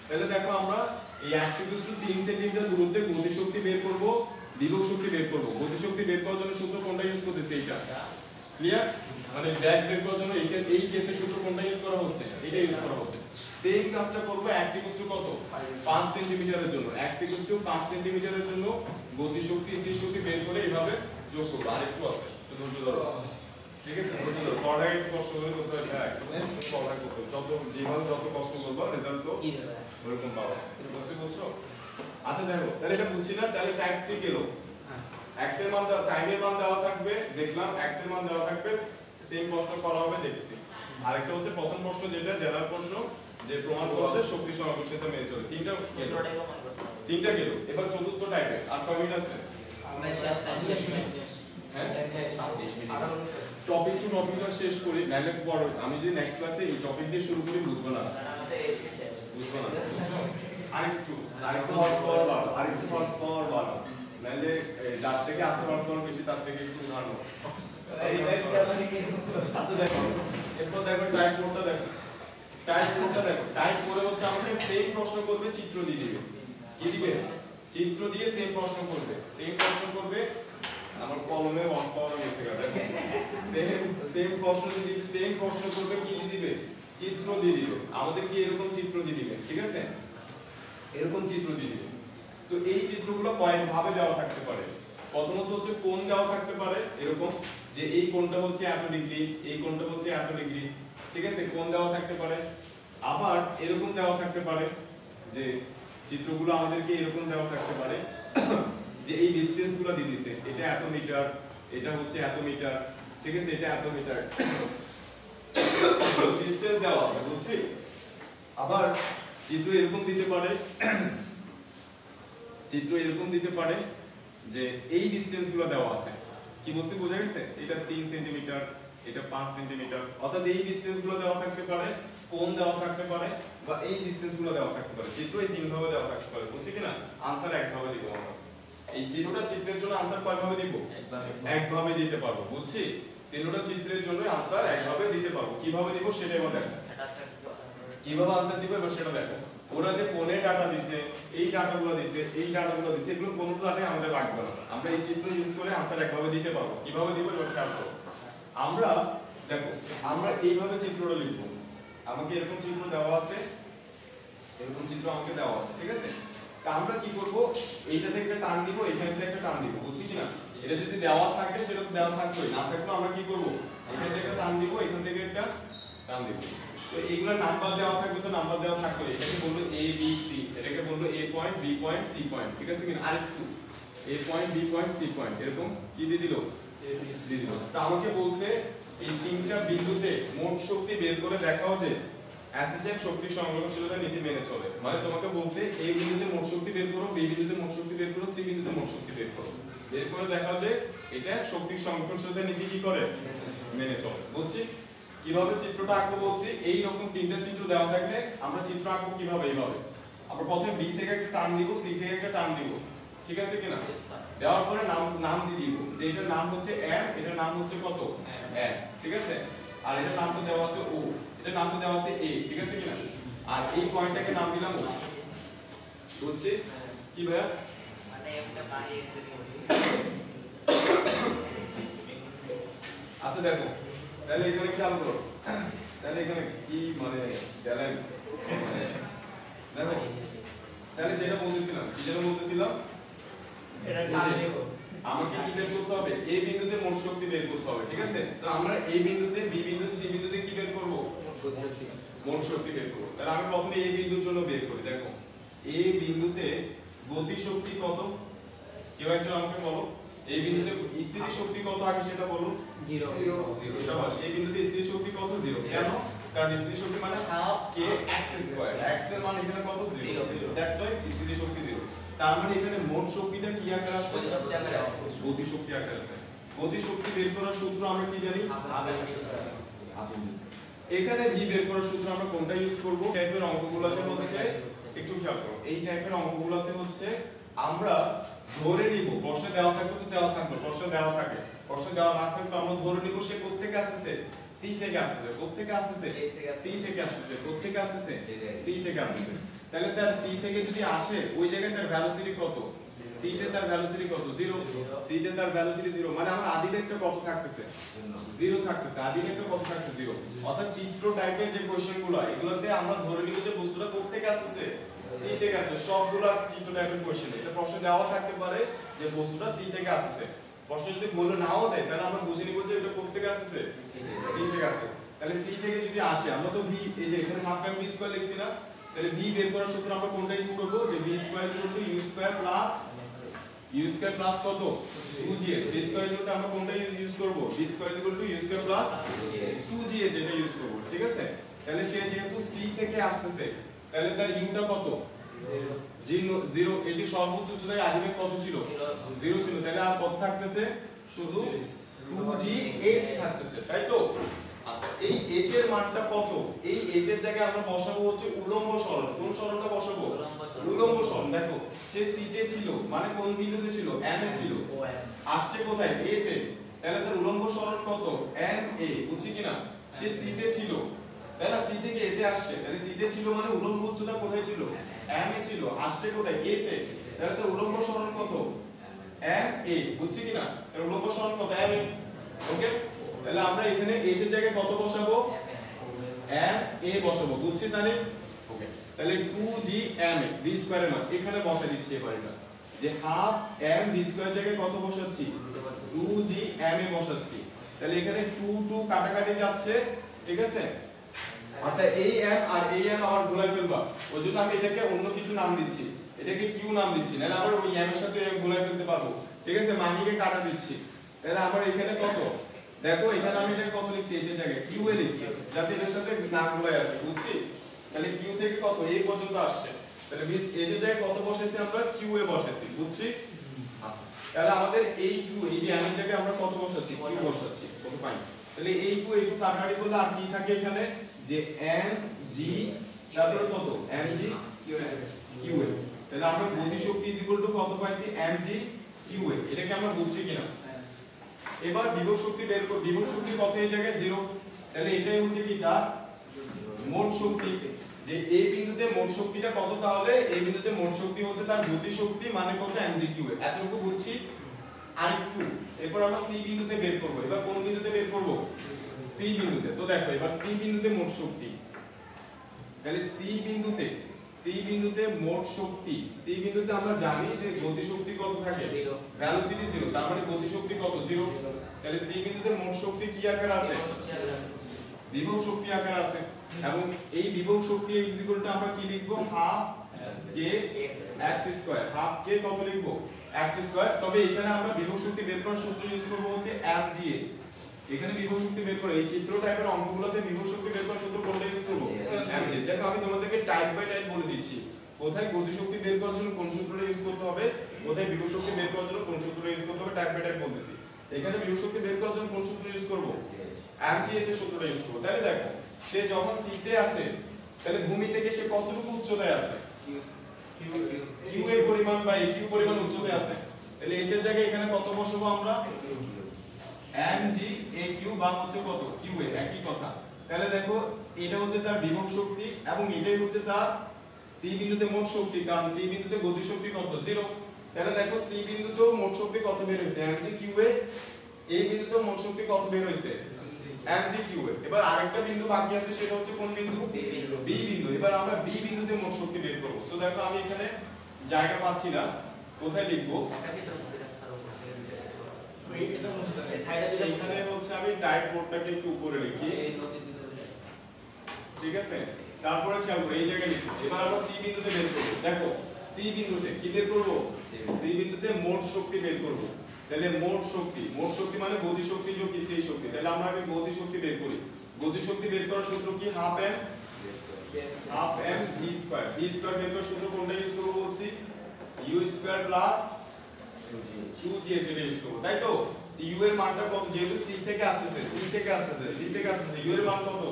তাহলে দেখো আমরা এই x 3 সেন্টিমিটার দূরত্বে গতি শক্তি বের করব বিভব শক্তি বের করব গতি শক্তি বের করার জন্য সূত্র কোনটা ইউজ করতেছি এইটা ক্লিয়ার মানে ব্যাক বের করার জন্য এই কেসে সূত্র কোনটা ইউজ করা হচ্ছে এটা ইউজ করা হচ্ছে সেম কাজটা করব x কত 5 সেন্টিমিটারের জন্য x 5 সেন্টিমিটারের জন্য গতি শক্তি সেই শক্তি বের করে এইভাবে যোগ করব আরেকটু আছে তো ধৈর্য ধরো ঠিক আছে ধৈর্য ধরো পড়া একটু কষ্ট করে করতে হবে একদম পড়া করতে যত যেভাবে যত কষ্ট করবা রেজাল্ট তো ওরকম পাওয়া বুঝতে বুঝছো আচ্ছা দেখো তাহলে এটা বুঝছি না তাহলে টাইপ 3 গেল x এর মান টাইমের মান দেওয়া থাকবে দেখলাম x এর মান দেওয়া থাকবে সেম প্রশ্ন করা হবে দেখছি আরেকটা হচ্ছে প্রথম প্রশ্ন যেটা জেনারেল প্রশ্ন যে প্রমাণ করতে শক্তি সংরক্ষিত মেনে চলে তিনটা গেল এবার চতুর্থ টাইপে আর কয় মিনিট আছে হ্যাঁ টপিক টু টপিক শেষ করি নাইলে পড়ো আমি যদি নেক্সট ক্লাসে এই টপিক দিয়ে শুরু করি বুঝবো না বুঝবো না আরেকটু ফাস্ট পাওয়ার বাড়ো নাইলে যার থেকে আসে ফাস্ট পাওয়ার বেশি তার থেকে একটু ভালো আচ্ছা দেখো এরপর দেখো টাইপ 4টা দেখো টাইপ 4 হচ্ছে আমাদের সেম প্রশ্ন করবে চিত্র দিয়ে দিবে কি দিবে চিত্র দিয়ে সেম প্রশ্ন করবে আমার কলমে ওয়াস পাওয়ার গেছে গা সেম প্রশ্ন দিয়ে সেম প্রশ্ন করবে কি দিয়ে দিবে চিত্র দিয়ে দিবে আমাদের কি এরকম চিত্র দিয়ে দিবে ঠিক আছে এরকম চিত্র দিয়ে দিবে তো এই চিত্রগুলো কয়েক ভাবে দেওয়া থাকতে পারে প্রথমত হচ্ছে কোণ দেওয়া থাকতে পারে এরকম যে এই কোণটা হচ্ছে এত ডিগ্রি এই কোণটা হচ্ছে এত ডিগ্রি ঠিক আছে কোণ দেওয়া থাকতে পারে আবার এরকম দেওয়া থাকতে পারে যে চিত্রগুলো আমাদেরকে এরকম দেওয়া থাকতে পারে যে এই ডিসটেন্সগুলো দিয়ে দিয়েছে এটা এত মিটার এটা হচ্ছে এত মিটার ঠিক আছে এটা এত মিটার ডিসটেন্স দেওয়া আছে বুঝছি আবার চিত্র এরকম দিতে পারে যে এই ডিসটেন্সগুলো দেওয়া আছে কি বলছি বোঝা গেছে এটা 3 সেন্টিমিটার এটা 5 সেন্টিমিটার অর্থাৎ এই ডিসটেন্সগুলো দেওয়া থাকতে পারে কোণ দেওয়া থাকতে পারে বা এই ডিসটেন্সগুলো দেওয়া থাকতে পারে চিত্র এই তিন ভাবে দেওয়া থাকতে পারে বুঝছি কিনা आंसर এক ভাবে দিব আমরা এই তিনটা চিত্রের জন্য आंसर কয় ভাবে দিব এক ভাবে দিতে পারবো বুঝছি তিনটা চিত্রের জন্য आंसर এক ভাবে দিতে পারবো কিভাবে দিব সেটা এবার দেখো কিভাবে आंसर দিব এবার সেটা দেখো ওরা যে কোণে ডাটা দিছে এই ডাটাগুলো দিছে এগুলো কোনো ডাটাই আমাদের লাগবে না আমরা এই চিত্র ইউজ করে आंसर এক ভাবে দিতে পারবো কিভাবে দিব এবার খেয়াল করো আমরা দেখো আমরা এইভাবে চিত্রটা লিখবো, আমাকে এরকম চিত্র দেওয়া আছে, এরকম চিত্র আমাকে দেওয়া আছে, ঠিক আছে? তা আমরা কি করব, এইটা থেকে একটা টান দিব, এখান থেকে একটা টান দিব, বুঝছি কিনা? এটা যদি দেওয়া থাকে সেটা তো দেওয়া থাকবেই, না থাকলে আমরা কি করব, এখান থেকে একটা টান দিব, এখান থেকে একটা টান দিব। তো এইগুলা নাম্বার দেওয়া থাকবে, তো নাম্বার দেওয়া থাকবে, এটাকে বলবো এ বি সি, এটাকে বলবো A point B point C point, ঠিক আছে কিনা? আরেকটু A point B point C point, এরকম কি দিয়ে দিল, এ বি সি দিয়ে দিল। তা আমাকে বলছে এই তিনটা বিন্দুতে মোট শক্তি বের করে দেখাও যে অ্যাসিডের শক্তি সংরক্ষণশীলতা নীতি মেনে চলে। মানে তোমাকে বলছে এই বিন্দুতে মোট শক্তি বের করো, বি বিন্দুতে মোট শক্তি বের করো, সি বিন্দুতে মোট শক্তি বের করো, বের করে দেখাও যে এটা শক্তি সংরক্ষণশীলতা নীতি কি করে, মেনে চলে। বুঝছি কিভাবে চিত্রটা আঁকবো বলছি? এই রকম তিনটা চিত্র দেওয়া থাকলে আমরা চিত্র আঁকবো কিভাবে, এইভাবে আমরা প্রথমে বি থেকে একটা টান দিব, সি থেকে একটা টান দিব, ঠিক আছে কিনা? দেওয়ার পরে নাম দিয়ে দিব, যে এটার নাম হচ্ছে এম, এটার নাম হচ্ছে কত, এম, ঠিক আছে? আর এটার নাম তো দেওয়া আছে ও, এটার নাম তো দেওয়া আছে এ, ঠিক আছে কিনা? আর এই পয়েন্টটাকে নাম দিলাম ও। বুঝছি কি ভাইয়া? মানে একটা বাইরে থেকে আচ্ছা দেখো, তাহলে এখানে খেয়াল করো, তাহলে এখানে কি মানে গেলেন, দেখো তাহলে যেটা বলতেছিলাম, কি যেটা বলতেছিলাম, এটা টান দেব, আমাকে কি বের করতে হবে, এই বিন্দুতে মোট শক্তি বের করতে হবে, ঠিক আছে? তো আমরা এই বিন্দুতে, বি বিন্দুতে, সি বিন্দুতে কি বের করব, মোট শক্তি বের করব। তাহলে আমি প্রথমে এই বিন্দুর জন্য বের করি। দেখো এই বিন্দুতে গতি শক্তি কত, কেউ একজন আমাকে বলো। এই বিন্দুতে স্থিতি শক্তি কত আগে সেটা বলো। 0 0 শাবাশ। এই বিন্দুতে স্থিতি শক্তি কত, 0। কেন? কারণ স্থিতি শক্তি মানে হাফ কে এক্স স্কয়ার, এক্স এর মান এখানে কত, 0, দ্যাটস ওয়াই স্থিতি শক্তি 0। তার মানে এখানে মোট শক্তিটা কি আকারে আছে, গতি শক্তি আকারে আছে। গতি শক্তি বের করার সূত্র আমরা কি জানি, এখানে ভি বের করার সূত্র আমরা কোনটা ইউজ করব? টাইপের অঙ্কগুলোতে হচ্ছে, একটু খেয়াল করো, এই টাইপের অঙ্কগুলোতে হচ্ছে আমরা ধরে নিব, প্রশ্নে দেওয়া থাকবে তো দেওয়া থাকবে, প্রশ্নে দেওয়া থাকে, প্রশ্নে দেওয়া না থাকলে আমরা ধরে নিব সে কোত্থেকে আসছে, সি থেকে আসছে, কোত্থেকে আসছে, সি থেকে আসছে, কোত্থেকে আসছে, সি থেকে আসছে। তাহলে তার সি থেকে যদি আসে ওই জায়গায় তার ভ্যালোসিটি কত, সি তে তার ভ্যালোসিটি কত, 0, সি তে তার ভ্যালোসিটি 0, মানে আমার আদি ভেক্টর কত থাকতেছে, 0 থাকতেছে, আদি ভেক্টর কত থাকতেছে, 0। অর্থাৎ চিত্র টাইপের যে কোশ্চেনগুলো এগুলোতে আমরা ধরে নিব যে বস্তুটা কোত্থেকে আসছে, সি থেকে আসছে। সবগুলো চিত্র টাইপের কোশ্চেন, এটা প্রশ্নে দেওয়া থাকতে পারে যে বস্তুটা সি থেকে আসছে। প্রশ্ন যদি বলে নাও দেয় তাহলে আমরা বুঝে নিব যে এটা কোত্থেকে আসছে, সি থেকে আসছে। তাহলে সি থেকে যদি আসে, আমরা তো ভি, এই যে এখানে হাফ টাইম ভি স্কয়ার লিখছি না, তাহলে ভি বের করার সূত্র আমরা কোনটা ইউজ করব, যে v square u square plus u square plus কত, 2g। ভি স্কয়ার সূত্র আমরা কোনটা ইউজ করব, v square u square plus 2g যেটা ইউজ করব, ঠিক আছে? তাহলে সে যেহেতু সি থেকে আসছে তাহলে তার ইউটা কত, 0। এই যে সর্বোচ্চ উচ্চতায় আদি বেগ কত ছিল, 0 ছিল। তাহলে আর কত থাকতেছে, শুধু 2gh থাকতেছে, তাই তো? আচ্ছা এই h এর মানটা কত, এই h এর জায়গায় আমরা বসাবো হচ্ছে উলম্ব সরণ। কোন সরণটা বসাবো, উলম্ব সরণ। দেখো সে সি তে ছিল, মানে কোন বিন্দুতে ছিল, m এ ছিল, আসছে কোথায়, a তে, তাহলে তার উলম্ব সরণ কত, m a, বুঝছি কিনা? সে সি তে ছিল, তাই না? সি থেকে a তে আসছে, তাহলে সি তে ছিল মানে উলম্ব উচ্চতা কোথায় ছিল, m এ ছিল, আসছে কোথায়, a তে, তাহলে তার উলম্ব সরণ কত, m a, বুঝছি কিনা? তার উলম্ব সরণ কত, m a। ওকে, তাহলে আমরা এখানে h এর জায়গায় কত বসাবো, m a বসাবো, বুঝছি জানি? ওকে, তাহলে 2g m a, v square এর মান এখানে বসাই দিচ্ছি এবার, এটা যে হাফ m v স্কয়ার জায়গায় কত বসাচ্ছি, 2g m a বসাচ্ছি। তাহলে এখানে 2 2 কাটাকাটি যাচ্ছে, ঠিক আছে? আচ্ছা এই m আর এই m আবার গুলাই ফেলবা, ওই জন্য আমি এটাকে অন্য কিছু নাম দিচ্ছি, এটাকে q নাম দিচ্ছি, নাহলে আবার ওই m এর সাথে m গুলাই ফেলতে পারবো, ঠিক আছে? মানিকে কাটা দিচ্ছি। তাহলে আমার এখানে কত, দেখো এখানে আমি এটা কত লিখছি, h এর জায়গায় q এ লিখছি, যাতে এর সাথে না গুলাই আসে, বুঝছি? তাহলে q থেকে কত, a পর্যন্ত আসছে, তাহলে h এর জায়গায় কত বসাইছি আমরা, q এ বসাইছি, বুঝছি? আচ্ছা তাহলে আমাদের এই q, এই যে m এর জায়গায় আমরা কত বসাচ্ছি, q বসাচ্ছি, কত পাই? তাহলে এই q এই q কাটাকাটি করলে আর কি থাকে এখানে, যে m g তারপরে কত, m g q a। তাহলে আমরা গতি শক্তি কত পাইছি, m g q a। এটাকে আমরা বুঝছি কিনা? এবার বিভব শক্তি বের করব, বিভব শক্তি কত এই জায়গায়, 0। তাহলে এটাই হচ্ছে কি তার মোট শক্তি, যে এই বিন্দুতে মোট শক্তিটা কত, তাহলে এই বিন্দুতে মোট শক্তি হচ্ছে তার গতি শক্তি, মানে কত, mg q a। এতটুকু বুঝছি। আরেকটু এরপর আমরা সি বিন্দুতে বের করব। এবার কোন বিন্দুতে বের করব, সি বিন্দুতে। তো দেখো এবার সি বিন্দুতে মোট শক্তি, তাহলে সি বিন্দুতে মোট শক্তি, সি বিন্দুতে আমরা জানি যে গতি শক্তি কত থাকে, ভেলোসিটি 0, তার মানে গতি শক্তি কত 0। তাহলে সি বিন্দুতে মোট শক্তি কি আকারে আছে, বিভব শক্তি আকারে আছে, এবং এই বিভব শক্তি ইজ ইকুয়াল টু আমরা কি লিখবো, হাফ কে এক্স স্কয়ার। হাফ কে কত লিখবো, এক্স স্কয়ার। তবে এখানে আমরা বিভব শক্তি বের করার সূত্র ইউজ করব হচ্ছে mgh। এখানে বিভব শক্তি বের করে এই চিত্র টাইপের অঙ্কগুলোতে বিভব শক্তি বের করার সূত্র কোনটা ইউজ করব, mgh। দেখো আমি তোমাদেরকে টাইপ বাই টাইপ বলে দিচ্ছি, কোথায় গতি শক্তি বের করার জন্য কোন সূত্রটা ইউজ করতে হবে, কোথায় বিভব শক্তি বের করার জন্য কোন সূত্রটা ইউজ করতে হবে, টাইপ বাই টাইপ বলতেছি। এখানে বিভব শক্তি বের করার জন্য কোন সূত্র ইউজ করব, mgh এর সূত্রটা ইউজ করব। তাহলে দেখো সে যখন সি তে আছে, তাহলে ভূমি থেকে সে কতটুকু উচ্চতায় আছে, কিউ এর পরিমাণ বা কিউ পরিমাণ উচ্চতায় আছে। তাহলে h এর জায়গায় এখানে কত বসাবো আমরা, mg বা হচ্ছে কত কিউ এ, একই কথা। তাহলে দেখো এটা হচ্ছে তার বিভব শক্তি এবং এটাই হচ্ছে তার সি বিন্দুতে মোট শক্তি, কারণ সি বিন্দুতে গতি শক্তি কত 0। তাহলে দেখো সি বিন্দুতেও মোট শক্তি কত বের হইছে, mg কিউ এ। এই বিন্দুতেও মোট শক্তি কত বের হইছে, mg কিউ এ। এবার আরেকটা বিন্দু বাকি আছে, সেটা হচ্ছে কোন বিন্দু, বি বিন্দু। এবার আমরা বি বিন্দুতে মোট শক্তি বের করব। সো দেখো আমি এখানে জায়গা পাচ্ছি না, কোথায় লিখবো, এখানে হচ্ছে আমি টাইপ 4টাকে একটু উপরে লিখি, ঠিক আছে। তারপরে খেয়াল করো এই জায়গায় লিখতেছি। এবার আমরা সি বিন্দুতে বের করব। দেখো সি বিন্দুতে কি বের করব, সি বিন্দুতে মোট শক্তি বের করব। তাহলে মোট শক্তি মানে গতি শক্তি যোগ কি সেই শক্তি। তাহলে আমরা আগে গতি শক্তি বের করি। গতি শক্তি বের করার সূত্র কি, half m v square. V square বের করার সূত্র কোনটা ইউজ করব বলছি, ইউ স্কয়ার প্লাস 2gh এটা ইউজ করব, তাই তো। ইউ এর মানটা কত, যেহেতু সি থেকে আসছে ইউ এর মান কত,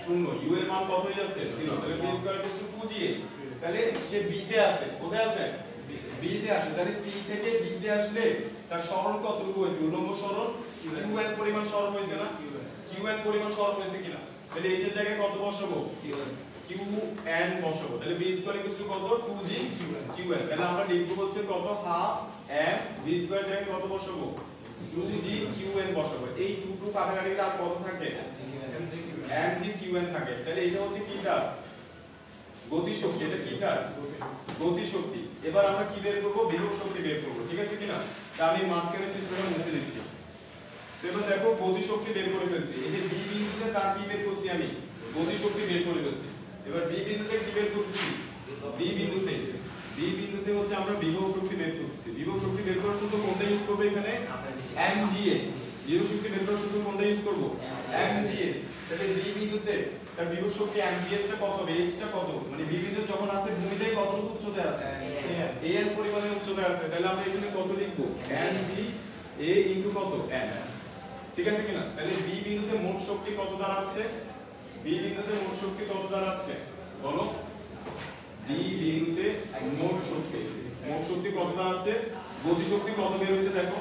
0। ইউ এর মান কত হয়ে যাচ্ছে, 0। তাহলে V square equal to 2gh। তাহলে সে বি তে আছে, কোথায় আছে, বি তে আছে। তাহলে সি থেকে বি তে আসলে তার সরণ কতটুকু হয়েছে, উল্লম্ব সরণ কিউ এন পরিমাণ সরণ হয়েছে না, কিউ এন পরিমাণ সরণ হয়েছে কিনা। তাহলে h এর জায়গায় কত বসাবো, কিউ এন বসাবো। তাহলে বি স্কয়ার ইকুয়াল টু কত, 2g কিউ এন। তাহলে আমরা লিখবো হচ্ছে কত, হাফ এম ভি স্কয়ার জায়গায় কত বসাবো, 2g কিউ এন বসাবো। এই 2 কাটাকাটি গেলে আর কত থাকে, mg কিউ এন থাকে। তাহলে এটা হচ্ছে কি, তার গতি শক্তি। এটা কি, তার গতি শক্তি। এবার আমরা কি বের করব, বিভব শক্তি বের করব, ঠিক আছে কিনা। তা আমি মাঝখানে চিত্রটা মুছে দিচ্ছি। তো এবার দেখো গতি শক্তি বের করে ফেলছি। এই যে বি বিন্দুতে তার কি বের করছি, আমি গতি শক্তি বের করে ফেলছি। এবার বি বিন্দুতে কি বের করতেছি, বি বিন্দুতে হচ্ছে আমরা বিভব শক্তি বের করতেছি। বিভব শক্তি বের করার সূত্র কোনটা ইউজ করব, এখানে mgh। বিভব শক্তি বের করার সূত্র কোনটা ইউজ করব, mgh। তাহলে বি বিন্দুতে তার বিভব শক্তি mgh টা কত হবে, h টা কত, মানে বি বিন্দু যখন আছে ভূমিতে কতটুকু উচ্চতায় আছে, a এর পরিমাণে উচ্চতায় আছে। তাহলে আমরা এখানে কত লিখব, mg a ইনটু কত, n, ঠিক আছে কিনা। তাহলে বি বিন্দুতে মোট শক্তি কত দাঁড়াচ্ছে, বি বিন্দুতে মোট শক্তি কত দাঁড়াচ্ছে বলো, বি বিন্দুতে মোট শক্তি কত দাঁড়াচ্ছে, গতি শক্তি কত বের হয়েছে দেখো,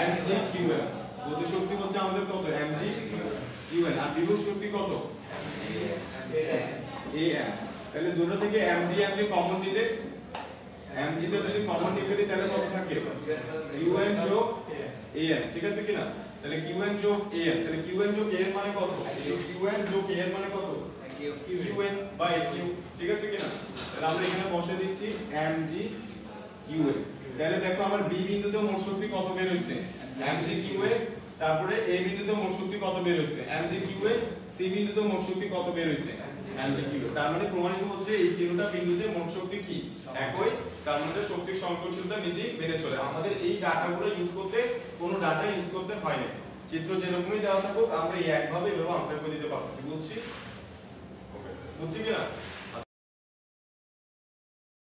mg কিউ এন। গতি শক্তি হচ্ছে আমাদের কত, mg কিউ এন। আর বিভব শক্তি কত, an। তাহলে দুটো থেকে mg কমন নিলে, mg টা যদি কমন নিতে তাহলে কত থাকে, un যোগ an, ঠিক আছে কিনা। তাহলে qn যোগ an, তাহলে qn যোগ an মানে কত, qn যোগ an মানে কত, qn বাই q, ঠিক আছে কিনা। তাহলে আমরা এখানে বসে দিচ্ছি mg qn। তাহলে দেখো আমার বি বিন্দুতে মোট শক্তি কত বের হইছে, mg qn। তারপরে a বিন্দুতে মোট শক্তি কত বের হইছে, mg qn। সি বিন্দুতে মোট শক্তি কত বের হইছে, mg qn। তার মানে প্রমাণিত হচ্ছে এই তিনটা বিন্দুতে মোট শক্তি কি একই, তার মধ্যে শক্তির সংকলনশীলতা নীতি মেনে চলে। আমাদের এই ডাটাগুলো ইউজ করতে কোনো ডাটা ইউজ করতে হয় না, চিত্র যেরকমই দেওয়া থাকুক আমরা এই একভাবে এভাবে আনসার করে দিতে পারছি। বুঝছি কিনা।